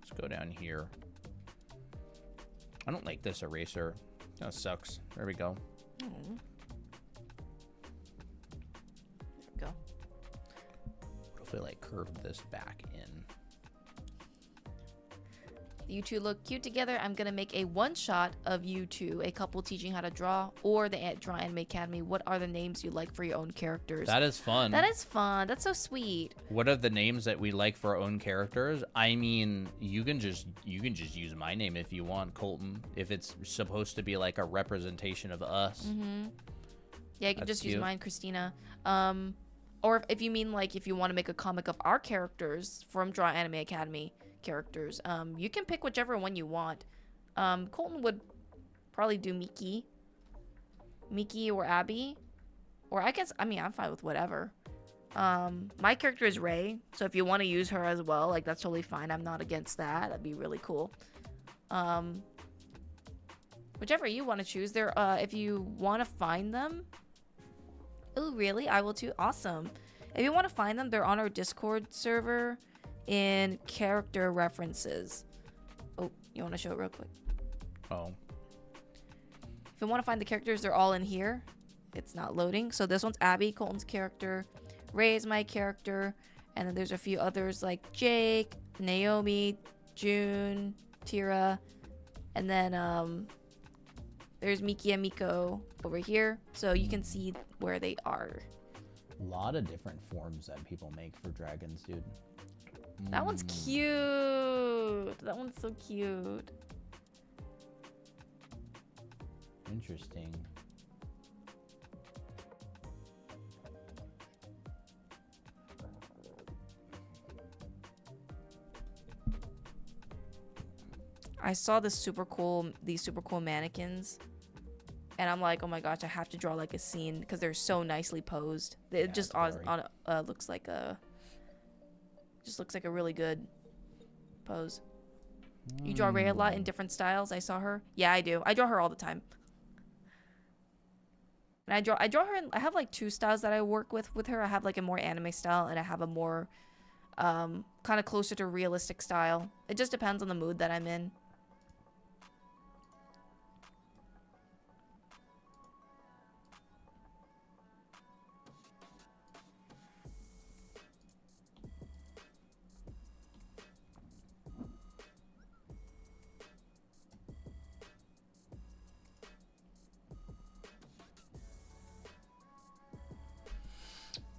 Let's go down here. I don't like this eraser. That sucks. There we go. There we go. What if we like curved this back in? You two look cute together. I'm gonna make a one-shot of you two, a couple teaching how to draw, or the Draw Anime Academy. What are the names you like for your own characters? That is fun. That is fun. That's so sweet. What are the names that we like for our own characters? I mean, you can just use my name if you want, Colton. If it's supposed to be like a representation of us. Yeah, you can That's just use cute. mine, Christina. Or if you mean like if you want to make a comic of our characters from Draw Anime Academy characters, you can pick whichever one you want. Colton would probably do Miki or Abby, or I guess I'm fine with whatever. My character is Ray, so if you want to use her as well, like that's totally fine. I'm not against that. That'd be really cool. Whichever you want to choose. There, if you want to find them. Oh, really? I will too. Awesome. If you want to find them, they're on our Discord server in character references. Oh, you want to show it real quick? Oh. If you want to find the characters, they're all in here. It's not loading. So this one's Abby, Colton's character. Ray is my character. And then there's a few others like Jake, Naomi, June, Tira. And then there's Miki and Miko over here. So you can see where they are. A lot of different forms that people make for dragons, dude. That one's cute. That one's so cute. Interesting. I saw these super cool mannequins And I'm like, oh my gosh, I have to draw like a scene because they're so nicely posed. It Yeah, just it's blurry. looks like a really good pose. You draw Ray a lot in different styles. I saw her. Yeah, I do. I draw her all the time. And I draw her in, I have like two styles that I work with her. I have like a more anime style and I have a more kind of closer to realistic style. It just depends on the mood that I'm in.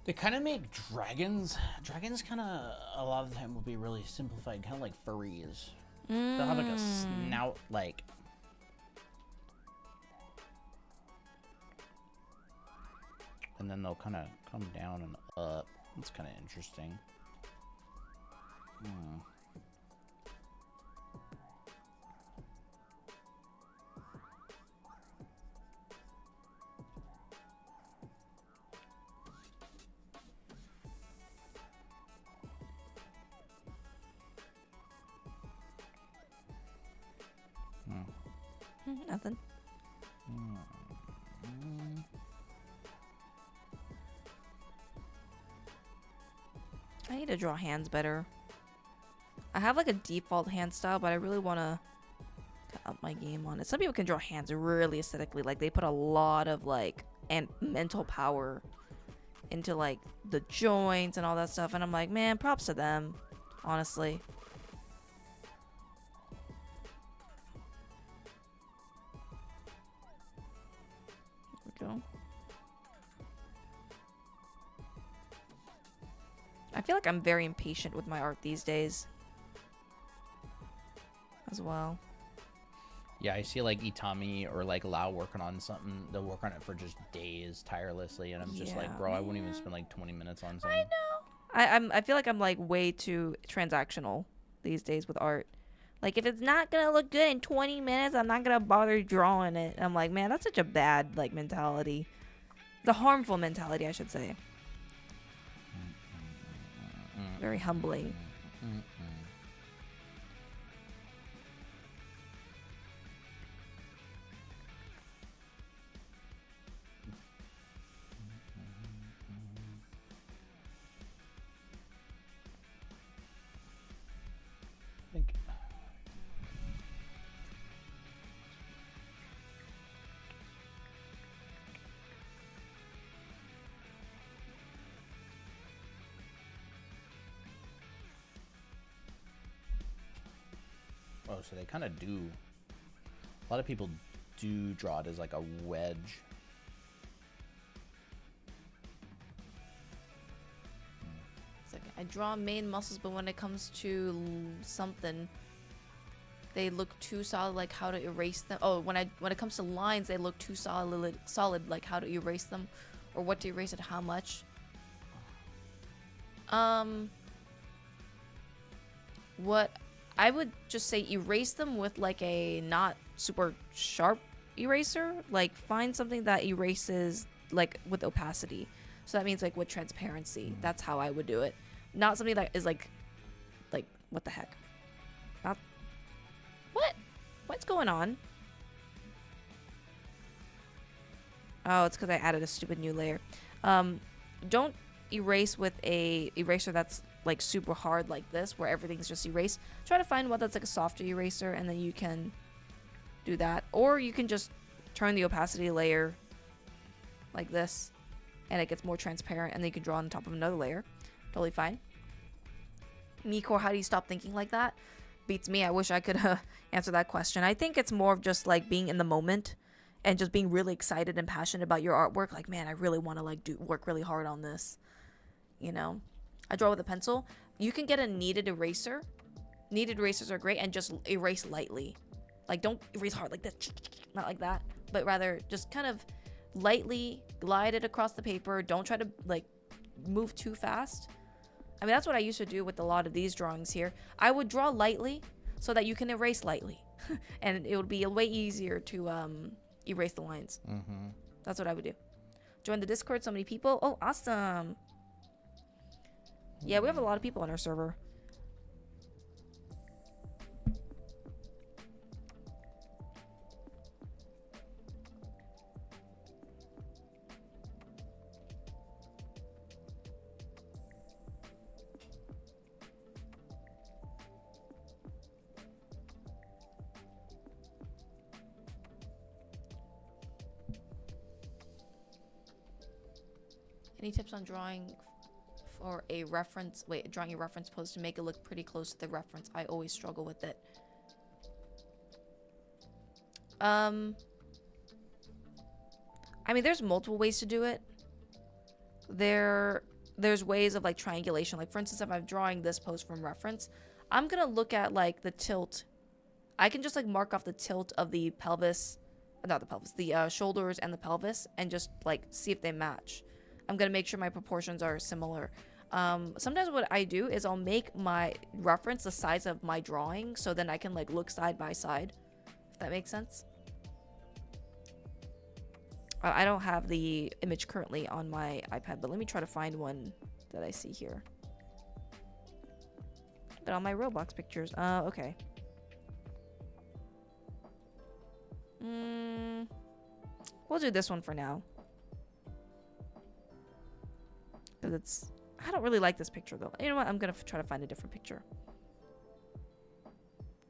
They kind of make dragons. Dragons kind of a lot of the time will be really simplified, kind of like furries. They'll have like a snout, like. And then they'll kind of come down and up. That's kind of interesting. Nothing. I need to draw hands better. I have like a default hand style, but I really want to up my game on it. Some people can draw hands really aesthetically. Like they put a lot of like and mental power into like the joints and all that stuff. And I'm like, man, props to them, honestly. There we go. I feel like I'm very impatient with my art these days as well. Yeah, I see like Itami or like Lau working on something. They'll work on it for just days tirelessly, and I'm just like, bro, I wouldn't even spend like 20 minutes on something. I know. I feel like I'm like way too transactional these days with art. Like if it's not gonna look good in 20 minutes, I'm not gonna bother drawing it. I'm like, man, that's such a bad like mentality. The harmful mentality, I should say. Very humbling. Oh, so they kind of do. A lot of people do draw it as like a wedge. It's like I draw main muscles, but when it comes to something, they look too solid. Like how to erase them. Oh, when it comes to lines, they look too solid. Like how to erase them, or what to erase it, how much. What I would just say, erase them with like a not super sharp eraser. Like find something that erases like with opacity. So that means like with transparency. That's how I would do it. Not something that is like what the heck? Not what's going on? Oh, it's because I added a stupid new layer. Don't erase with a eraser that's like super hard like this, where everything's just erased. Try to find one that's like a softer eraser, and then you can do that. Or you can just turn the opacity layer like this, and it gets more transparent, and then you can draw on top of another layer. Totally fine. Mikor, how do you stop thinking like that? Beats me. I wish I could answer that question. I think it's more of just like being in the moment and just being really excited and passionate about your artwork. Like, man, I really want to like work really hard on this. You know, I draw with a pencil. You can get a kneaded eraser. Kneaded erasers are great, and just erase lightly. Like, don't erase hard like this, not like that, but rather just kind of lightly glide it across the paper. Don't try to like move too fast. I mean, that's what I used to do with a lot of these drawings here. I would draw lightly so that you can erase lightly. And it would be way easier to erase the lines. Mm-hmm. That's what I would do. Join the Discord. So many people. Oh, awesome. Yeah, we have a lot of people on our server. Any tips on drawing for a reference? Wait, drawing a reference pose to make it look pretty close to the reference. I always struggle with it. I mean, there's multiple ways to do it. There's ways of like triangulation. Like for instance, if I'm drawing this pose from reference, I'm gonna look at like the tilt. I can just like mark off the tilt of the pelvis, not the pelvis, the shoulders and the pelvis, and just like see if they match. I'm gonna make sure my proportions are similar. Sometimes what I do is I'll make my reference the size of my drawing, so then I can like look side by side, if that makes sense. I don't have the image currently on my iPad, but let me try to find one that I see here. But on my Roblox pictures, okay. We'll do this one for now. Because it's... I don't really like this picture, though. You know what? I'm going to try to find a different picture.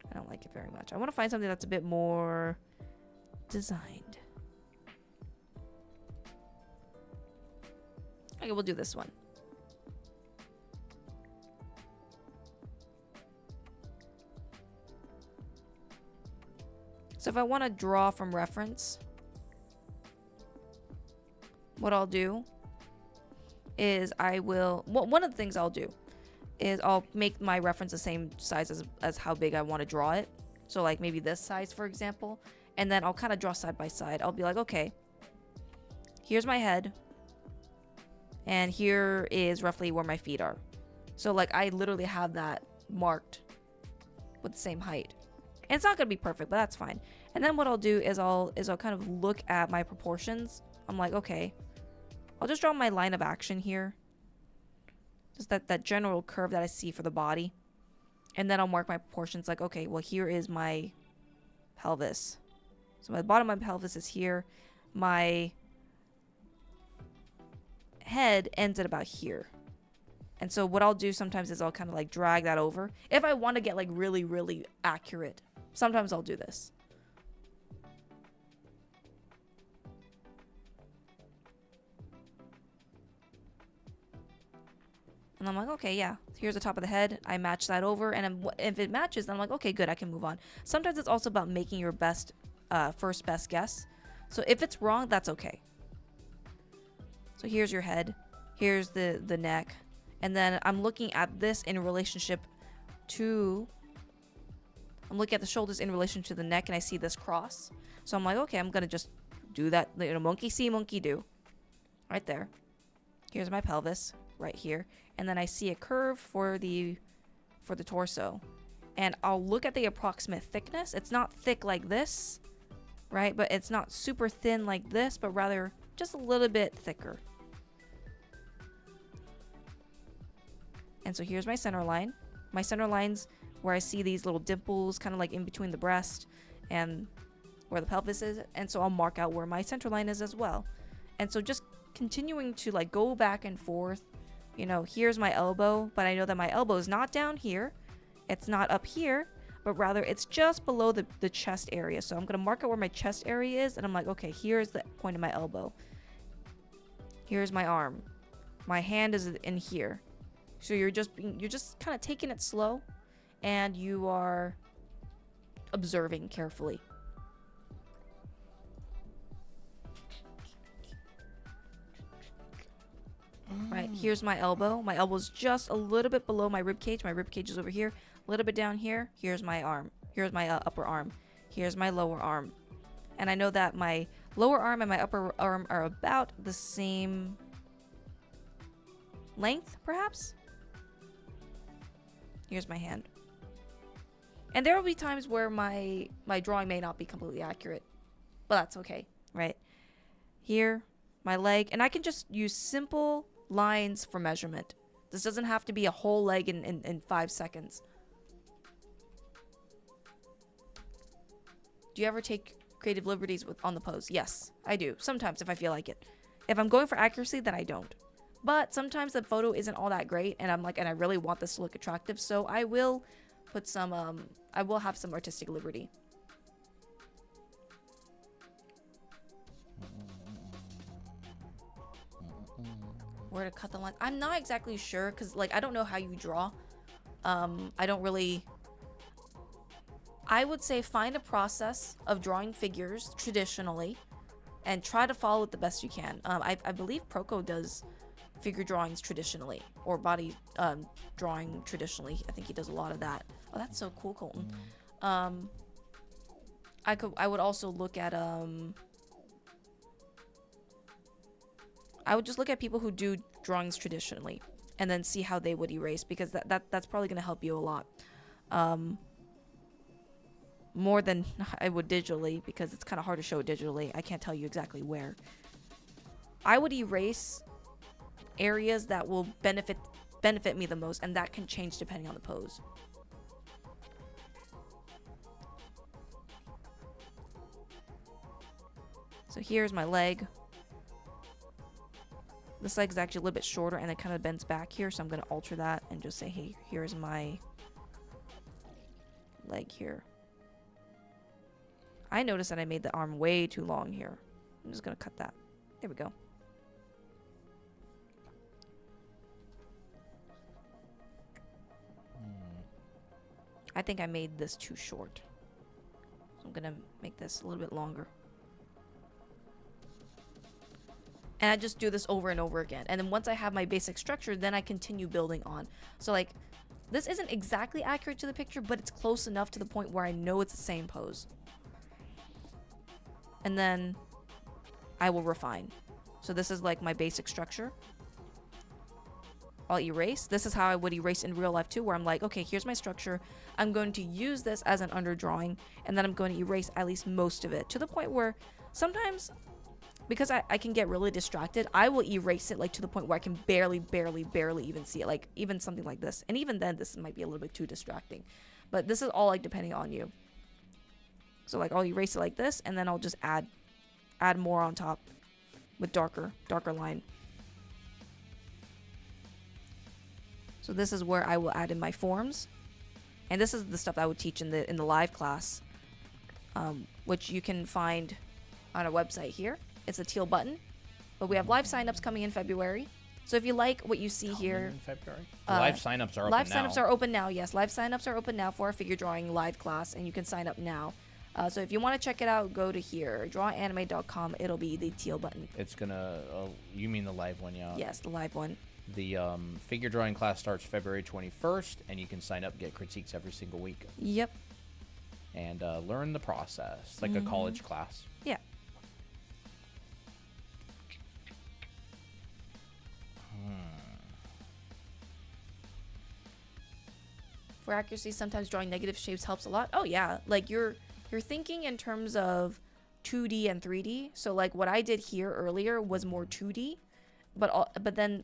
I don't like it very much. I want to find something that's a bit more designed. Okay, we'll do this one. So if I want to draw from reference, what I'll do is I will... one of the things I'll do is I'll make my reference the same size as how big I want to draw it. So like maybe this size, for example. And then I'll kind of draw side by side. I'll be like, okay, here's my head. And here is roughly where my feet are. So like I literally have that marked with the same height. And it's not going to be perfect, but that's fine. And then what I'll do is I'll kind of look at my proportions. I'm like, okay, I'll just draw my line of action here. Just that general curve that I see for the body. And then I'll mark my proportions like, okay, well, here is my pelvis. So my bottom of my pelvis is here. My head ends at about here. And so what I'll do sometimes is I'll kind of like drag that over. If I want to get like really, really accurate, sometimes I'll do this. And I'm like, okay, yeah, here's the top of the head. I match that over. And if it matches, then I'm like, okay, good, I can move on. Sometimes it's also about making your best, first best guess. So if it's wrong, that's okay. So here's your head. Here's the neck. And then I'm looking at this in relationship to... I'm looking at the shoulders in relation to the neck, and I see this cross. So I'm like, okay, I'm going to just do that. You know, monkey see, monkey do. Right there. Here's my pelvis right here. And then I see a curve for the torso. And I'll look at the approximate thickness. It's not thick like this, right? But it's not super thin like this, but rather just a little bit thicker. And so here's my center line. My center line's where I see these little dimples kind of like in between the breast and where the pelvis is. And so I'll mark out where my center line is as well. And so just continuing to like go back and forth. You know, here's my elbow, but I know that my elbow is not down here. It's not up here, but rather it's just below the chest area. So I'm going to mark out where my chest area is. And I'm like, okay, here's the point of my elbow. Here's my arm. My hand is in here. So you're just kind of taking it slow, and you are observing carefully. Right, here's my elbow. My elbow's just a little bit below my rib cage. My rib cage is over here, a little bit down here. Here's my arm. Here's my upper arm. Here's my lower arm. And I know that my lower arm and my upper arm are about the same length, perhaps. Here's my hand. And there will be times where my drawing may not be completely accurate. but that's okay, right? Here, my leg, and I can just use simple lines for measurement. This doesn't have to be a whole leg in 5 seconds. Do you ever take creative liberties on the pose? Yes, I do. Sometimes if I feel like it. If I'm going for accuracy, then I don't. But sometimes the photo isn't all that great, and I really want this to look attractive, so I will put some, I will have some artistic liberty. Where to cut the line? I'm not exactly sure, because, like, I don't know how you draw. I don't really... I would say find a process of drawing figures traditionally, and try to follow it the best you can. I believe Proko does figure drawings traditionally, or body drawing traditionally. I think he does a lot of that. Oh, that's so cool, Colton. I would also look at I would just look at people who do drawings traditionally, and then see how they would erase, because that's probably going to help you a lot. More than I would digitally, because it's kind of hard to show it digitally. I can't tell you exactly where. I would erase areas that will benefit me the most, and that can change depending on the pose. So here's my leg. This leg is actually a little bit shorter, and it kind of bends back here, so I'm going to alter that and just say, hey, here's my leg here. I noticed that I made the arm way too long here. I'm just going to cut that. There we go. I think I made this too short. So I'm going to make this a little bit longer. And I just do this over and over again. And then once I have my basic structure, then I continue building on. So, like, this isn't exactly accurate to the picture, but it's close enough to the point where I know it's the same pose. And then I will refine. So this is like my basic structure. I'll erase. This is how I would erase in real life too, where I'm like, okay, here's my structure. I'm going to use this as an underdrawing, and then I'm going to erase at least most of it, to the point where sometimes, because I can get really distracted, I will erase it like to the point where I can barely even see it. Like even something like this. And even then, this might be a little bit too distracting. But this is all like depending on you. So like I'll erase it like this, and then I'll just add more on top with darker line. So this is where I will add in my forms. And this is the stuff I would teach in the live class, which you can find on our website here. It's a teal button, but we have live signups coming in February. So if you like what you see here, in February. Live signups are open now. Live signups are open now. Yes, live signups are open now for our figure drawing live class, and you can sign up now. So if you want to check it out, go to here, drawanime.com. It'll be the teal button. It's gonna. You mean the live one, yeah? Yes, the live one. The figure drawing class starts February 21st, and you can sign up, get critiques every single week, Yep. and learn the process like a college class. Yeah. For accuracy, sometimes drawing negative shapes helps a lot. Oh yeah, like you're thinking in terms of 2D and 3D. So like what I did here earlier was more 2D, but then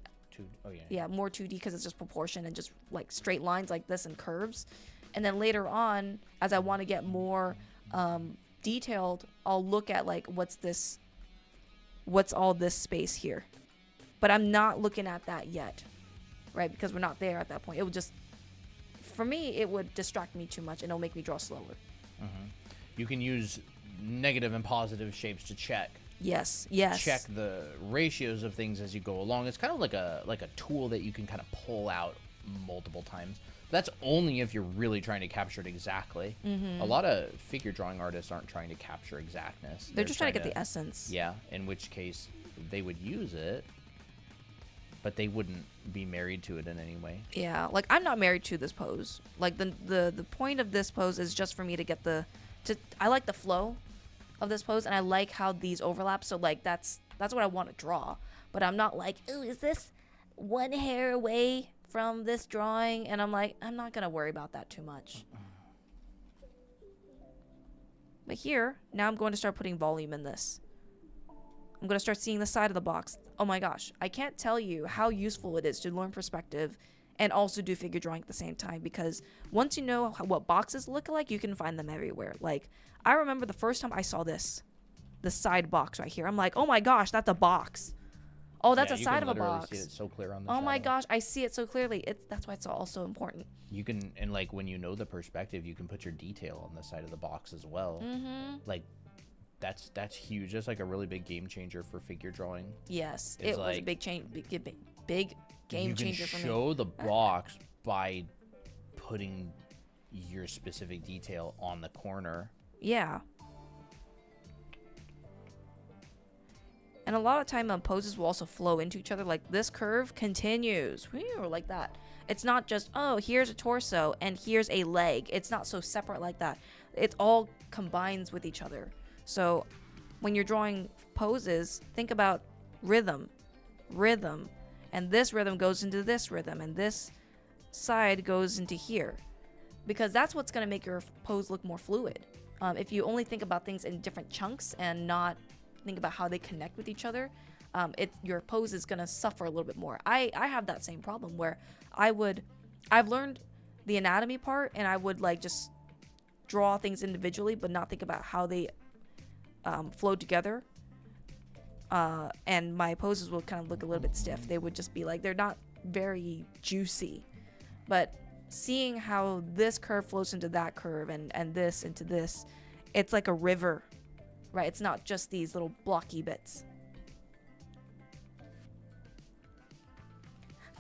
yeah, more 2D because it's just proportion and just like straight lines like this and curves. And then later on, as I want to get more detailed, I'll look at like what's all this space here. But I'm not looking at that yet, right? Because we're not there at that point. It would just, for me, it would distract me too much, and it'll make me draw slower. You can use negative and positive shapes to check Yes. check the ratios of things as you go along. It's kind of like a tool that you can kind of pull out multiple times. That's only if you're really trying to capture it exactly. A lot of figure drawing artists aren't trying to capture exactness. They're just trying to get the essence. Yeah, in which case they would use it, but they wouldn't be married to it in any way. Yeah, like I'm not married to this pose. Like the point of this pose is just for me to get I like the flow of this pose, and I like how these overlap. So like that's what I want to draw. But I'm not like, ooh, is this one hair away from this drawing? And I'm like, I'm not gonna worry about that too much. But here, now I'm going to start putting volume in this. I'm going to start seeing the side of the box. Oh my gosh, I can't tell you how useful it is to learn perspective and also do figure drawing at the same time, because once you know what boxes look like, you can find them everywhere. Like, I remember the first time I saw this, the side box right here. I'm like, oh my gosh, that's a box. Oh, that's Yeah, a you side can of a literally box. see it so clear on the Oh my shadow. gosh, I see it so clearly. That's why it's also important. You can, and like when you know the perspective, you can put your detail on the side of the box as well. Mm-hmm. Like that's huge. That's like a really big game changer for figure drawing. Yes, It's it was a like- big change, big game changer for You me. can show the box by putting your specific detail on the corner. Yeah. And a lot of time poses will also flow into each other. Like this curve continues, whew, like that. It's not just, oh, here's a torso and here's a leg. It's not so separate like that. It all combines with each other. So when you're drawing poses, think about rhythm, and this rhythm goes into this rhythm, and this side goes into here, because that's what's going to make your pose look more fluid. If you only think about things in different chunks and not think about how they connect with each other, your pose is going to suffer a little bit more. I have that same problem where I've learned the anatomy part, and I would like just draw things individually but not think about how they flow together, and my poses will kind of look a little bit stiff. They would just be like, they're not very juicy. But seeing how this curve flows into that curve, and this into this, it's like a river, right? It's not just these little blocky bits.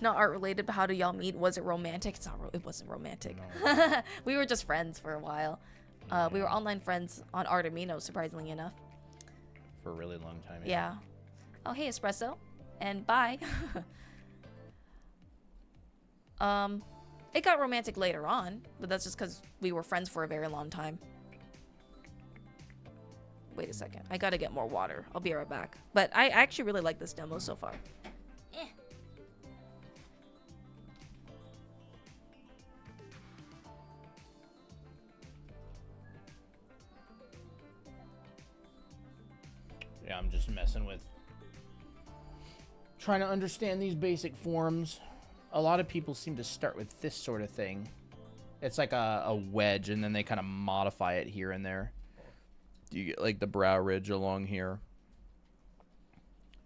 Not art related, but how do y'all meet? Was it romantic? It wasn't romantic. No. We were just friends for a while. We were online friends on Artemino, surprisingly enough. For a really long time. Yeah. Oh, hey, espresso. And bye. It got romantic later on, but that's just because we were friends for a very long time. Wait a second. I gotta get more water. I'll be right back. But I actually really like this demo so far. Eh. Yeah, I'm just messing with trying to understand these basic forms. A lot of people seem to start with this sort of thing. It's like a wedge, and then they kind of modify it here and there. You get like the brow ridge along here,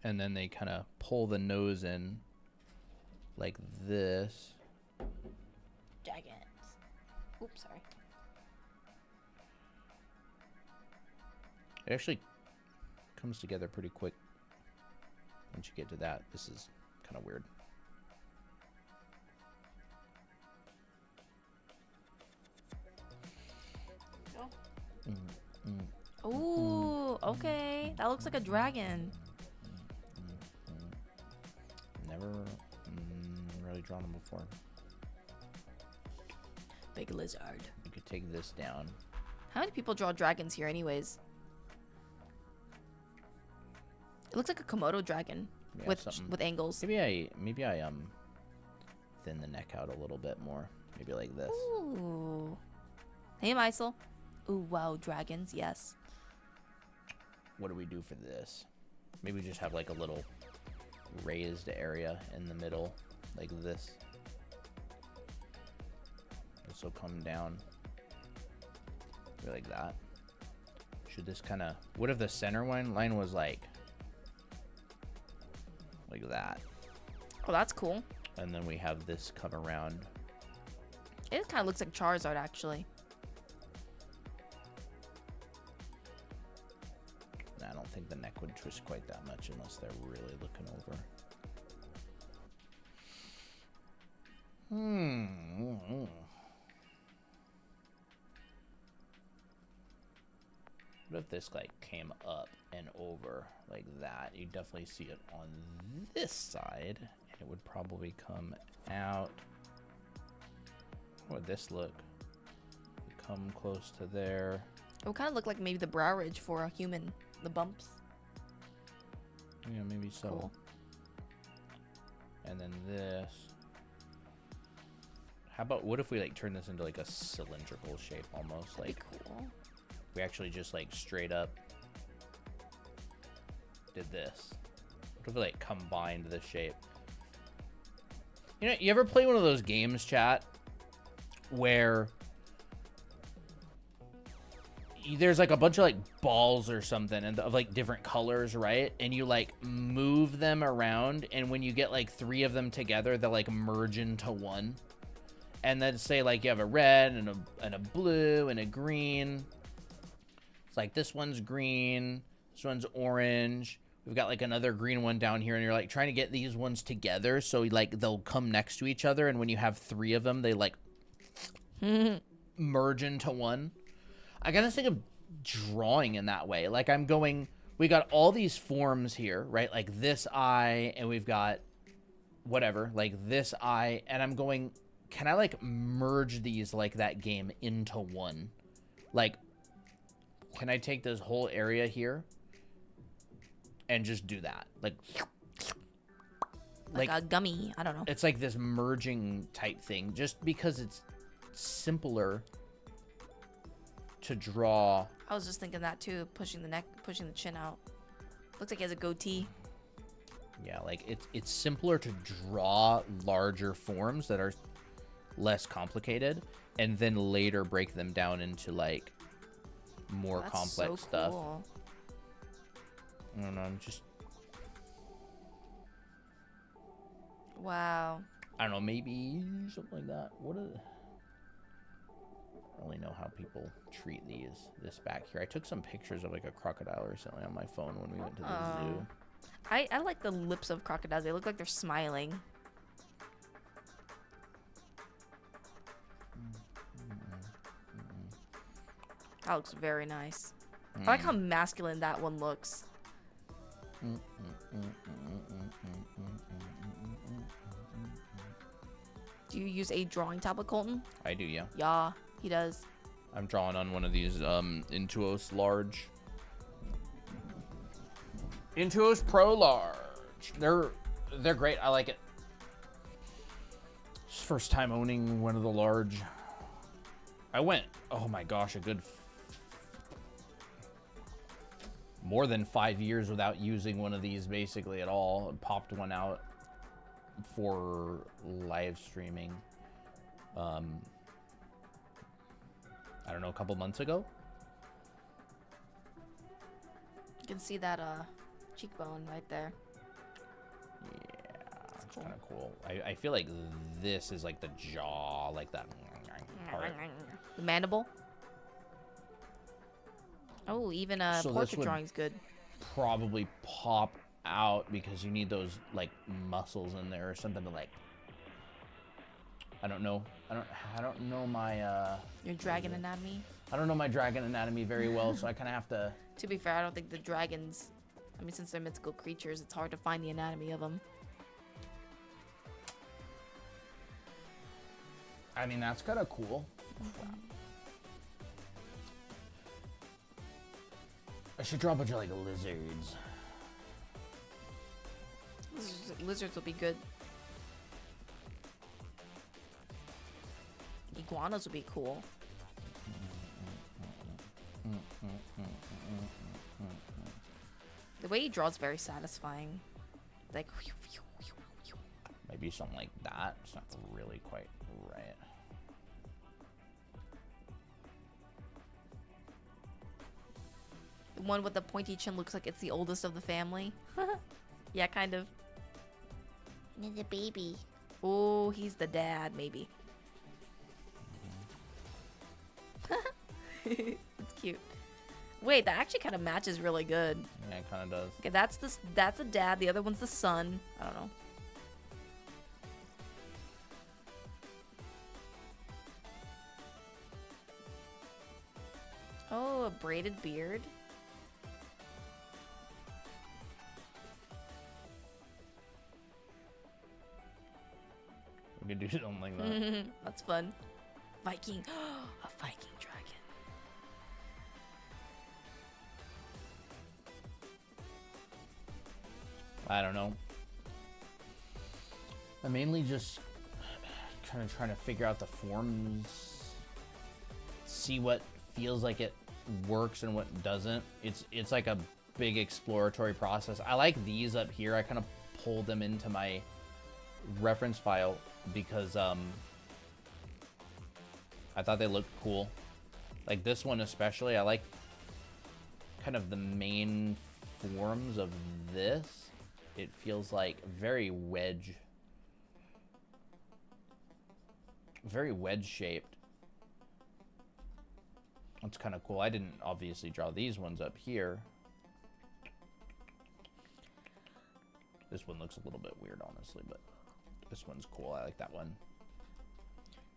and then they kind of pull the nose in like this. Dragons. Oops, sorry. It actually comes together pretty quick once you get to that. This is kind of weird. Ooh, okay. That looks like a dragon. Never really drawn them before. Big lizard. You could take this down. How many people draw dragons here anyways? It looks like a Komodo dragon Yeah, with something. angles. Maybe I thin the neck out a little bit more. Maybe like this. Ooh. Hey, Meisel. Ooh, wow, dragons, yes. What do we do for this? Maybe just have like a little raised area in the middle, like this. This will come down. Maybe like that. Should this kind of... What if the center line was like that? Oh, that's cool. And then we have this come around. It kind of looks like Charizard, actually. I don't think the neck would twist quite that much unless they're really looking over. What if this like came up and over like that? You'd definitely see it on this side, and it would probably come out. How would this look? Come close to there. It would kind of look like maybe the brow ridge for a human. The bumps. Yeah, maybe so. Cool. And then this. How about, what if we like turn this into like a cylindrical shape almost? That'd Like be cool. we actually just like straight up did this? What if we like combined the shape? You know, you ever play one of those games, chat, where there's like a bunch of like balls or something and of like different colors, right? And you like move them around, and when you get like 3 of them together, they'll like merge into one. And then say like you have a red and a blue and a green. It's like this one's green, this one's orange. We've got like another green one down here, and you're like trying to get these ones together so like they'll come next to each other, and when you have 3 of them, they like merge into one. I gotta think of drawing in that way. Like we got all these forms here, right? Like this eye, and we've got whatever, like this eye, and I'm going, can I like merge these like that game into one? Like, can I take this whole area here and just do that? Like a gummy. I don't know. It's like this merging type thing, just because it's simpler to draw. I was just thinking that too, pushing the chin out. Looks like he has a goatee. Yeah, like it's simpler to draw larger forms that are less complicated, and then later break them down into like more complex stuff. Cool. I don't know, I'm just, wow. I don't know, maybe something like that. I don't really know how people treat this back here. I took some pictures of like a crocodile recently on my phone when we went to the zoo. I like the lips of crocodiles. They look like they're smiling. That looks very nice. I like how masculine that one looks. Do you use a drawing tablet, Colton? I do, yeah. Yeah, he does. I'm drawing on one of these Intuos Large. Intuos Pro Large. They're great. I like it. It's first time owning one of the large. I went, oh my gosh, a good more than 5 years without using one of these basically at all. I popped one out for live streaming. I don't know, a couple months ago. You can see that cheekbone right there. Yeah, it's kind of cool. I feel like this is like the jaw, like that part. The mandible. Oh, even So portrait drawing's good. Probably pop out because you need those like muscles in there or something to like. I don't know. I don't know my Your dragon anatomy. I don't know my dragon anatomy very well, so I kind of have to. To be fair, I don't think the dragons. I mean, since they're mythical creatures, it's hard to find the anatomy of them. I mean, that's kind of cool. I should draw a bunch of like lizards. Lizards will be good. Iguanas would be cool. The way he draws very satisfying. Like, Maybe something like that. It's not really quite right. the one with the pointy chin looks like it's the oldest of the family. Yeah, kind of. He's a baby. Oh, he's the dad, maybe. It's cute. Wait, that actually kind of matches really good. Yeah, it kind of does. Okay, that's the dad. The other one's the son. I don't know. Oh, a braided beard. We could do something like that. That's fun. Viking. A Viking dragon. I don't know. I'm mainly just kind of trying to figure out the forms, see what feels like it works and what doesn't. It's like a big exploratory process. I like these up here. I kind of pull them into my reference file because I thought they looked cool. Like this one especially, I like kind of the main forms of this. It feels like very wedge shaped. That's kind of cool. I didn't obviously draw these ones up here. This one looks a little bit weird, honestly, but this one's cool. I like that one.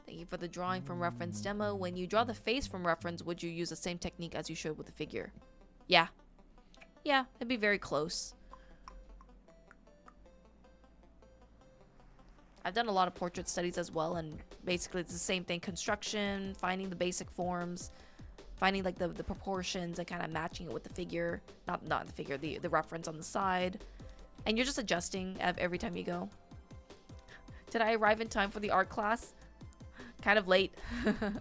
Thank you for the drawing from reference demo. When you draw the face from reference, would you use the same technique as you showed with the figure? Yeah. Yeah, it'd be very close. I've done a lot of portrait studies as well, and basically it's the same thing. Construction, finding the basic forms, finding like the proportions and kind of matching it with the figure. Not the figure, the reference on the side. And you're just adjusting every time you go. Did I arrive in time for the art class? Kind of late. That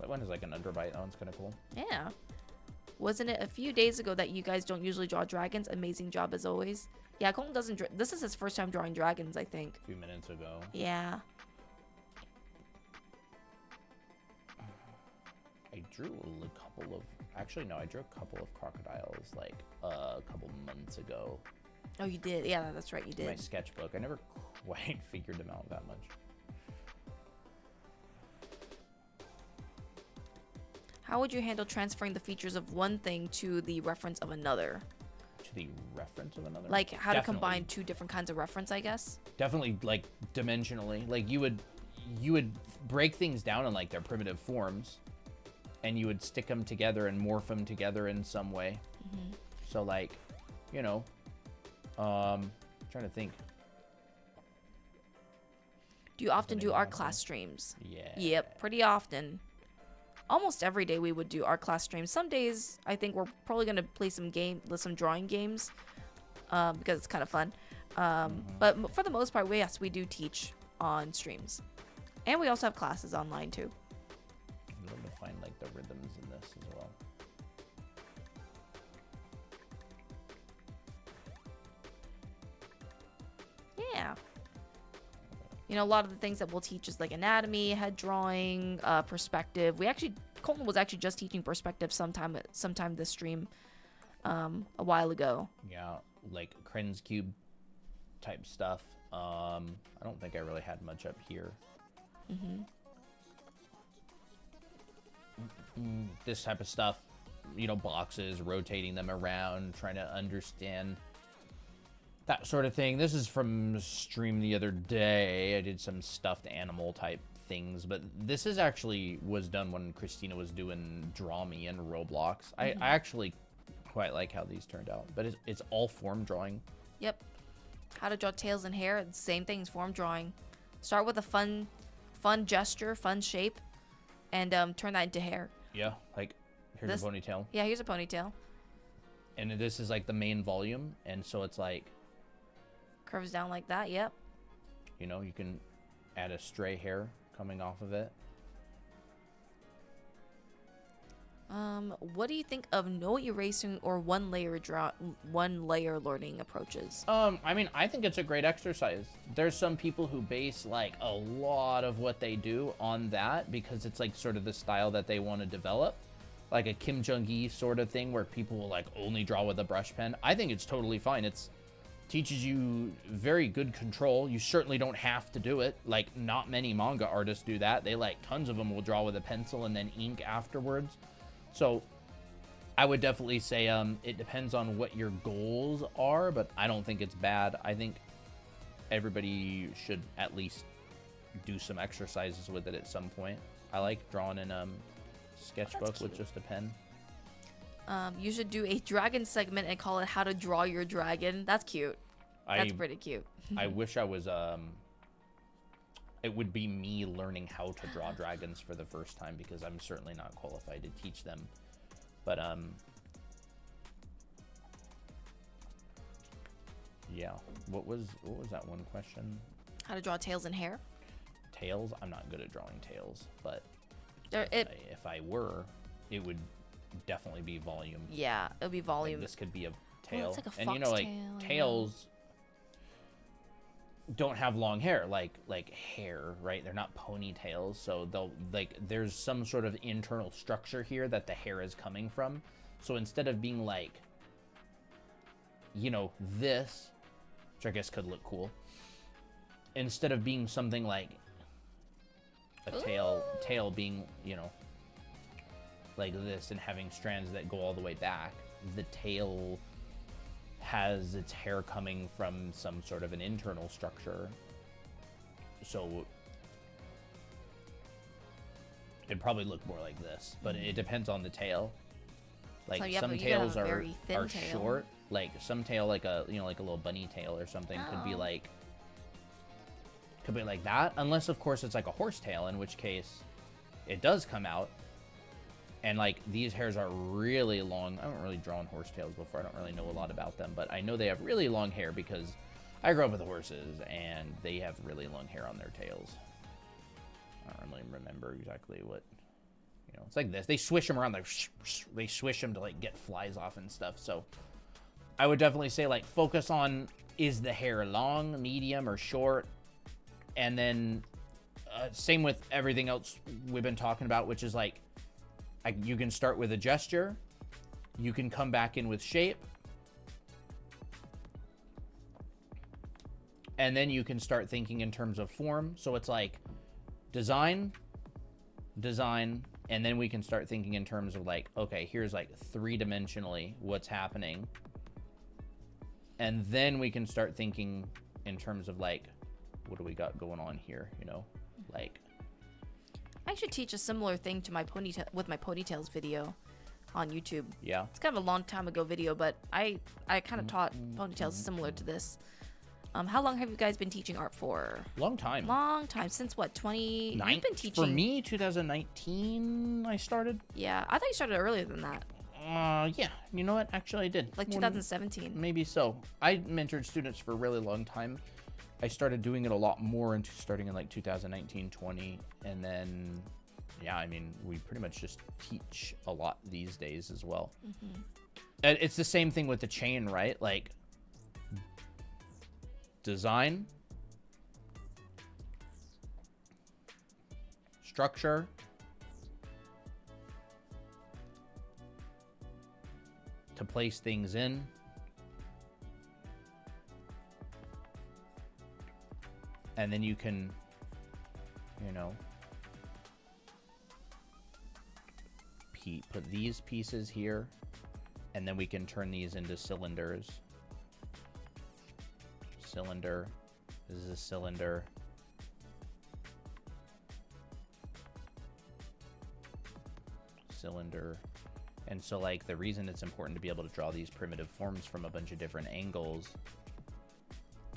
one is like an underbite. That one's kind of cool. Yeah. Wasn't it a few days ago that you guys don't usually draw dragons? Amazing job as always. Yeah, Colton doesn't. This is his first time drawing dragons, I think. A few minutes ago. Yeah. I drew a couple of. Actually, no, I drew a couple of crocodiles like a couple months ago. Oh, you did? Yeah, that's right, you In my did. sketchbook. I never quite figured them out that much. How would you handle transferring the features of one thing to the reference of another? To the reference of another? Like how to Definitely. combine two different kinds of reference, I guess? Definitely, like, dimensionally. Like, you would break things down in, like, their primitive forms, and you would stick them together and morph them together in some way. Mm-hmm. So, like, you know, trying to think. Do you often an do art example? class streams? Yeah. Yep, pretty often. Almost every day we would do art class streams. Some days I think we're probably gonna play some drawing games, because it's kind of fun. But for the most part, yes, we do teach on streams, and we also have classes online too. I'm going to find, like, the rhythms in this as well. Yeah. You know, a lot of the things that we'll teach is like anatomy, head drawing, perspective. Colton was actually just teaching perspective sometime this stream, a while ago. Yeah, like Krenz cube type stuff. I don't think I really had much up here. This type of stuff, you know, boxes, rotating them around, trying to understand that sort of thing. This is from stream the other day. I did some stuffed animal type things, but this is actually was done when Christina was doing Draw Me in Roblox. I actually quite like how these turned out, but it's all form drawing. Yep. How to draw tails and hair, same things, form drawing. Start with a fun gesture, fun shape, and turn that into hair. Yeah, like here's a ponytail. Yeah, here's a ponytail. And this is like the main volume, and so it's like, Curves down like that, yep. you know, you can add a stray hair coming off of it. What do you think of no erasing or one layer learning approaches? I mean, I think it's a great exercise. There's some people who base like a lot of what they do on that because it's like sort of the style that they want to develop, like a Kim Jong-gi sort of thing where people will like only draw with a brush pen. I think it's totally fine. It's teaches you very good control. You certainly don't have to do it. Like, not many manga artists do that. They like tons of them will draw with a pencil and then ink afterwards. So I would definitely say it depends on what your goals are, but I don't think it's bad. I think everybody should at least do some exercises with it at some point. I like drawing in sketchbook with just a pen. You should do a dragon segment and call it how to draw your dragon. That's cute. That's pretty cute. I wish I was it would be me learning how to draw dragons for the first time because I'm certainly not qualified to teach them. But yeah. What was that one question? How to draw tails and hair? Tails? I'm not good at drawing tails, but If I were, it would definitely be volume. Yeah, it'll be Like, volume. this could be a tail. it's like a And you know, like foxtail, I know. tails don't have long hair like hair, right? They're not ponytails, so they'll like there's some sort of internal structure here that the hair is coming from. So instead of being like, you know, this, which I guess could look cool, instead of being something like a tail being, you know, like this and having strands that go all the way back, the tail has its hair coming from some sort of an internal structure. So it'd probably look more like this, but it depends on the tail. Like So, yeah, some but you gotta have tails a are very thin tail. short, like some tail like a, you know, like a little bunny tail or something could be Oh. like that, unless of course it's like a horse tail, in which case it does come out. And like these hairs are really long. I haven't really drawn horsetails before. I don't really know a lot about them, but I know they have really long hair because I grew up with horses and they have really long hair on their tails. I don't really remember exactly what, you know, it's like this. They swish them around, like they swish them to like get flies off and stuff. So I would definitely say like focus on, is the hair long, medium, or short? And then same with everything else we've been talking about, which is like, you can start with a gesture, you can come back in with shape, and then you can start thinking in terms of form. So it's like design, and then we can start thinking in terms of like, okay, here's like three-dimensionally what's happening. And then we can start thinking in terms of like, what do we got going on here, you know? Like, I should teach a similar thing to my ponytails video on YouTube. yeah. It's kind of a long time ago video, but I kind of taught ponytails similar to this. How long have you guys been teaching art for? Long time. Long time. Since what, 20? You've been teaching. For me, 2019 I started. Yeah, I thought you started earlier than that. Yeah, you know what? Actually, I did. Like More 2017. Maybe so. I mentored students for a really long time. I started doing it a lot more starting in like 2019, 20, and then, yeah, I mean, we pretty much just teach a lot these days as well. And it's the same thing with the chain, right? Like, design, structure, to place things in, and then you can, you know, put these pieces here, and then we can turn these into cylinders. Cylinder. This is a cylinder. Cylinder. And so, like, the reason it's important to be able to draw these primitive forms from a bunch of different angles,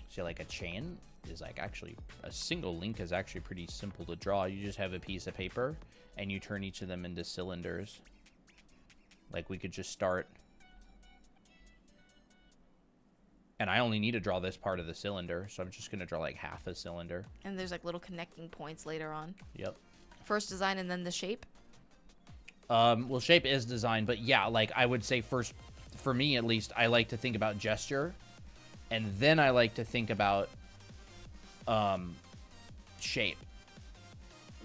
so like a chain is like actually, a single link is actually pretty simple to draw. You just have a piece of paper and you turn each of them into cylinders. Like, we could just start, and I only need to draw this part of the cylinder, so I'm just gonna draw like half a cylinder. And there's like little connecting points later on. Yep. First design and then the shape. Well, shape is design, but yeah, like I would say first, for me at least, I like to think about gesture, and then I like to think about shape,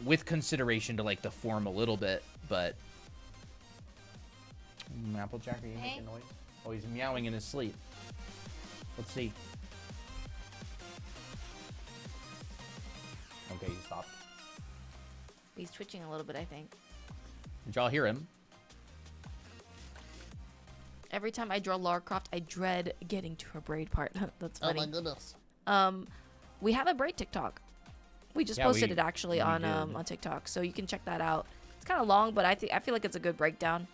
with consideration to like the form a little bit. But Applejack, are you making noise? Oh, he's meowing in his sleep. Let's see. Okay, he stopped. He's twitching a little bit, I think. Did y'all hear him? Every time I draw Lara Croft, I dread getting to her braid part. That's funny. Oh my goodness. We have a braid TikTok. We just Yeah, posted we- it actually we on did. TikTok, so you can check that out. It's kind of long, but I feel like it's a good breakdown.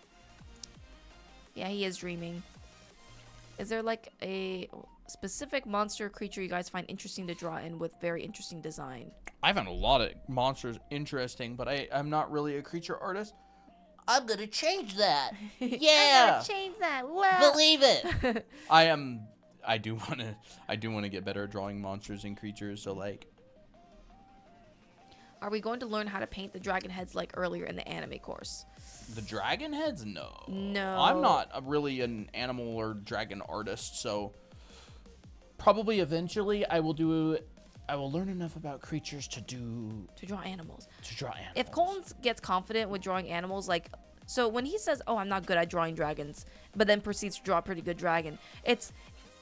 Yeah, he is dreaming. Is there like a specific monster or creature you guys find interesting to draw in with very interesting design? I found a lot of monsters interesting, but I'm not really a creature artist. I'm gonna change that. I'm Yeah. gonna change that. Wow. Believe it. I do want to get better at drawing monsters and creatures, so like, Are we going to learn how to paint the dragon heads like earlier in the anime course? The dragon heads? No. No. I'm not really an animal or dragon artist, so Probably eventually I will learn enough about creatures to To draw animals. draw animals. If Colton gets confident with drawing animals, like, so when he says, "Oh, I'm not good at drawing dragons," but then proceeds to draw a pretty good dragon, it's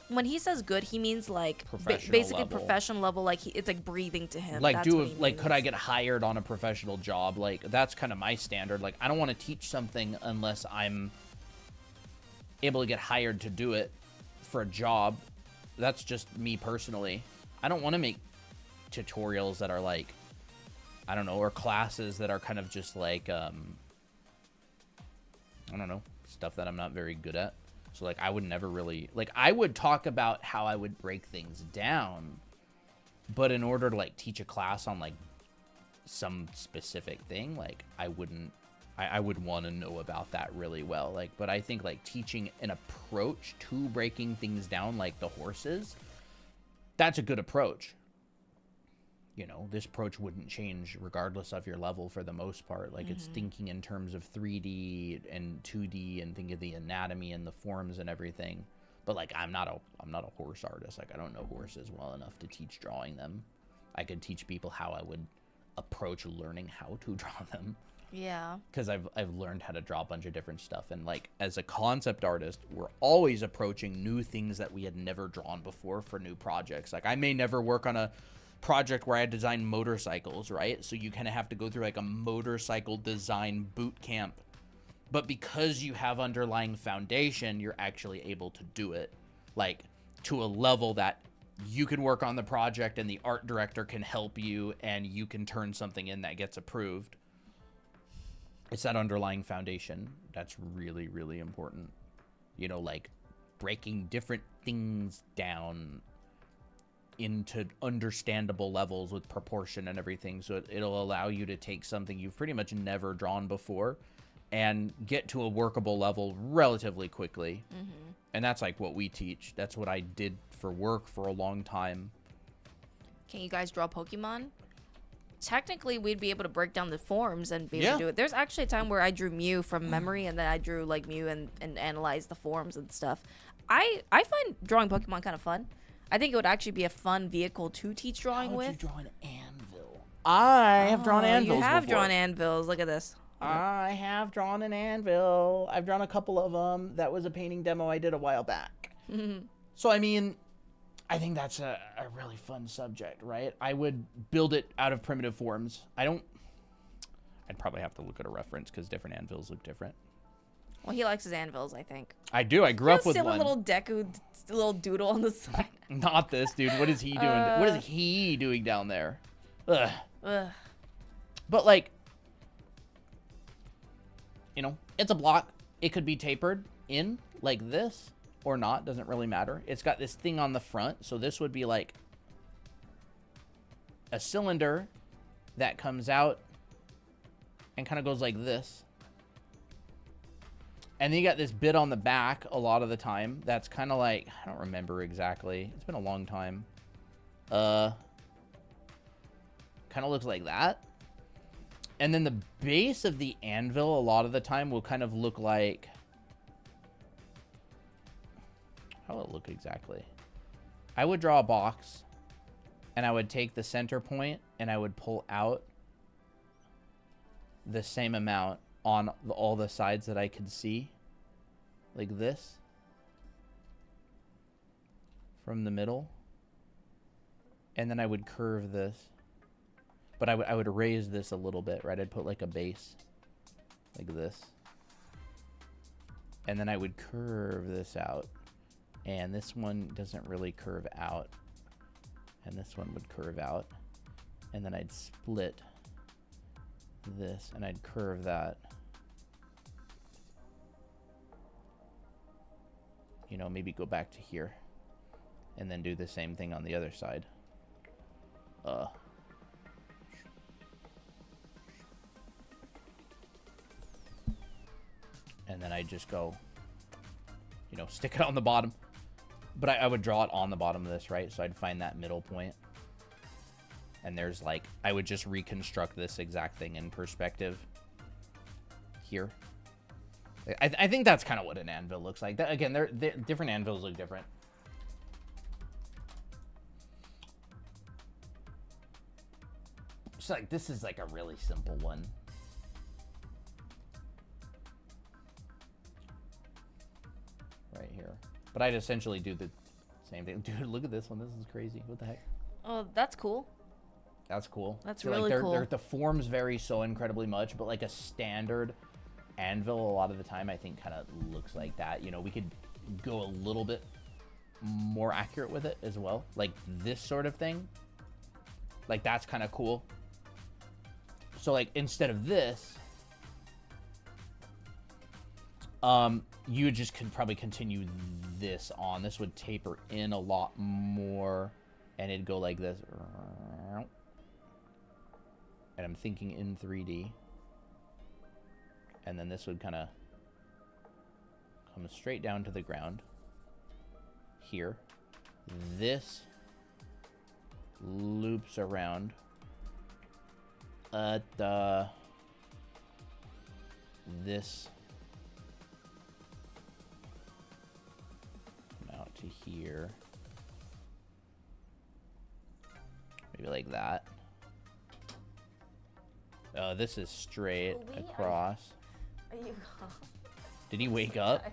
when he says good, he means like basically level. professional level. Like it's like breathing to him. like That's what he could I means. get hired on a professional job? Like that's kind of my standard. Like I don't want to teach something unless I'm able to get hired to do it for a job. That's just me personally. I don't want to make tutorials that are like, I don't know, or classes that are kind of just like I don't know, stuff that I'm not very good at. So like I would never really like I would talk about how I would break things down, but in order to like teach a class on like some specific thing, like I would want to know about that really well. Like, but I think like teaching an approach to breaking things down, like the horses, that's a good approach. You know, this approach wouldn't change regardless of your level for the most part. Like it's thinking in terms of 3D and 2D and think of the anatomy and the forms and everything. But like I'm not a horse artist. Like I don't know horses well enough to teach drawing them. I could teach people how I would approach learning how to draw them. Yeah. Because I've learned how to draw a bunch of different stuff. And like as a concept artist, we're always approaching new things that we had never drawn before for new projects. Like I may never work on a project where I design motorcycles, right? So you kind of have to go through like a motorcycle design boot camp. But because you have underlying foundation, you're actually able to do it like to a level that you can work on the project and the art director can help you and you can turn something in that gets approved. It's that underlying foundation that's really, really important. You know, like breaking different things down into understandable levels with proportion and everything. So it'll allow you to take something you've pretty much never drawn before and get to a workable level relatively quickly. And that's like what we teach. That's what I did for work for a long time. Can you guys draw Pokemon? Technically, we'd be able to break down the forms and be able Yeah. to do it. There's actually a time where I drew Mew from memory, and then I drew like Mew and analyzed the forms and stuff. I find drawing Pokemon kind of fun. I think it would actually be a fun vehicle to teach drawing How would with. you draw an anvil? I have drawn Oh, anvils You have before. drawn anvils. Look at this. I have drawn an anvil. I've drawn a couple of them. That was a painting demo I did a while back. So, I mean, I think that's a really fun subject, right? I would build it out of primitive forms. I'd probably have to look at a reference because different anvils look different. Well, he likes his anvils, I think. I do. I grew up with Silly one. little Deku, little doodle on the side. Not this, dude. What is he doing? What is he doing down there? Ugh. Ugh. But, like, you know, it's a block. It could be tapered in like this or not. Doesn't really matter. It's got this thing on the front. So this would be like a cylinder that comes out and kind of goes like this. And then you got this bit on the back a lot of the time. That's kind of like, I don't remember exactly. It's been a long time. Kind of looks like that. And then the base of the anvil a lot of the time will kind of look like, how will it look exactly? I would draw a box and I would take the center point and I would pull out the same amount on all the sides that I could see, like this, from the middle. And then I would curve this. But I would raise this a little bit, right? I'd put like a base, like this. And then I would curve this out. And this one doesn't really curve out. And this one would curve out. And then I'd split this and I'd curve that. You know, maybe go back to here. And then do the same thing on the other side. And then I just go, you know, stick it on the bottom. But I would draw it on the bottom of this, right? So I'd find that middle point. And there's like, I would just reconstruct this exact thing in perspective here. I think that's kind of what an anvil looks like. Again, they're different anvils look different. It's like, this is like a really simple one. Right here. But I'd essentially do the same thing. Dude, look at this one. This is crazy. What the heck? Oh, that's cool. That's cool. That's So, really like, cool. the forms vary so incredibly much, but like a standard anvil, a lot of the time, I think kind of looks like that. You know, we could go a little bit more accurate with it as well. Like this sort of thing. Like that's kind of cool. So like instead of this, you just could probably continue this on. This would taper in a lot more, and it'd go like this. And I'm thinking in 3D. And then this would kind of come straight down to the ground here. This loops around at this out to here, maybe like that. Oh, this is straight across. Are you? Did he wake up?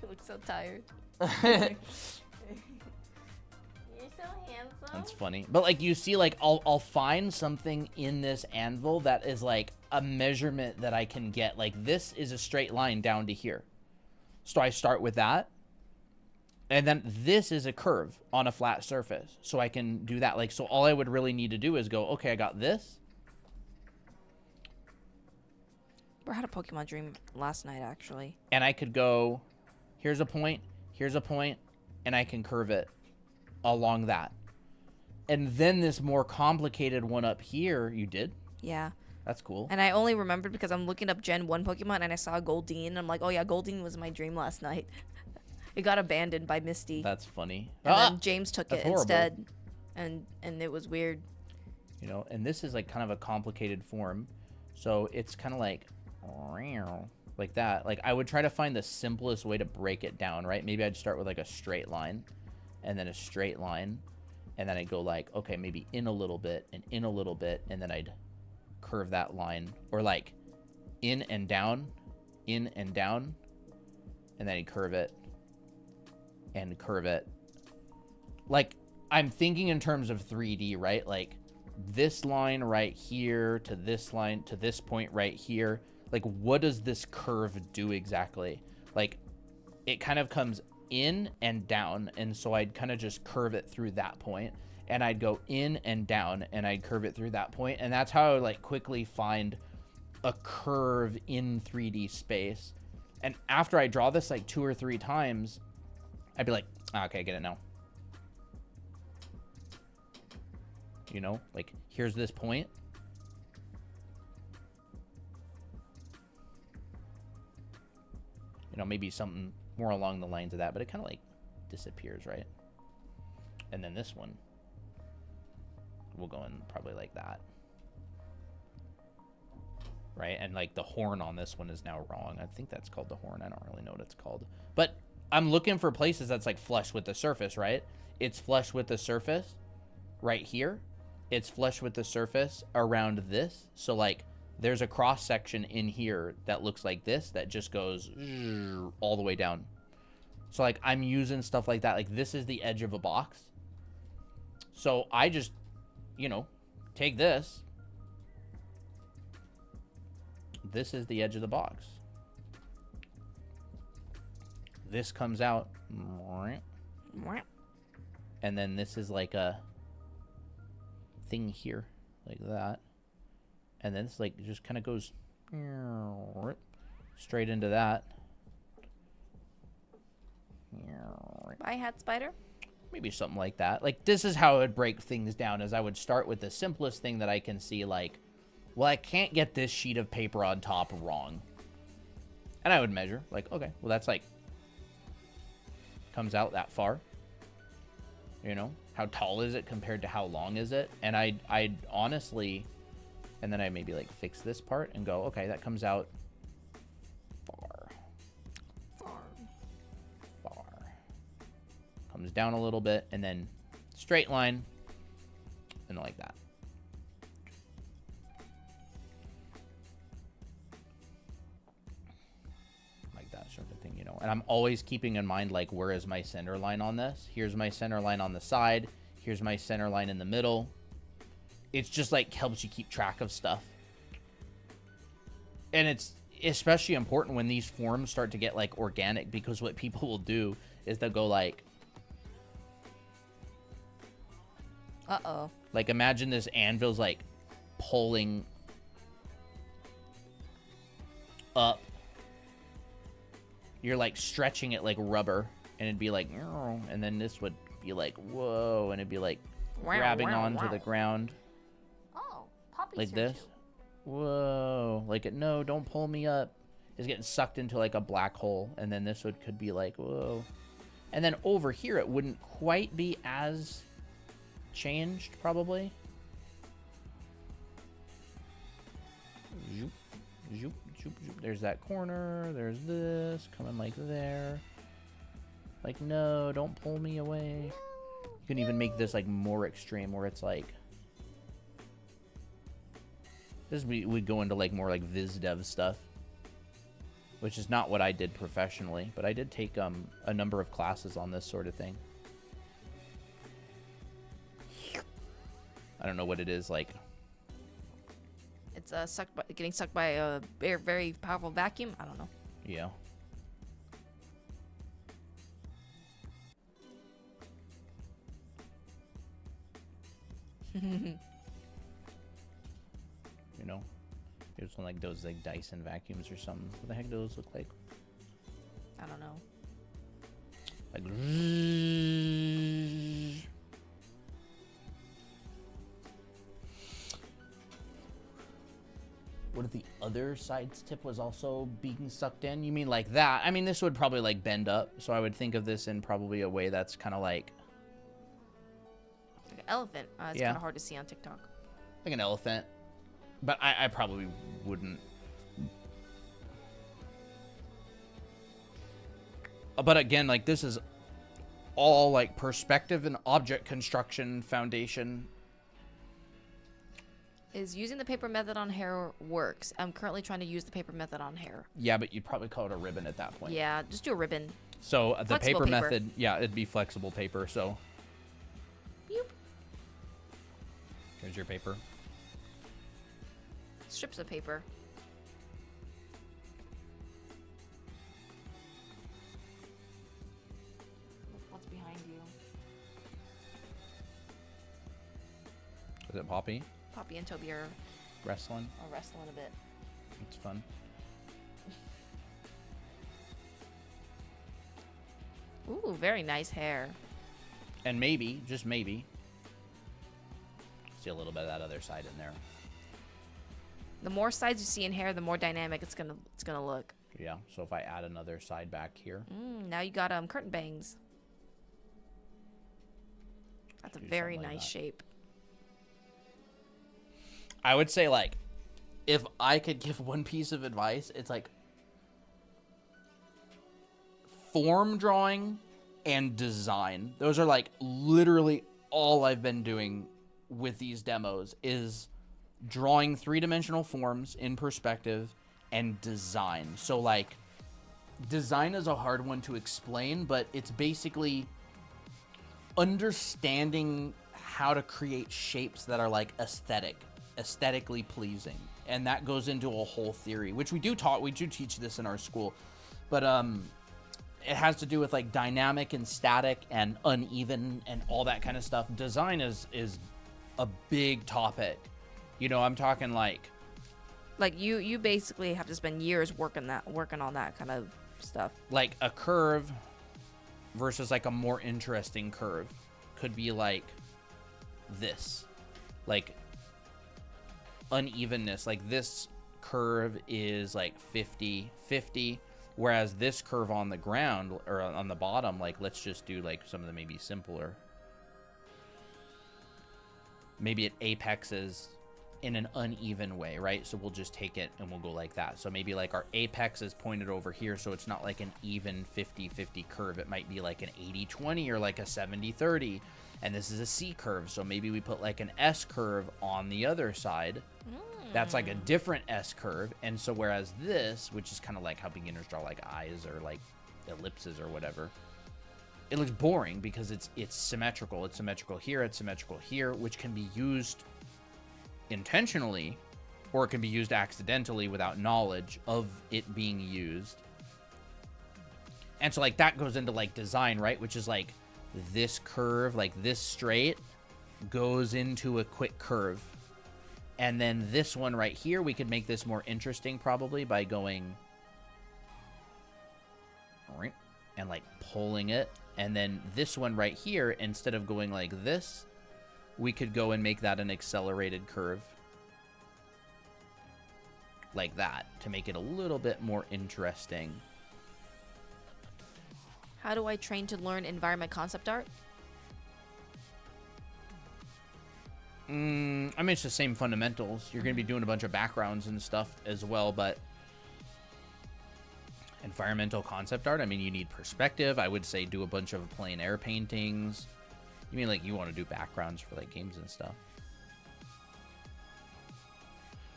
You look so tired. You're so handsome. That's funny. But like you see, like I'll find something in this anvil that is like a measurement that I can get. Like this is a straight line down to here. So I start with that. And then this is a curve on a flat surface. So I can do that. Like, so all I would really need to do is go, okay, I got this. I had a Pokemon dream last night, actually. And I could go, here's a point, and I can curve it along that. And then this more complicated one up here, you did? Yeah. That's cool. And I only remembered because I'm looking up Gen 1 Pokemon and I saw Goldeen. And I'm like, oh yeah, Goldeen was my dream last night. It got abandoned by Misty. That's funny. And then James took that's it horrible. instead. And it was weird. You know, and this is like kind of a complicated form. So it's kind of like that. Like I would try to find the simplest way to break it down, right? Maybe I'd start with like a straight line and then a straight line. And then I'd go like, okay, maybe in a little bit and in a little bit. And then I'd curve that line, or like in and down. And then I'd curve it and curve it. Like I'm thinking in terms of 3D, right? Like this line right here to this line to this point right here. Like what does this curve do exactly? Like it kind of comes in and down, and so I'd kind of just curve it through that point, and I'd go in and down, and I'd curve it through that point, and that's how I would like quickly find a curve in 3D space. And after I draw this like 2 or 3 times, I'd be like, okay, I get it now. You know, like here's this point. You know, maybe something more along the lines of that, but it kind of like disappears, right? And then this one, we'll go in probably like that. Right? And like the horn on this one is now wrong. I think that's called the horn. I don't really know what it's called. But I'm looking for places that's like flush with the surface, right? It's flush with the surface right here. It's flush with the surface around this. So like there's a cross section in here that looks like this that just goes all the way down. So like I'm using stuff like that. Like this is the edge of a box. So I just, you know, take this. This is the edge of the box. This comes out. And then this is like a thing here, like that. And then it's like, it just kind of goes straight into that. Bye, Hat Spider. Maybe something like that. Like, this is how I would break things down, is I would start with the simplest thing that I can see, like, well, I can't get this sheet of paper on top wrong. And I would measure, like, okay, well, that's like, comes out that far. You know? How tall is it compared to how long is it? And I'd honestly, and then I maybe like fix this part and go, okay, that comes out far. Comes down a little bit, and then straight line, and like that. Like that sort of thing, you know. And I'm always keeping in mind, like, where is my center line on this? Here's my center line on the side. Here's my center line in the middle. It's just like helps you keep track of stuff. And it's especially important when these forms start to get like organic, because what people will do is they'll go like, Uh-oh. like imagine this anvil's like pulling up. You're like stretching it like rubber, and it'd be like, and then this would be like, whoa, and it'd be like grabbing onto the ground. Oh, Poppy's Like here this. too. Whoa, like it, no, don't pull me up. It's getting sucked into like a black hole, and then this could be like, whoa. And then over here, it wouldn't quite be as changed, probably. Zoop, zoop, zoop, zoop. There's that corner. There's this coming like there. Like, no, don't pull me away. You can even make this like more extreme, where it's like, this would go into like more like viz dev stuff, which is not what I did professionally, but I did take a number of classes on this sort of thing. I don't know what it is like. It's getting sucked by a very, very powerful vacuum. I don't know. Yeah. You know, it's one like those like Dyson vacuums or something. What the heck do those look like? I don't know. Like, what if the other side's tip was also being sucked in? You mean like that? I mean, this would probably like bend up, so I would think of this in probably a way that's kind of like Like an elephant. It's Yeah. kind of hard to see on TikTok. an elephant. But I probably wouldn't. But again, like this is all like perspective and object construction foundation. Is using the paper method on hair works? I'm currently trying to use the paper method on hair. Yeah, but you'd probably call it a ribbon at that point. Yeah, just do a ribbon. So the Flexible paper paper. method, yeah, it'd be flexible paper. So Boop. here's your paper. Strips of paper. What's behind you? Is it Poppy Poppy and Toby are wrestling? wrestling a bit. It's fun. Ooh, very nice hair. And maybe, just maybe, see a little bit of that other side in there. The more sides you see in hair, the more dynamic it's gonna look. Yeah. So if I add another side back here, Now you got curtain bangs. That's a Do very something like nice that. shape. I would say like, if I could give one piece of advice, it's like form drawing and design. Those are like literally all I've been doing with these demos is drawing three-dimensional forms in perspective and design. So like design is a hard one to explain, but it's basically understanding how to create shapes that are like aesthetically pleasing. And that goes into a whole theory, which we do teach this in our school. But it has to do with like dynamic and static and uneven and all that kind of stuff. Design is a big topic. You know, I'm talking like You basically have to spend years working on that kind of stuff. like a curve versus like a more interesting curve could be like this, like unevenness. Like this curve is like 50-50, whereas this curve on the ground or on the bottom, like let's just do like some of the maybe simpler. maybe it apexes in an uneven way, right? So we'll just take it and we'll go like that. So maybe like our apex is pointed over here, so it's not like an even 50-50 curve. It might be like an 80-20 or like a 70-30. And this is a C curve, so maybe we put like an S curve on the other side. That's like a different S curve. And so whereas this, which is kind of like how beginners draw like eyes or like ellipses or whatever, it looks boring because it's symmetrical. It's symmetrical here, it's symmetrical here, which can be used intentionally, or it can be used accidentally without knowledge of it being used. And so like that goes into like design, right? Which is like this curve, like this straight goes into a quick curve. And then this one right here, we could make this more interesting probably by going and like pulling it. And then this one right here, instead of going like this, we could go and make that an accelerated curve. Like that, to make it a little bit more interesting. How do I train to learn environment concept art? I mean, it's the same fundamentals. You're going to be doing a bunch of backgrounds and stuff as well, but environmental concept art, I mean, you need perspective. I would say do a bunch of plein air paintings. You mean like you want to do backgrounds for like games and stuff?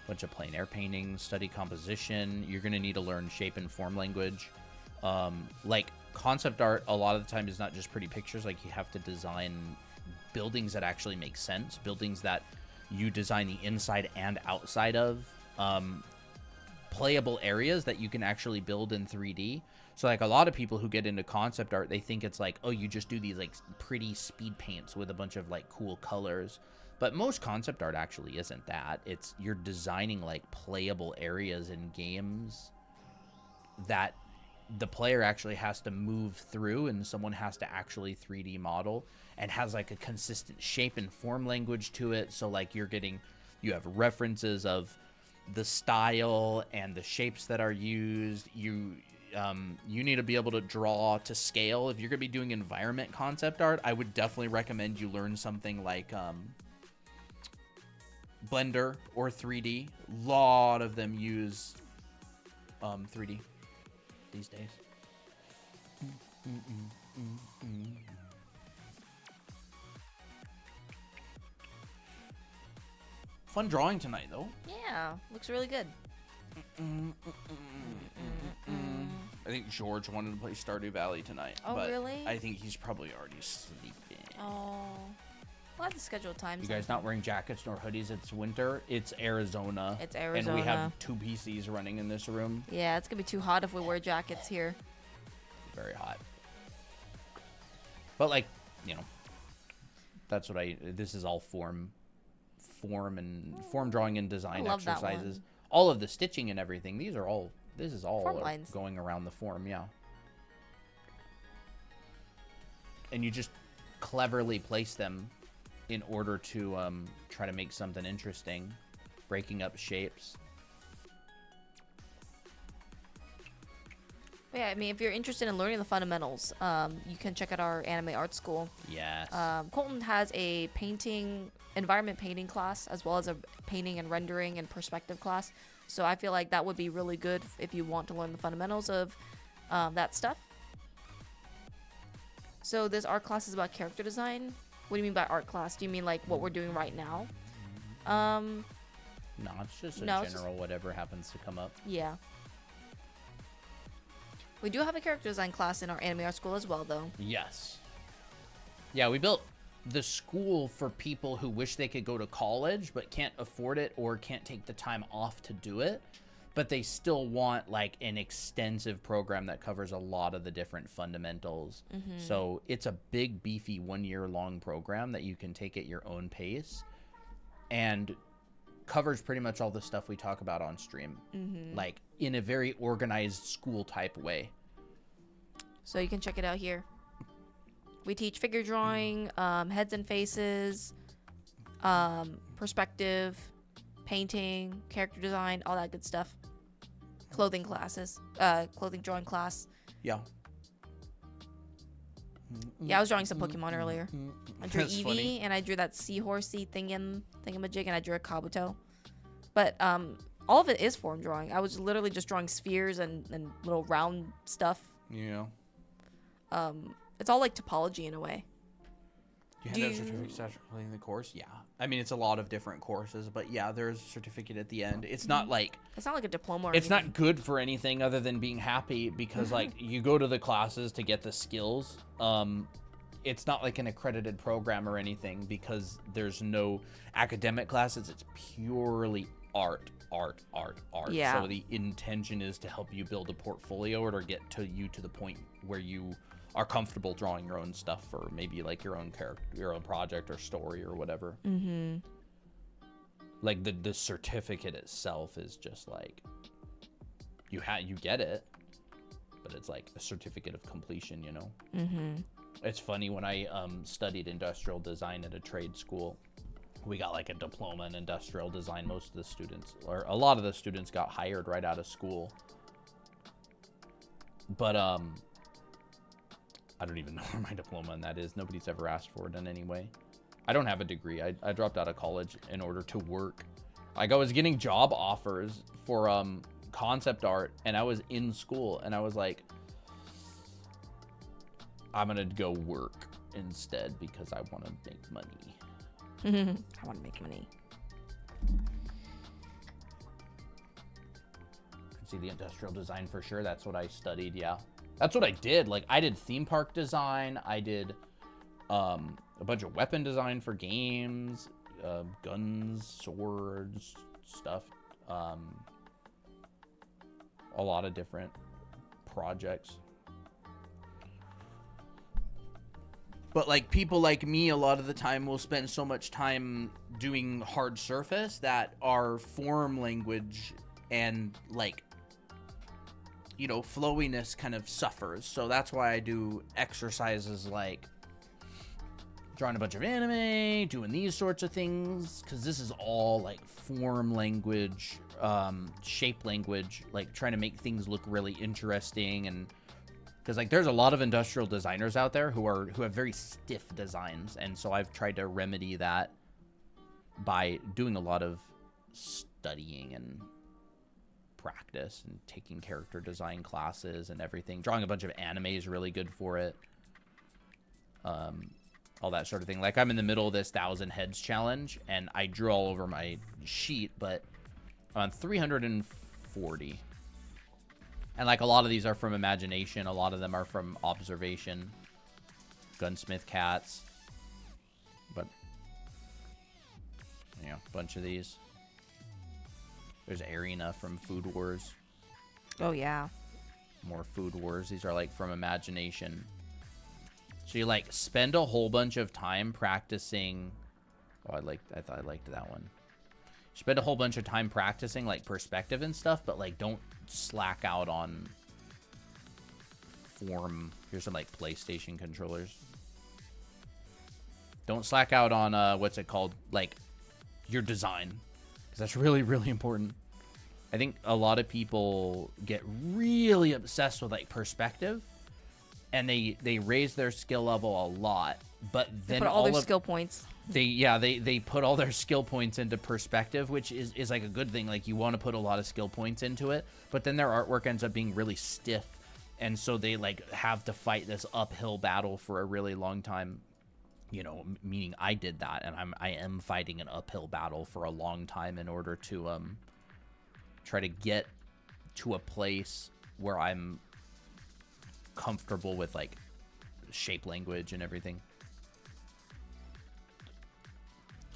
Bunch of plein air paintings, study composition. You're going to need to learn shape and form language. Like concept art, a lot of the time is not just pretty pictures. Like you have to design buildings that actually make sense, buildings that you design the inside and outside of, playable areas that you can actually build in 3D. So like a lot of people who get into concept art, they think it's like, oh, you just do these like pretty speed paints with a bunch of like cool colors. But most concept art actually isn't that. It's you're designing like playable areas in games that the player actually has to move through, and someone has to actually 3D model, and has like a consistent shape and form language to it. So like you have references of the style and the shapes that are used. You need to be able to draw to scale. If you're gonna be doing environment concept art, I would definitely recommend you learn something like Blender or 3D. A lot of them use 3D these days. Fun drawing tonight, though. Yeah, looks really good. I think George wanted to play Stardew Valley tonight. Oh, but really? I think he's probably already sleeping. Oh, we'll have to schedule time. You guys not wearing jackets nor hoodies? It's winter. It's Arizona. It's Arizona. And we have 2 PCs running in this room. Yeah, it's gonna be too hot if we wear jackets here. Very hot. But like, you know, that's what this is all form drawing and design I love that exercises. one. All of the stitching and everything. This is all Form lines. going around the form, yeah. And you just cleverly place them in order to try to make something interesting, breaking up shapes. But yeah, I mean, if you're interested in learning the fundamentals, you can check out our anime art school. Yes. Colton has a environment painting class, as well as a painting and rendering and perspective class. So I feel like that would be really good if you want to learn the fundamentals of that stuff. So this art class is about character design. What do you mean by art class? Do you mean like what we're doing right now? No, it's just a no, it's general whatever happens to come up. Yeah. We do have a character design class in our anime art school as well, though. Yes. Yeah, we built the school for people who wish they could go to college but can't afford it or can't take the time off to do it, but they still want like an extensive program that covers a lot of the different fundamentals. So it's a big, beefy 1-year-long program that you can take at your own pace and covers pretty much all the stuff we talk about on stream, like in a very organized school type way. So you can check it out here. We teach figure drawing, heads and faces, perspective, painting, character design, all that good stuff. Clothing classes, clothing drawing class. Yeah. Yeah, I was drawing some Pokemon earlier. I drew That's Eevee, funny. and I drew that seahorsey thingamajig, and I drew a Kabuto. But all of it is form drawing. I was literally just drawing spheres and little round stuff. Yeah. It's all like topology in a way. You Do had that you- certificate after completing the course? Yeah. I mean, it's a lot of different courses, but yeah, there's a certificate at the end. It's not like It's not like a diploma. Or It's anything. not good for anything other than being happy because like you go to the classes to get the skills. It's not like an accredited program or anything because there's no academic classes. It's purely art. Yeah. So the intention is to help you build a portfolio or to get you to the point where you are comfortable drawing your own stuff or maybe like your own character, your own project or story or whatever. Mm-hmm. Like the certificate itself is just like you get it, but it's like a certificate of completion, you know. Mm-hmm. It's funny when I studied industrial design at a trade school, we got like a diploma in industrial design. Most of the students, or a lot of the students, got hired right out of school. But I don't even know where my diploma in that is. Nobody's ever asked for it in any way. I don't have a degree. I dropped out of college in order to work. Like I was getting job offers for concept art, and I was in school, and I was like, I'm gonna go work instead because I want to make money. I want to make money. Can see the industrial design for sure. That's what I studied. Yeah, that's what I did. Like I did theme park design. I did a bunch of weapon design for games, guns, swords, stuff. A lot of different projects. But like people like me, a lot of the time will spend so much time doing hard surface that our form language and like, you know, flowiness kind of suffers. So that's why I do exercises like drawing a bunch of anime, doing these sorts of things, because this is all like form language, shape language, like trying to make things look really interesting. And because like there's a lot of industrial designers out there who have very stiff designs, and so I've tried to remedy that by doing a lot of studying and practice and taking character design classes and everything. Drawing a bunch of anime is really good for it. All that sort of thing. Like I'm in the middle of this 1,000 heads challenge, and I drew all over my sheet, but I'm on 340. And like a lot of these are from imagination, a lot of them are from observation. Gunsmith cats. But yeah, a bunch of these. There's Arena from Food Wars. Oh yeah. More Food Wars. These are like from imagination. So you like spend a whole bunch of time practicing. Oh, I thought I liked that one. Spend a whole bunch of time practicing like perspective and stuff, but like don't slack out on form. Here's some like PlayStation controllers. Don't slack out on what's it called, like your design, because that's really, really important. I think a lot of people get really obsessed with like perspective, and they raise their skill level a lot, but then Put all their skill points. they put all their skill points into perspective, which is like a good thing. Like you want to put a lot of skill points into it, but then their artwork ends up being really stiff, and so they like have to fight this uphill battle for a really long time. You know, meaning I did that, and I am fighting an uphill battle for a long time in order to try to get to a place where I'm comfortable with like shape language and everything.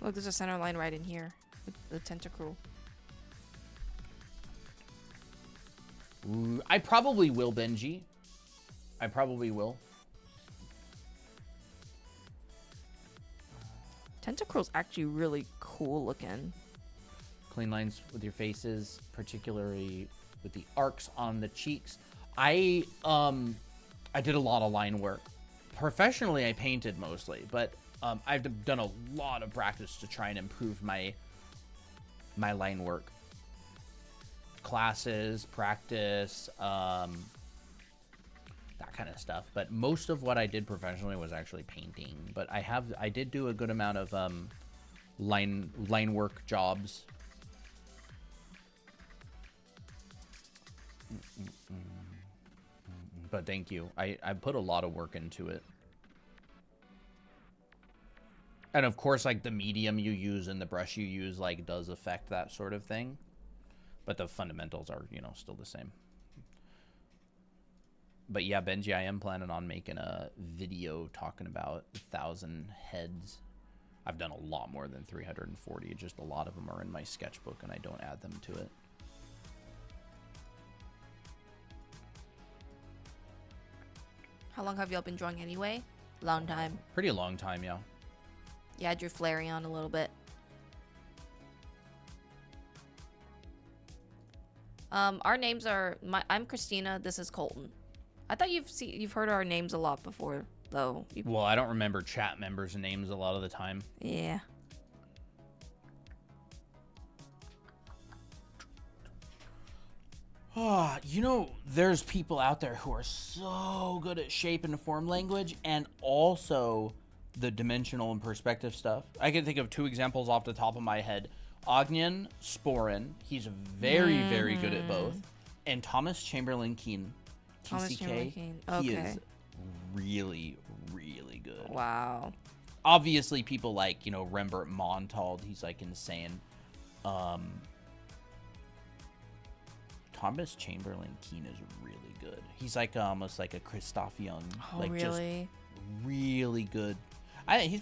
Look, there's a center line right in here with the tentacruel. Ooh, I probably will, Benji. I probably will. Tentacruel's actually really cool looking. Clean lines with your faces, particularly with the arcs on the cheeks. I did a lot of line work. Professionally, I painted mostly, but I've done a lot of practice to try and improve my line work. Classes, practice, that kind of stuff. But most of what I did professionally was actually painting. But I did do a good amount of line work jobs. But thank you. I put a lot of work into it. And of course, like the medium you use and the brush you use, like does affect that sort of thing. But the fundamentals are, you know, still the same. But yeah, Benji, I am planning on making a video talking about 1,000 heads. I've done a lot more than 340. Just a lot of them are in my sketchbook and I don't add them to it. How long have y'all been drawing anyway? Long time. Pretty long time, yeah. Yeah, I drew Flareon a little bit. Our names are I'm Christina. This is Colton. I thought you've heard our names a lot before, though. Well, I don't remember chat members' names a lot of the time. Yeah. Oh, you know, there's people out there who are so good at shape and form language and also the dimensional and perspective stuff. I can think of 2 examples off the top of my head. Ognian Sporin, he's very, very good at both. And Thomas Chamberlain Keane, TCK, he is really, really good. Wow. Obviously, people like, you know, Rembert Montald, he's like insane. Thomas Chamberlain Keane is really good. He's like almost like a Christoph Young. Oh, like really? Just really good. He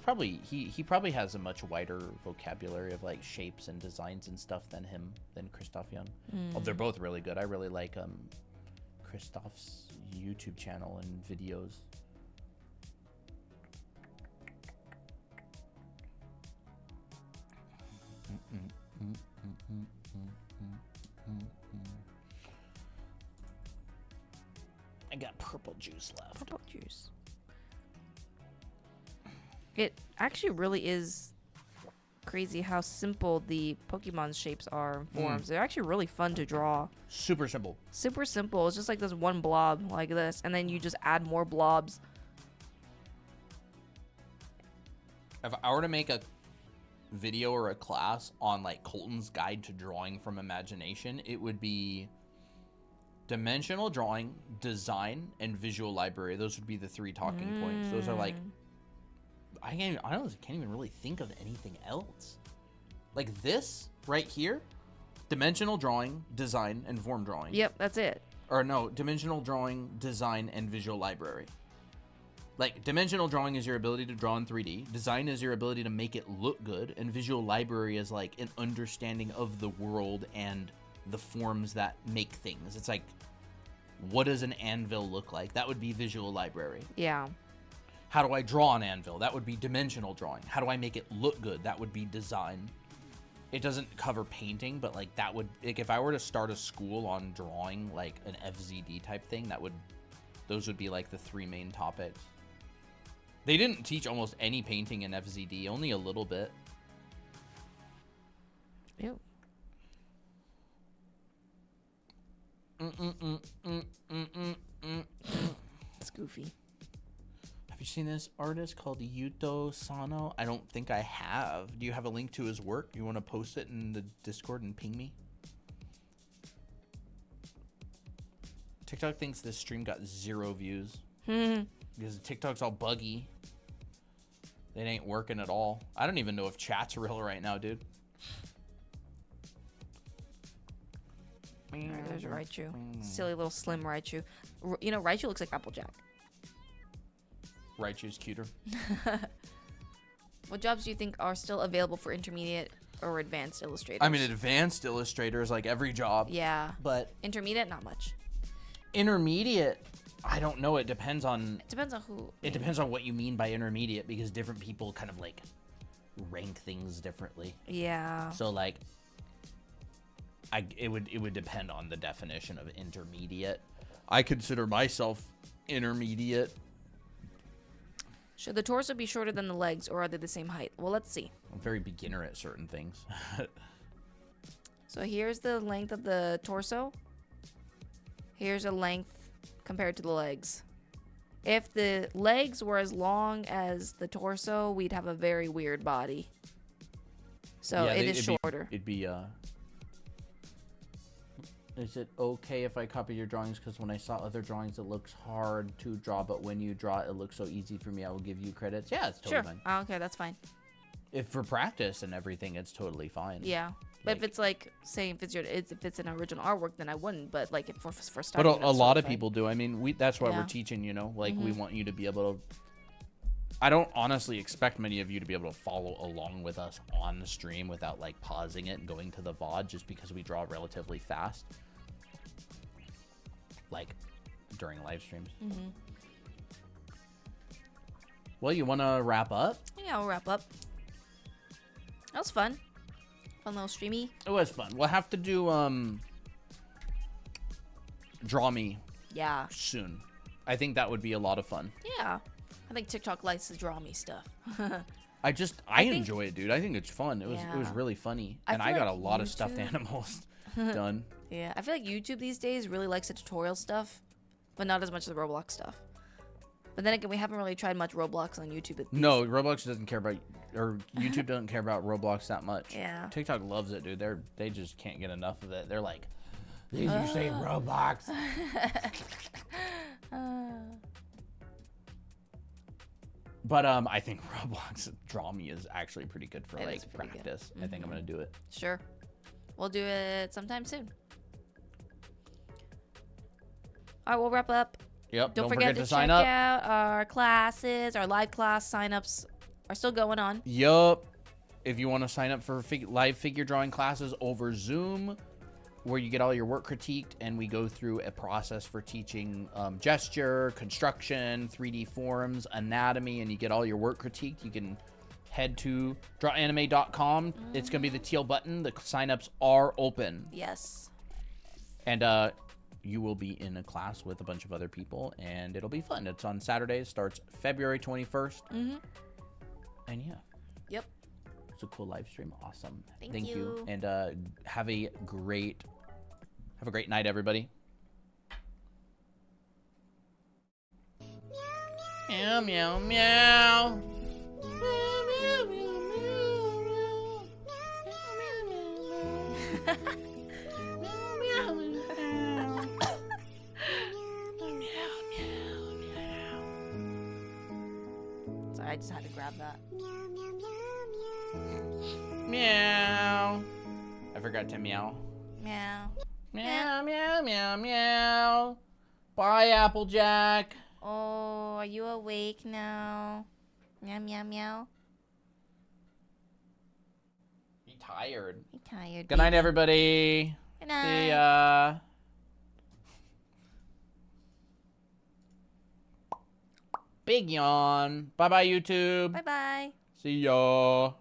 probably has a much wider vocabulary of like shapes and designs and stuff than Christoph Young. Oh, they're both really good. I really like Christoph's YouTube channel and videos. I got purple juice left. Purple juice. It actually really is crazy how simple the Pokemon's shapes are and forms. They're actually really fun to draw. Super simple. Super simple. It's just like this one blob like this, and then you just add more blobs. If I were to make a video or a class on like Colton's guide to drawing from imagination, it would be dimensional drawing, design, and visual library. Those would be the 3 talking points. Those are like, I honestly can't even really think of anything else. Like this right here, dimensional drawing, design, and form drawing. Yep, that's it. Or no, dimensional drawing, design, and visual library. Like, dimensional drawing is your ability to draw in 3D. Design is your ability to make it look good. And visual library is like an understanding of the world and the forms that make things. It's like, what does an anvil look like? That would be visual library. Yeah. How do I draw an anvil? That would be dimensional drawing. How do I make it look good? That would be design. It doesn't cover painting, but like that would, like if I were to start a school on drawing like an FZD type thing, those would be like the 3 main topics. They didn't teach almost any painting in FZD, only a little bit. Ew. It's goofy. Have you seen this artist called Yuto Sano? I don't think I have. Do you have a link to his work? You want to post it in the Discord and ping me? TikTok thinks this stream got 0 views. Because TikTok's all buggy. It ain't working at all. I don't even know if chat's real right now, dude. Alright, there's Raichu. Silly little slim Raichu. You know, Raichu looks like Applejack. Raichu's cuter. What jobs do you think are still available for intermediate or advanced illustrators? I mean, advanced illustrators, like every job. Yeah. But Intermediate, not much. intermediate, I don't know. It depends on... It depends on who. It depends on what you mean by intermediate, because different people kind of like rank things differently. Yeah. So like, it would depend on the definition of intermediate. I consider myself intermediate. Should the torso be shorter than the legs, or are they the same height? Well, let's see. I'm very beginner at certain things. So here's the length of the torso. Here's a length compared to the legs. If the legs were as long as the torso, we'd have a very weird body. So it is shorter. It'd be Is it okay if I copy your drawings? Because when I saw other drawings, it looks hard to draw, but when you draw it, it looks so easy for me. I will give you credits. Yeah, it's totally Sure. fine. Okay, that's fine. If for practice and everything, it's totally fine. Yeah. But if Like- it's like, say, if it's an original artwork, then I wouldn't. But like, if for But starting, a lot of people do. I mean, that's why Yeah. we're teaching, you know? Like, we Mhm. want you to be able to... I don't honestly expect many of you to be able to follow along with us on the stream without, like, pausing it and going to the VOD just because we draw relatively fast. Like, during live streams. Mm-hmm. Well, you want to wrap up? Yeah, we'll wrap up. That was fun. Fun little streamy. It was fun. We'll have to do, Draw Me Yeah. soon. I think that would be a lot of fun. Yeah. I think TikTok likes to draw me stuff. I think- enjoy it, dude. I think it's fun. It was Yeah. really funny. I And feel I got like a lot of stuffed YouTube- animals done. Yeah, I feel like YouTube these days really likes the tutorial stuff, but not as much as the Roblox stuff. But then again, we haven't really tried much Roblox on YouTube. No, Roblox doesn't care about, or YouTube doesn't care about Roblox that much. Yeah. TikTok loves it, dude. They just can't get enough of it. They're like, did you say Roblox? But I think Roblox Draw Me is actually pretty good for It like is pretty good. practice. I think I'm gonna do it. Sure. We'll do it sometime soon. All right, we'll wrap up. Yep. Don't forget to sign check up. out our classes. Our live class signups are still going on. Yup. If you want to sign up for live figure drawing classes over Zoom, where you get all your work critiqued, and we go through a process for teaching gesture, construction, 3D forms, anatomy, and you get all your work critiqued, you can head to drawanime.com. It's going to be the teal button. The signups are open. Yes. And you will be in a class with a bunch of other people, and it'll be fun. It's on Saturdays, starts February 21st. Mm-hmm. And yeah. Yep. It's a cool live stream. Awesome. Thank you. And have a great night, everybody. Meow meow meow. Sorry, I just had to grab that. Meow. I forgot to meow. Meow. Meow meow meow meow. Bye, Applejack. Oh, are you awake now? Meow, meow, meow. You tired. I'm tired. Good night, baby. everybody. Good night. See ya. Big yawn. Bye bye, YouTube. Bye bye. See ya.